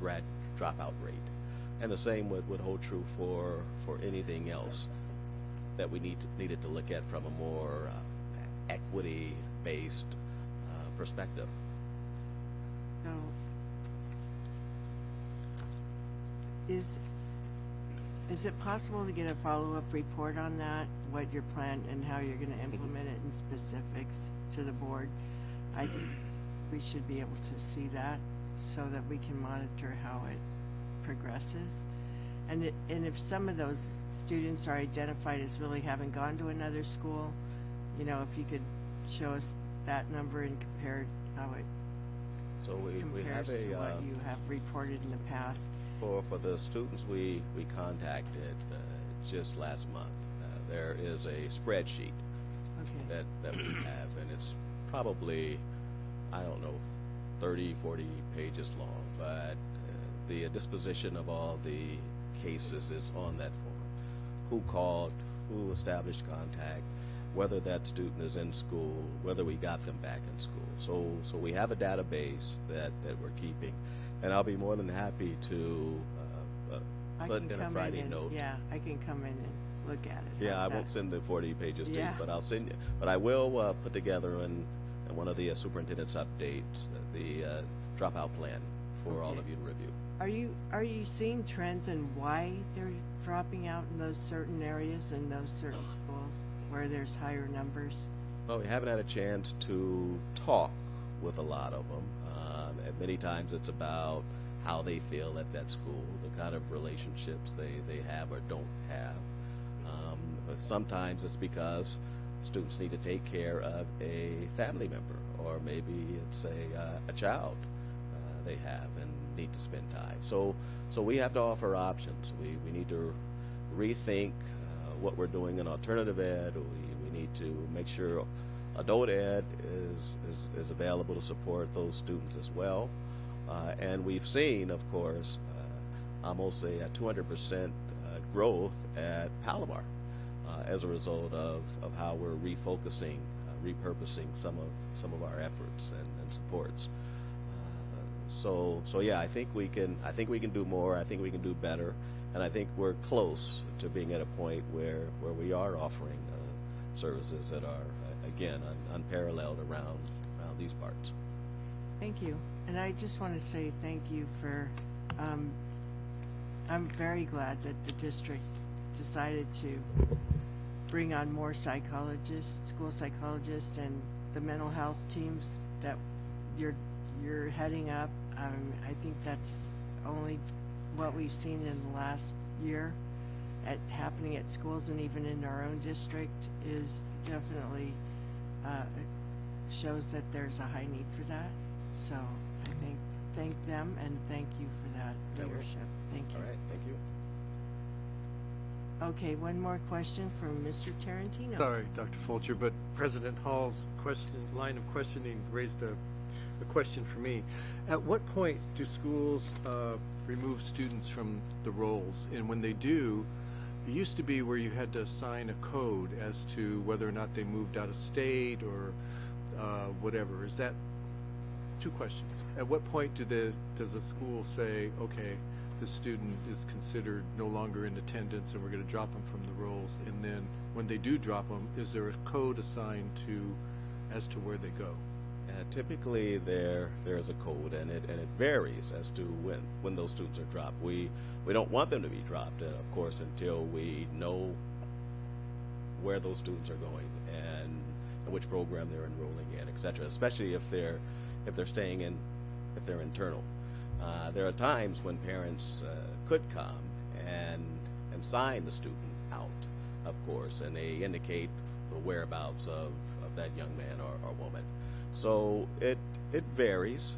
grad dropout rate. And the same would hold true for anything else that we needed to look at from a more equity-based perspective. So, is it possible to get a follow-up report on that, what your plan and how you're going to implement it in specifics to the board? I think we should be able to see that so that we can monitor how it progresses. And if some of those students are identified as really haven't gone to another school, if you could show us that number and compare how it compares to what you have reported in the past. For the students we contacted just last month, there is a spreadsheet that we have, and it's probably, 30, 40 pages long, but the disposition of all the cases is on that form. Who called, who established contact, whether that student is in school, whether we got them back in school. So we have a database that we're keeping, and I'll be more than happy to put in a Friday note. Yeah, I can come in and look at it. Yeah, I won't send the 40 pages to you, but I'll send you. But I will put together in one of the superintendent's updates the dropout plan for all of you to review. Are you seeing trends in why they're dropping out in those certain areas and those certain schools where there's higher numbers? Well, we haven't had a chance to talk with a lot of them. And many times it's about how they feel at that school, the kind of relationships they have or don't have. But sometimes it's because students need to take care of a family member, or maybe it's a child they have and need to spend time. So we have to offer options. We need to rethink what we're doing in alternative ed. We need to make sure adult ed is available to support those students as well. And we've seen, of course, almost a 200% growth at Palomar as a result of how we're refocusing, repurposing some of our efforts and supports. So yeah, I think we can do more. I think we can do better, and I think we're close to being at a point where we are offering services that are again unparalleled around these parts. Thank you, and I just want to say thank you for. I'm very glad that the district decided to bring on more psychologists, school psychologists, and the mental health teams that you're heading up. I think that's only what we've seen in the last year happening at schools, and even in our own district is definitely shows that there's a high need for that. So I thank them and thank you for that leadership. Thank you. All right, thank you. Okay, one more question from Mr. Tarantino. Sorry, Dr. Fulcher, but President Hall's line of questioning raised a question for me. At what point do schools remove students from the rolls? And when they do, it used to be where you had to assign a code as to whether or not they moved out of state or whatever. Is that two questions? At what point does a school say, okay, the student is considered no longer in attendance and we're going to drop them from the rolls? And then when they do drop them, is there a code assigned as to where they go? Typically there is a code, and it varies as to when those students are dropped. We don't want them to be dropped, of course, until we know where those students are going and which program they're enrolling in, et cetera, especially if they're staying in, if they're internal. There are times when parents could come and sign the student out, of course, and they indicate the whereabouts of that young man or woman. So it varies.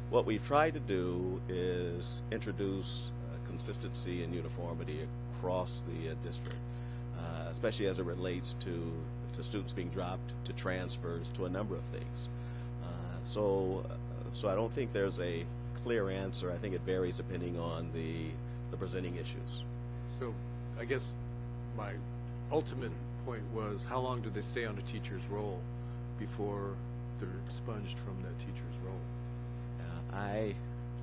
What we've tried to do is introduce consistency and uniformity across the district, especially as it relates to students being dropped, to transfers, to a number of things. So I don't think there's a clear answer. I think it varies depending on the presenting issues. So I guess my ultimate point was, how long do they stay on a teacher's role before they're expunged from that teacher's role? I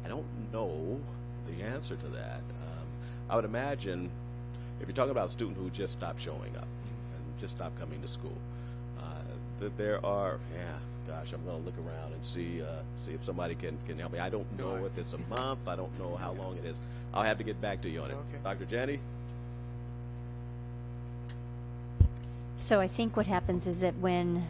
don't know the answer to that. I would imagine if you're talking about a student who just stopped showing up and just stopped coming to school, that there are, I'm going to look around and see if somebody can help me. I don't know if it's a month. I don't know how long it is. I'll have to get back to you on it. Okay. Dr. Janney? So I think what happens is that when,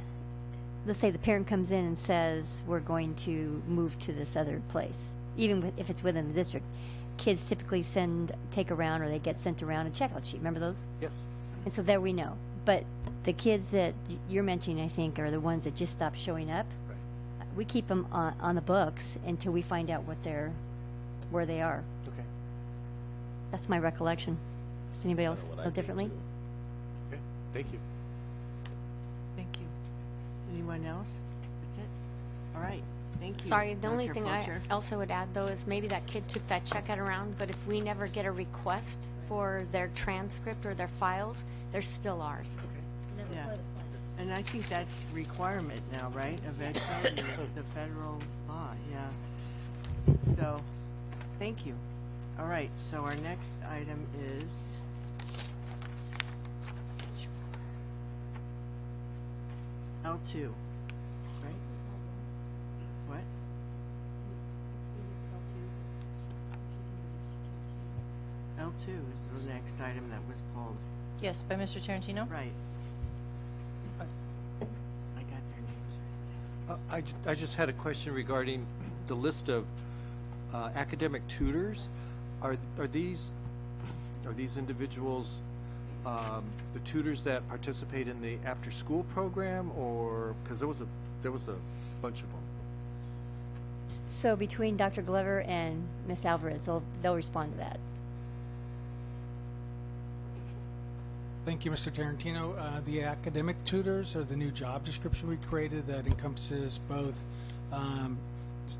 let's say the parent comes in and says, we're going to move to this other place, even if it's within the district, kids typically take around, or they get sent around a checkout sheet. Remember those? Yes. And so there we know. But the kids that you're mentioning, I think, are the ones that just stop showing up. Right. We keep them on the books until we find out where they are. Okay. That's my recollection. Does anybody else know differently? Okay. Thank you. Thank you. Anyone else? That's it? All right. Thank you. Sorry, the only Dr. thing Fulcher. I also would add, though, is maybe that kid took that checkout around, but if we never get a request for their transcript or their files, they're still ours. Okay. Yeah. And I think that's requirement now, right, of ed code, the federal law, yeah. So, thank you. All right, so our next item is L2, right? What? L2 is the next item that was pulled. Yes, by Mr. Tarantino. Right. I got their names. I just had a question regarding the list of academic tutors. Are these individuals the tutors that participate in the after-school program, or because there was a bunch of them? So between Dr. Glover and Ms. Alvarez, they'll respond to that. Thank you, Mr. Tarantino. The academic tutors are the new job description we created that encompasses both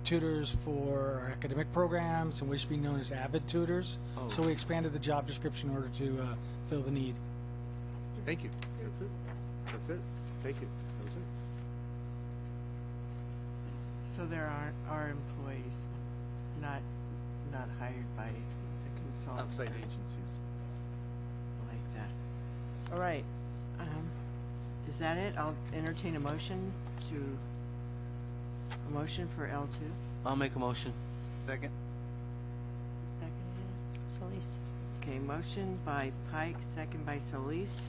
tutors for academic programs and which be known as avid tutors. Oh. So we expanded the job description in order to fill the need. Thank you. That's it. That's it. Thank you. That was it. So there are employees, not hired by the consultant. Outside agencies. Like that. All right. Is that it? I'll entertain a motion for L2. I'll make a motion. Second. Seconded. Solis. Okay, motion by Pike, second by Solis.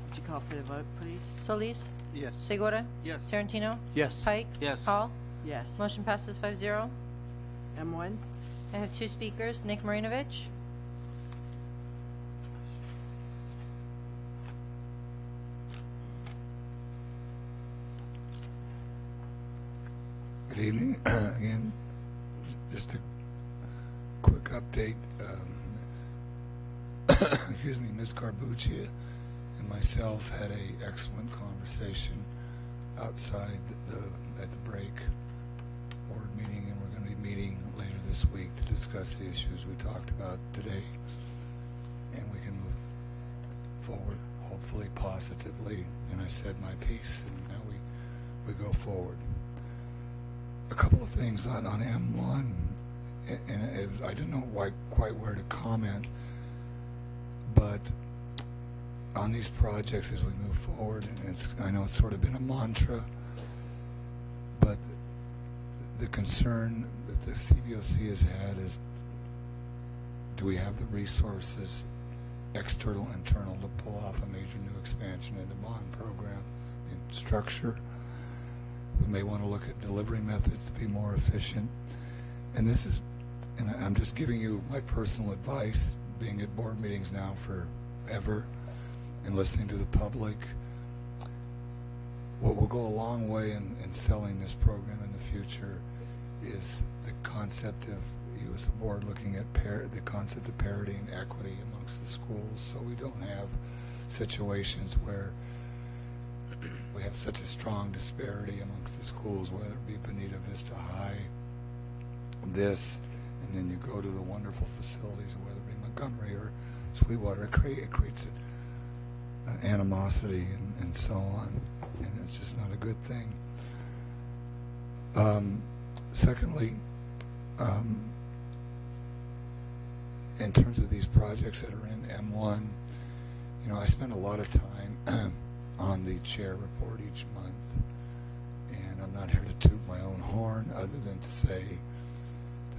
Would you call for the vote, please? Solis. Yes. Segura. Yes. Tarantino. Yes. Pike. Yes. Hall. Yes. Motion passes 5-0. M1? I have two speakers, Nick Marinovich. Good evening. Again, just a quick update. Excuse me, Ms. Carbuccia and myself had a excellent conversation outside at the break board meeting, and we're going to be meeting later this week to discuss the issues we talked about today, and we can move forward, hopefully positively. And I said my piece, and now we go forward. A couple of things on M1, and I don't know quite where to comment, but on these projects as we move forward, and I know it's sort of been a mantra, but the concern that the CBOC has had is, do we have the resources, external, internal, to pull off a major new expansion in the bond program and structure? We may want to look at delivery methods to be more efficient. And this is, and I'm just giving you my personal advice, being at board meetings now forever and listening to the public. What will go a long way in selling this program in the future is the concept of, you as a board looking at the concept of parity and equity amongst the schools, so we don't have situations where we have such a strong disparity amongst the schools, whether it be Bonita Vista High, and then you go to the wonderful facilities, whether it be Montgomery or Sweetwater. It creates animosity and so on, and it's just not a good thing. Secondly, in terms of these projects that are in M1, I spend a lot of time on the chair report each month, and I'm not here to toot my own horn other than to say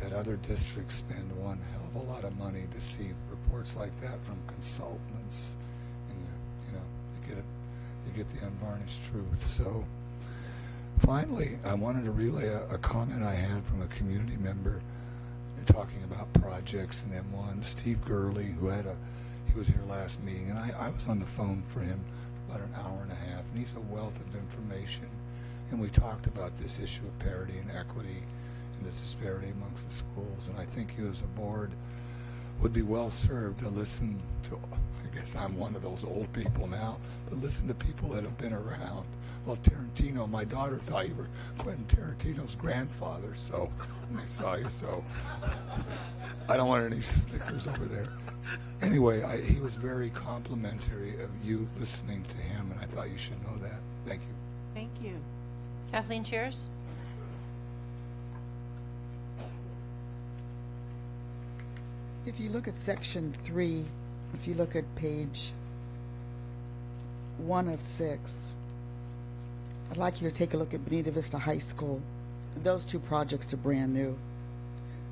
that other districts spend one hell of a lot of money to see reports like that from consultants, and you get the unvarnished truth. So finally, I wanted to relay a comment I had from a community member talking about projects in M1. Steve Gurley, he was here last meeting, and I was on the phone for him for about an hour and a half, and he's a wealth of information, and we talked about this issue of parity and equity and the disparity amongst the schools. And I think you as a board would be well served to listen to, I guess I'm one of those old people now, but listen to people that have been around. Well, Tarantino, my daughter thought you were Quentin Tarantino's grandfather, so when I saw you, so I don't want any stickers over there. Anyway, he was very complimentary of you listening to him, and I thought you should know that. Thank you. Thank you. Kathleen Shears. If you look at section 3, if you look at page 1 of 6, I'd like you to take a look at Bonita Vista High School. Those two projects are brand new.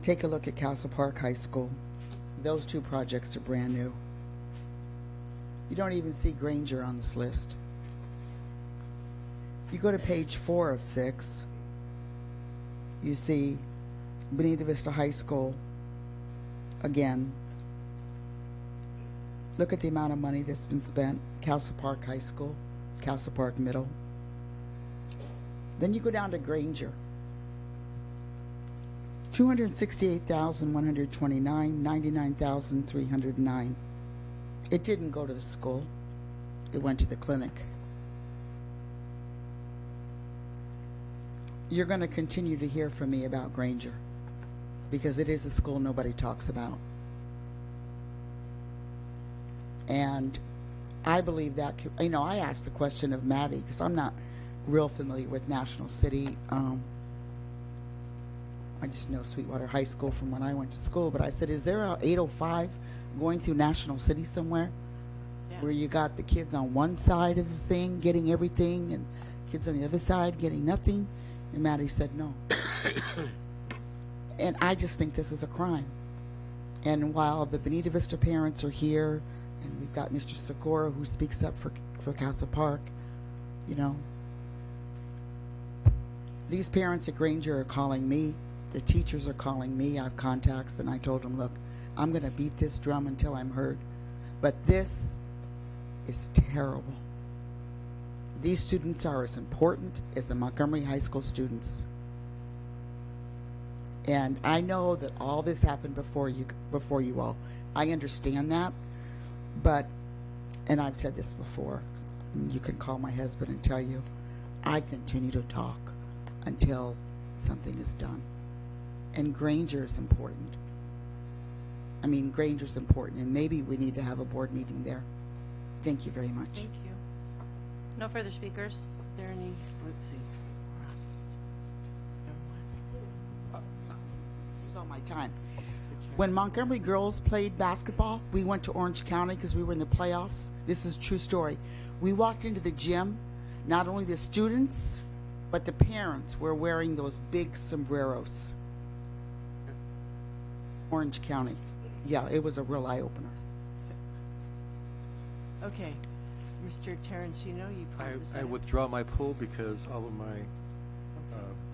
Take a look at Castle Park High School. those two projects are brand new. You don't even see Granger on this list. You go to page 4 of 6, you see Bonita Vista High School again. Look at the amount of money that's been spent. Castle Park High School, Castle Park Middle. Then you go down to Granger. $268,129, $99,309. It didn't go to the school. It went to the clinic. You're going to continue to hear from me about Granger because it is a school nobody talks about. And I believe that, you know, I asked the question of Maddie because I'm not real familiar with National City. I just know Sweetwater High School from when I went to school, but I said, is there a 805 going through National City somewhere where you got the kids on one side of the thing getting everything and kids on the other side getting nothing? And Maddie said no. And I just think this is a crime. And while the Bonita Vista parents are here, and we've got Mr. Segura who speaks up for Castle Park, you know, these parents at Granger are calling me. The teachers are calling me. I have contacts, and I told them, look, I'm going to beat this drum until I'm heard. But this is terrible. These students are as important as the Montgomery High School students. And I know that all this happened before you all. I understand that. But, and I've said this before, you can call my husband and tell you, I continue to talk until something is done. And Granger is important. I mean, Granger's important, and maybe we need to have a board meeting there. Thank you very much. Thank you. No further speakers. Are there any, let's see. Use all my time. When Montgomery girls played basketball, we went to Orange County because we were in the playoffs. This is a true story. We walked into the gym. Not only the students, but the parents were wearing those big sombreros. Orange County. Yeah, it was a real eye-opener. Okay. Mr. Tarantino, you I withdraw my pull because all of my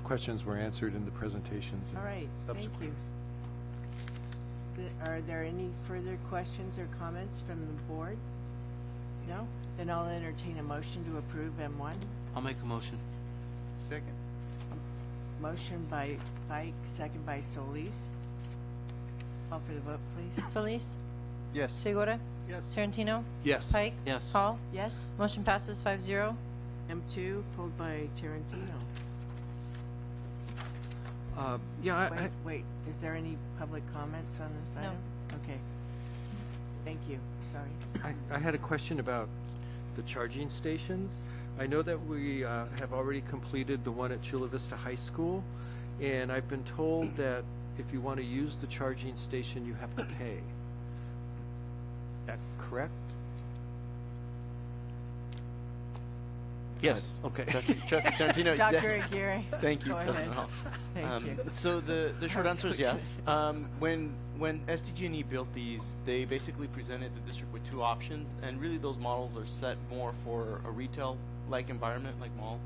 questions were answered in the presentations. All right, thank you. Are there any further questions or comments from the board? No? Then I'll entertain a motion to approve M1. I'll make a motion. Second. Motion by Pike, second by Solis. Call for the vote, please. Solis? Yes. Segura? Yes. Tarantino? Yes. Pike? Yes. Hall? Yes. Motion passes 5-0. M2 pulled by Tarantino. Wait. Is there any public comments on this item? Okay. Thank you. Sorry. I had a question about the charging stations. I know that we have already completed the one at Chula Vista High School, and I've been told that if you want to use the charging station, you have to pay. Is that correct? Yes. Okay. Trustee Tarantino. Dr. Aguirre. Thank you, Go President ahead. Hall. Thank you. So the short answer is yes. When SDG&E built these, they basically presented the district with two options, and really those models are set more for a retail-like environment, like malls,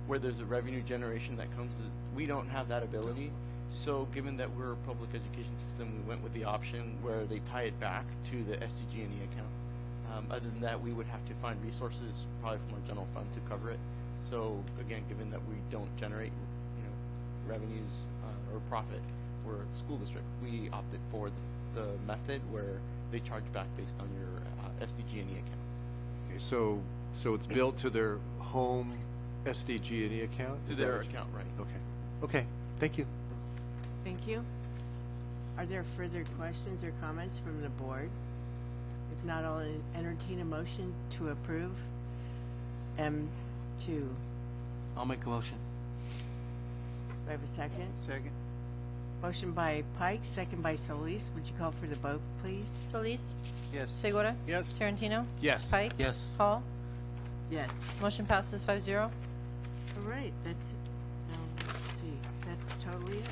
where there's a revenue generation that comes. We don't have that ability. So given that we're a public education system, we went with the option where they tie it back to the SDG&E account. Other than that, we would have to find resources probably from our general fund to cover it. So again, given that we don't generate, revenues or profit, we're a school district. We opted for the method where they charge back based on your SDG&E account. Okay, so it's billed to their home SDG&E account? To their account, right? Okay. Thank you. Thank you. Are there further questions or comments from the board? If not, I'll entertain a motion to approve M2. I'll make a motion. Do I have a second? Second. Motion by Pike, second by Solis. Would you call for the vote, please? Solis? Yes. Segura? Yes. Tarantino? Yes. Pike? Yes. Hall? Yes. Motion passes 5-0. All right, that's, now let's see, that's totally it.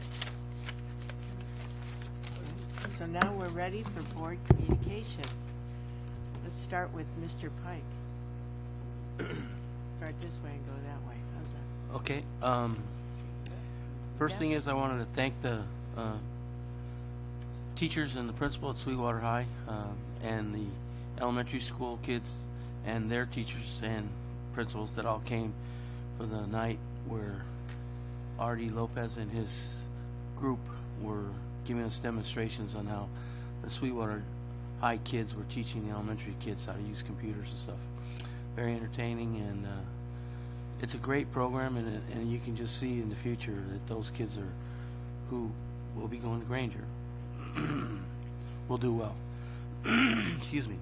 So now we're ready for board communication. Let's start with Mr. Pike. Start this way and go that way. How's that? Okay. First thing is I wanted to thank the teachers and the principal at Sweetwater High and the elementary school kids and their teachers and principals that all came for the night where Artie Lopez and his group were giving us demonstrations on how the Sweetwater High kids were teaching the elementary kids how to use computers and stuff. Very entertaining, and it's a great program, and you can just see in the future that those kids are who will be going to Granger will do well. Excuse me.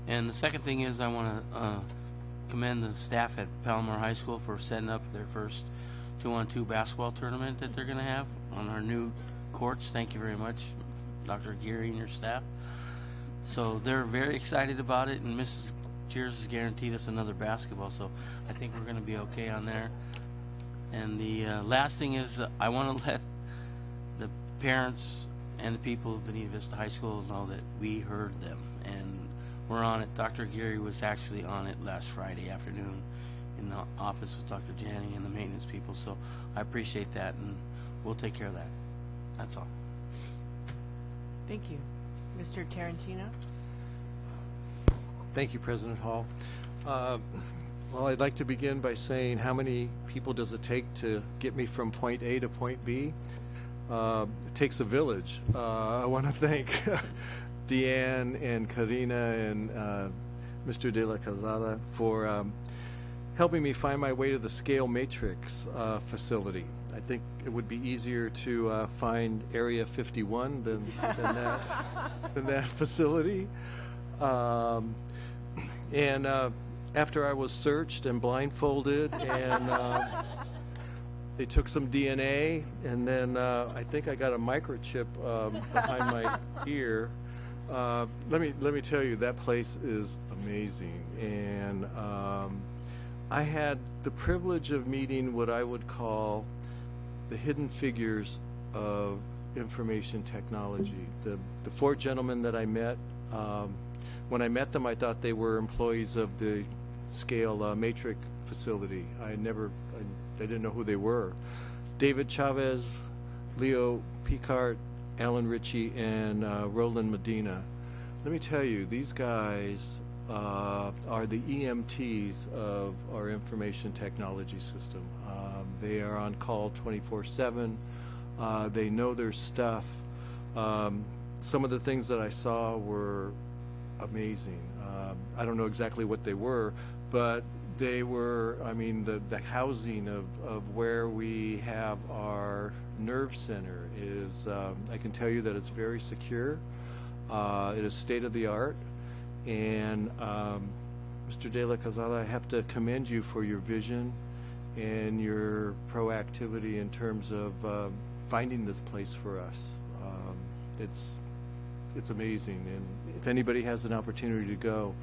And the second thing is I want to commend the staff at Palomar High School for setting up their first 2-on-2 basketball tournament that they're going to have on our new courts. Thank you very much, Dr. Geary and your staff. So they're very excited about it, and Mrs. Cheers has guaranteed us another basketball, so I think we're going to be okay on there. And the last thing is I want to let the parents and the people of Bonita Vista High School know that we heard them, and we're on it. Dr. Geary was actually on it last Friday afternoon in the office with Dr. Janney and the maintenance people, so I appreciate that, and we'll take care of that. That's all. Thank you. Mr. Tarantino? Thank you, President Hall. Well, I'd like to begin by saying how many people does it take to get me from point A to point B? It takes a village. I want to thank Deanne and Karina and Mr. De La Calzada for helping me find my way to the Scale Matrix facility. I think it would be easier to find Area 51 than that facility. And after I was searched and blindfolded, and they took some DNA, and then I think I got a microchip behind my ear. Let me tell you, that place is amazing, and I had the privilege of meeting what I would call the hidden figures of information technology. The four gentlemen that I met, when I met them, I thought they were employees of the Scale Matrix facility. I didn't know who they were. David Chavez, Leo Picard, Alan Ritchie, and Roland Medina. Let me tell you, these guys are the EMTs of our information technology system. They are on call 24/7. They know their stuff. Some of the things that I saw were amazing. I don't know exactly what they were, but they were, I mean, the housing of where we have our nerve center is, I can tell you that it's very secure. It is state-of-the-art. And Mr. De La Calzada, I have to commend you for your vision and your proactivity in terms of finding this place for us. It's amazing, and if anybody has an opportunity to go,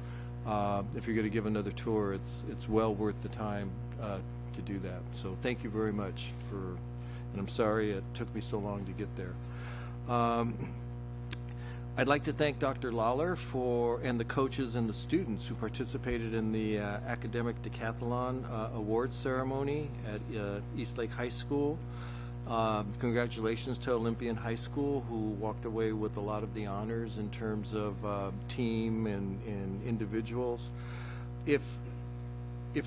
if you're going to give another tour, it's well worth the time to do that. So thank you very much and I'm sorry it took me so long to get there. I'd like to thank Dr. Lawler and the coaches and the students who participated in the Academic Decathlon Awards ceremony at Eastlake High School. Congratulations to Olympian High School, who walked away with a lot of the honors in terms of team and individuals. If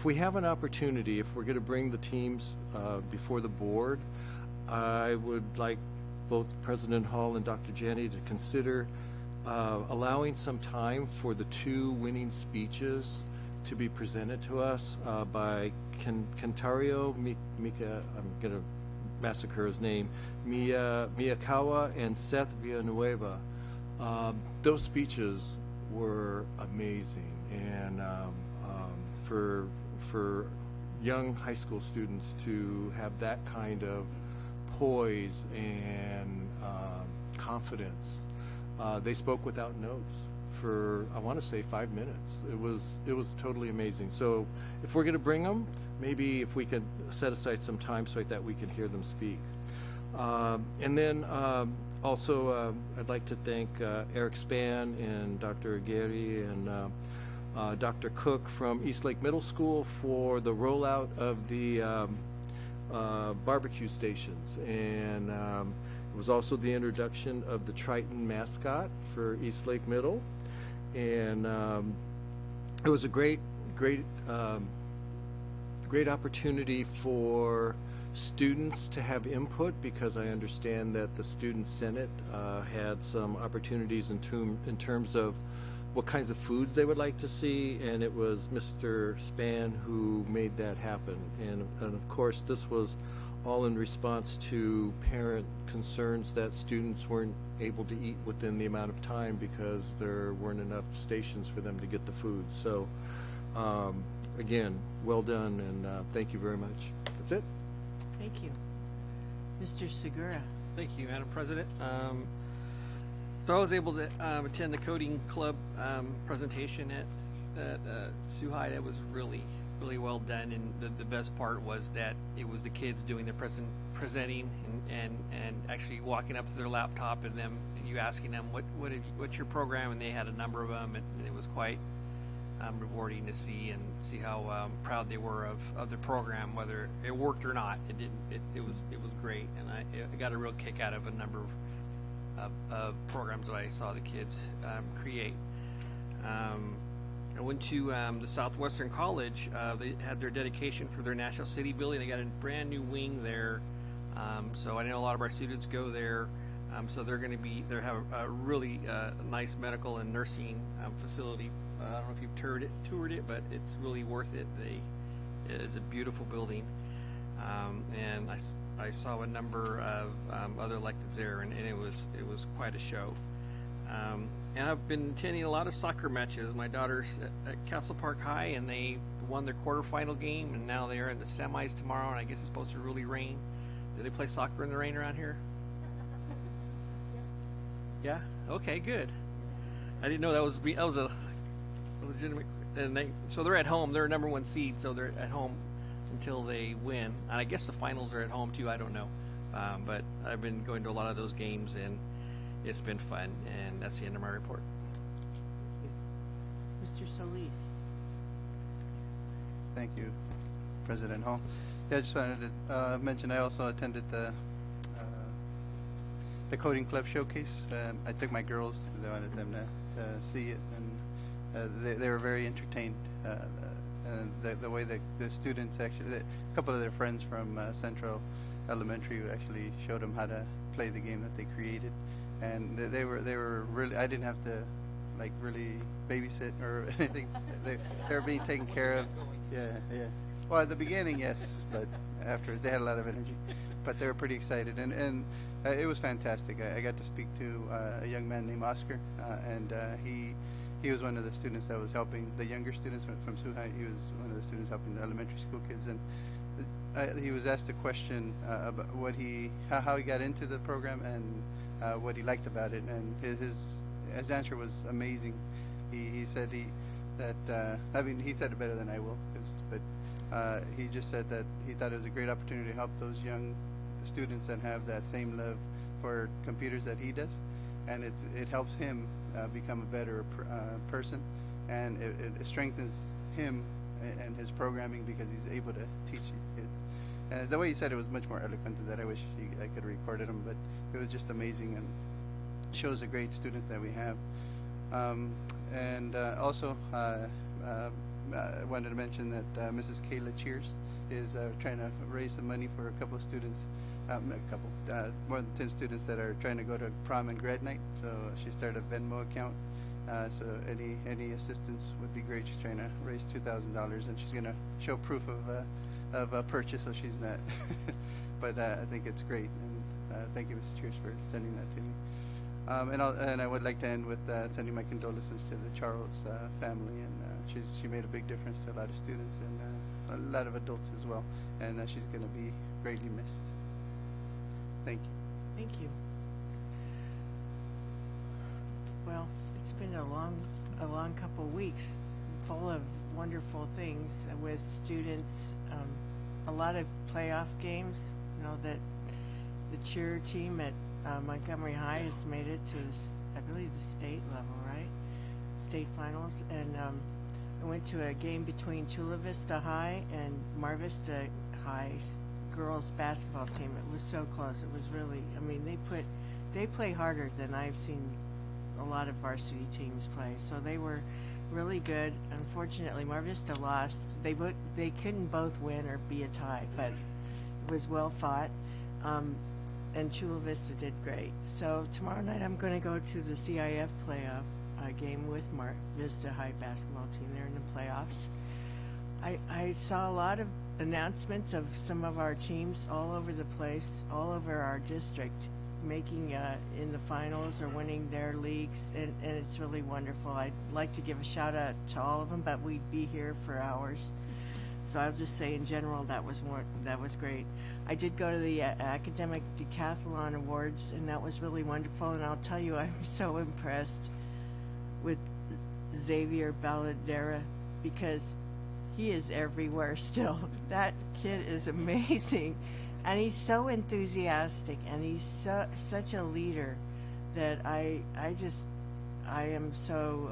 we have an opportunity, if we're going to bring the teams before the board, I would like both President Hall and Dr. Janney to consider allowing some time for the two winning speeches to be presented to us by Kentario Mika, I'm going to massacre his name, Miyakawa and Seth Villanueva. Those speeches were amazing, and for young high school students to have that kind of poise and confidence. They spoke without notes for, I want to say, 5 minutes. It was totally amazing. So if we're going to bring them, maybe if we could set aside some time so that we can hear them speak. And then Also, I'd like to thank Eric Spann and Dr. Aguirre and Dr. Cook from Eastlake Middle School for the rollout of the barbecue stations. And it was also the introduction of the Triton mascot for Eastlake Middle. And it was a great opportunity for students to have input, because I understand that the Student Senate had some opportunities in terms of what kinds of foods they would like to see, and it was Mr. Spann who made that happen. And of course, this was all in response to parent concerns that students weren't able to eat within the amount of time because there weren't enough stations for them to get the food. So again, well done, and thank you very much. That's it. Thank you. Mr. Segura. Thank you, Madam President. So I was able to attend the coding club presentation at Suhai. That was really well done, and the best part was that it was the kids doing the presenting and actually walking up to their laptop and you asking them what's your program, and they had a number of them, and it was quite rewarding to see how proud they were of the program, whether it worked or not. It was great, and I got a real kick out of a number of programs that I saw the kids create. I went to the Southwestern College. They had their dedication for their National City building. They got a brand new wing there, so I know a lot of our students go there. So they're going to have a really nice medical and nursing facility. I don't know if you've toured it, but it's really worth it. It's a beautiful building, and I saw a number of other electeds there, and it was quite a show. And I've been attending a lot of soccer matches. My daughter's at Castle Park High, and they won their quarterfinal game, and now they are in the semis tomorrow, and I guess it's supposed to really rain. Do they play soccer in the rain around here? Yeah? Okay, good. I didn't know that was a legitimate. And so they're at home. They're a number one seed, so they're at home until they win. And I guess the finals are at home too. I don't know, but I've been going to a lot of those games, and it's been fun. And that's the end of my report. Mr. Solis. Thank you, President Hall. Yeah, I just wanted to mention I also attended the Coding Club Showcase. I took my girls because I wanted them to see it, and they were very entertained. And the way that the students actually, a couple of their friends from Central Elementary actually showed them how to play the game that they created, and they were really. I didn't have to like really babysit or anything. They were being taken care of. Yeah. Well, at the beginning, yes, but afterwards they had a lot of energy. But they were pretty excited, and it was fantastic. I got to speak to a young man named Oscar, and he was one of the students that was helping the younger students from Suhai. He was one of the students helping the elementary school kids, and he was asked a question about how he got into the program and what he liked about it, and his answer was amazing. He said he said it better than I will, but he just said that he thought it was a great opportunity to help those young students that have that same love for computers that he does, and it helps him become a better person, and it strengthens him and his programming because he's able to teach these kids. And the way he said it was much more eloquent than that. I wish I could have recorded him, but it was just amazing and shows the great students that we have. And also, I wanted to mention that Mrs. Kayla Cheers is trying to raise some money for a couple of students, more than 10 students that are trying to go to prom and grad night. So she started a Venmo account. So any assistance would be great. She's trying to raise $2,000, and she's going to show proof of a purchase, so she's not. But I think it's great, and thank you, Mrs. Cheers, for sending that to me. And I would like to end with sending my condolences to the Charles family, and she made a big difference to a lot of students and a lot of adults as well, and she's going to be greatly missed. Thank you. Thank you. Well, it's been a long couple of weeks, full of wonderful things with students. A lot of playoff games. You know that the cheer team at Montgomery High has made it to, I believe, the state level, right? State finals. And I went to a game between Chula Vista High and Mar Vista High's girls basketball team. It was so close. It was really, I mean, they play harder than I've seen a lot of varsity teams play. So they were really good. Unfortunately, Mar Vista lost. They couldn't both win or be a tie, but it was well fought. And Chula Vista did great. So tomorrow night I'm going to go to the CIF playoff game with Mar Vista High basketball team. They're in the playoffs. I saw a lot of announcements of some of our teams all over the place, all over our district, making in the finals or winning their leagues, and it's really wonderful. I'd like to give a shout out to all of them, but we'd be here for hours. So I'll just say in general that was great. I did go to the Academic Decathlon Awards, and that was really wonderful. And I'll tell you, I'm so impressed with Xavier Balladera because he is everywhere still. That kid is amazing. And he's so enthusiastic, and he's such a leader that I am so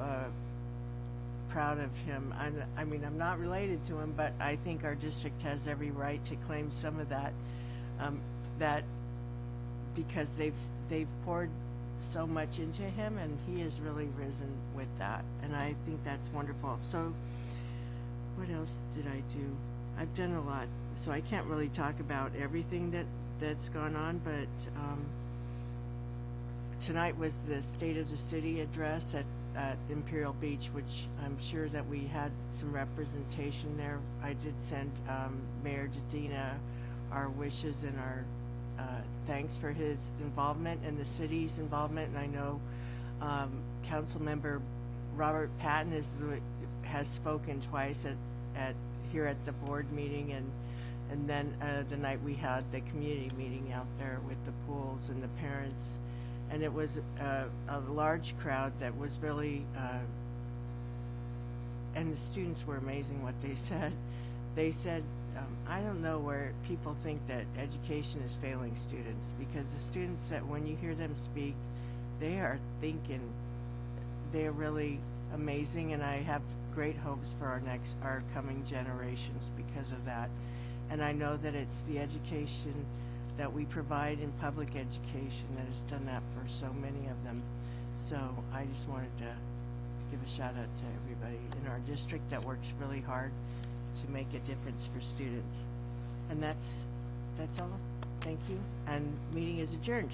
proud of him. I mean, I'm not related to him, but I think our district has every right to claim some of that, that because they've poured so much into him, and he has really risen with that, and I think that's wonderful. So what else did I do? I've done a lot, so I can't really talk about everything that's gone on, but tonight was the State of the City address at Imperial Beach, which I'm sure that we had some representation there. I did send Mayor Dedina our wishes and our thanks for his involvement and the city's involvement, and I know Council Member Robert Patton has spoken twice at here at the board meeting, and then the night we had the community meeting out there with the pools and the parents, and it was a large crowd that was really and the students were amazing what they said. They said, I don't know where people think that education is failing students, because the students that when you hear them speak, they are thinking, they're really amazing, and I have great hopes for our coming generations because of that. And I know that it's the education that we provide in public education that has done that for so many of them. So I just wanted to give a shout out to everybody in our district that works really hard to make a difference for students. And that's all. Thank you. And meeting is adjourned.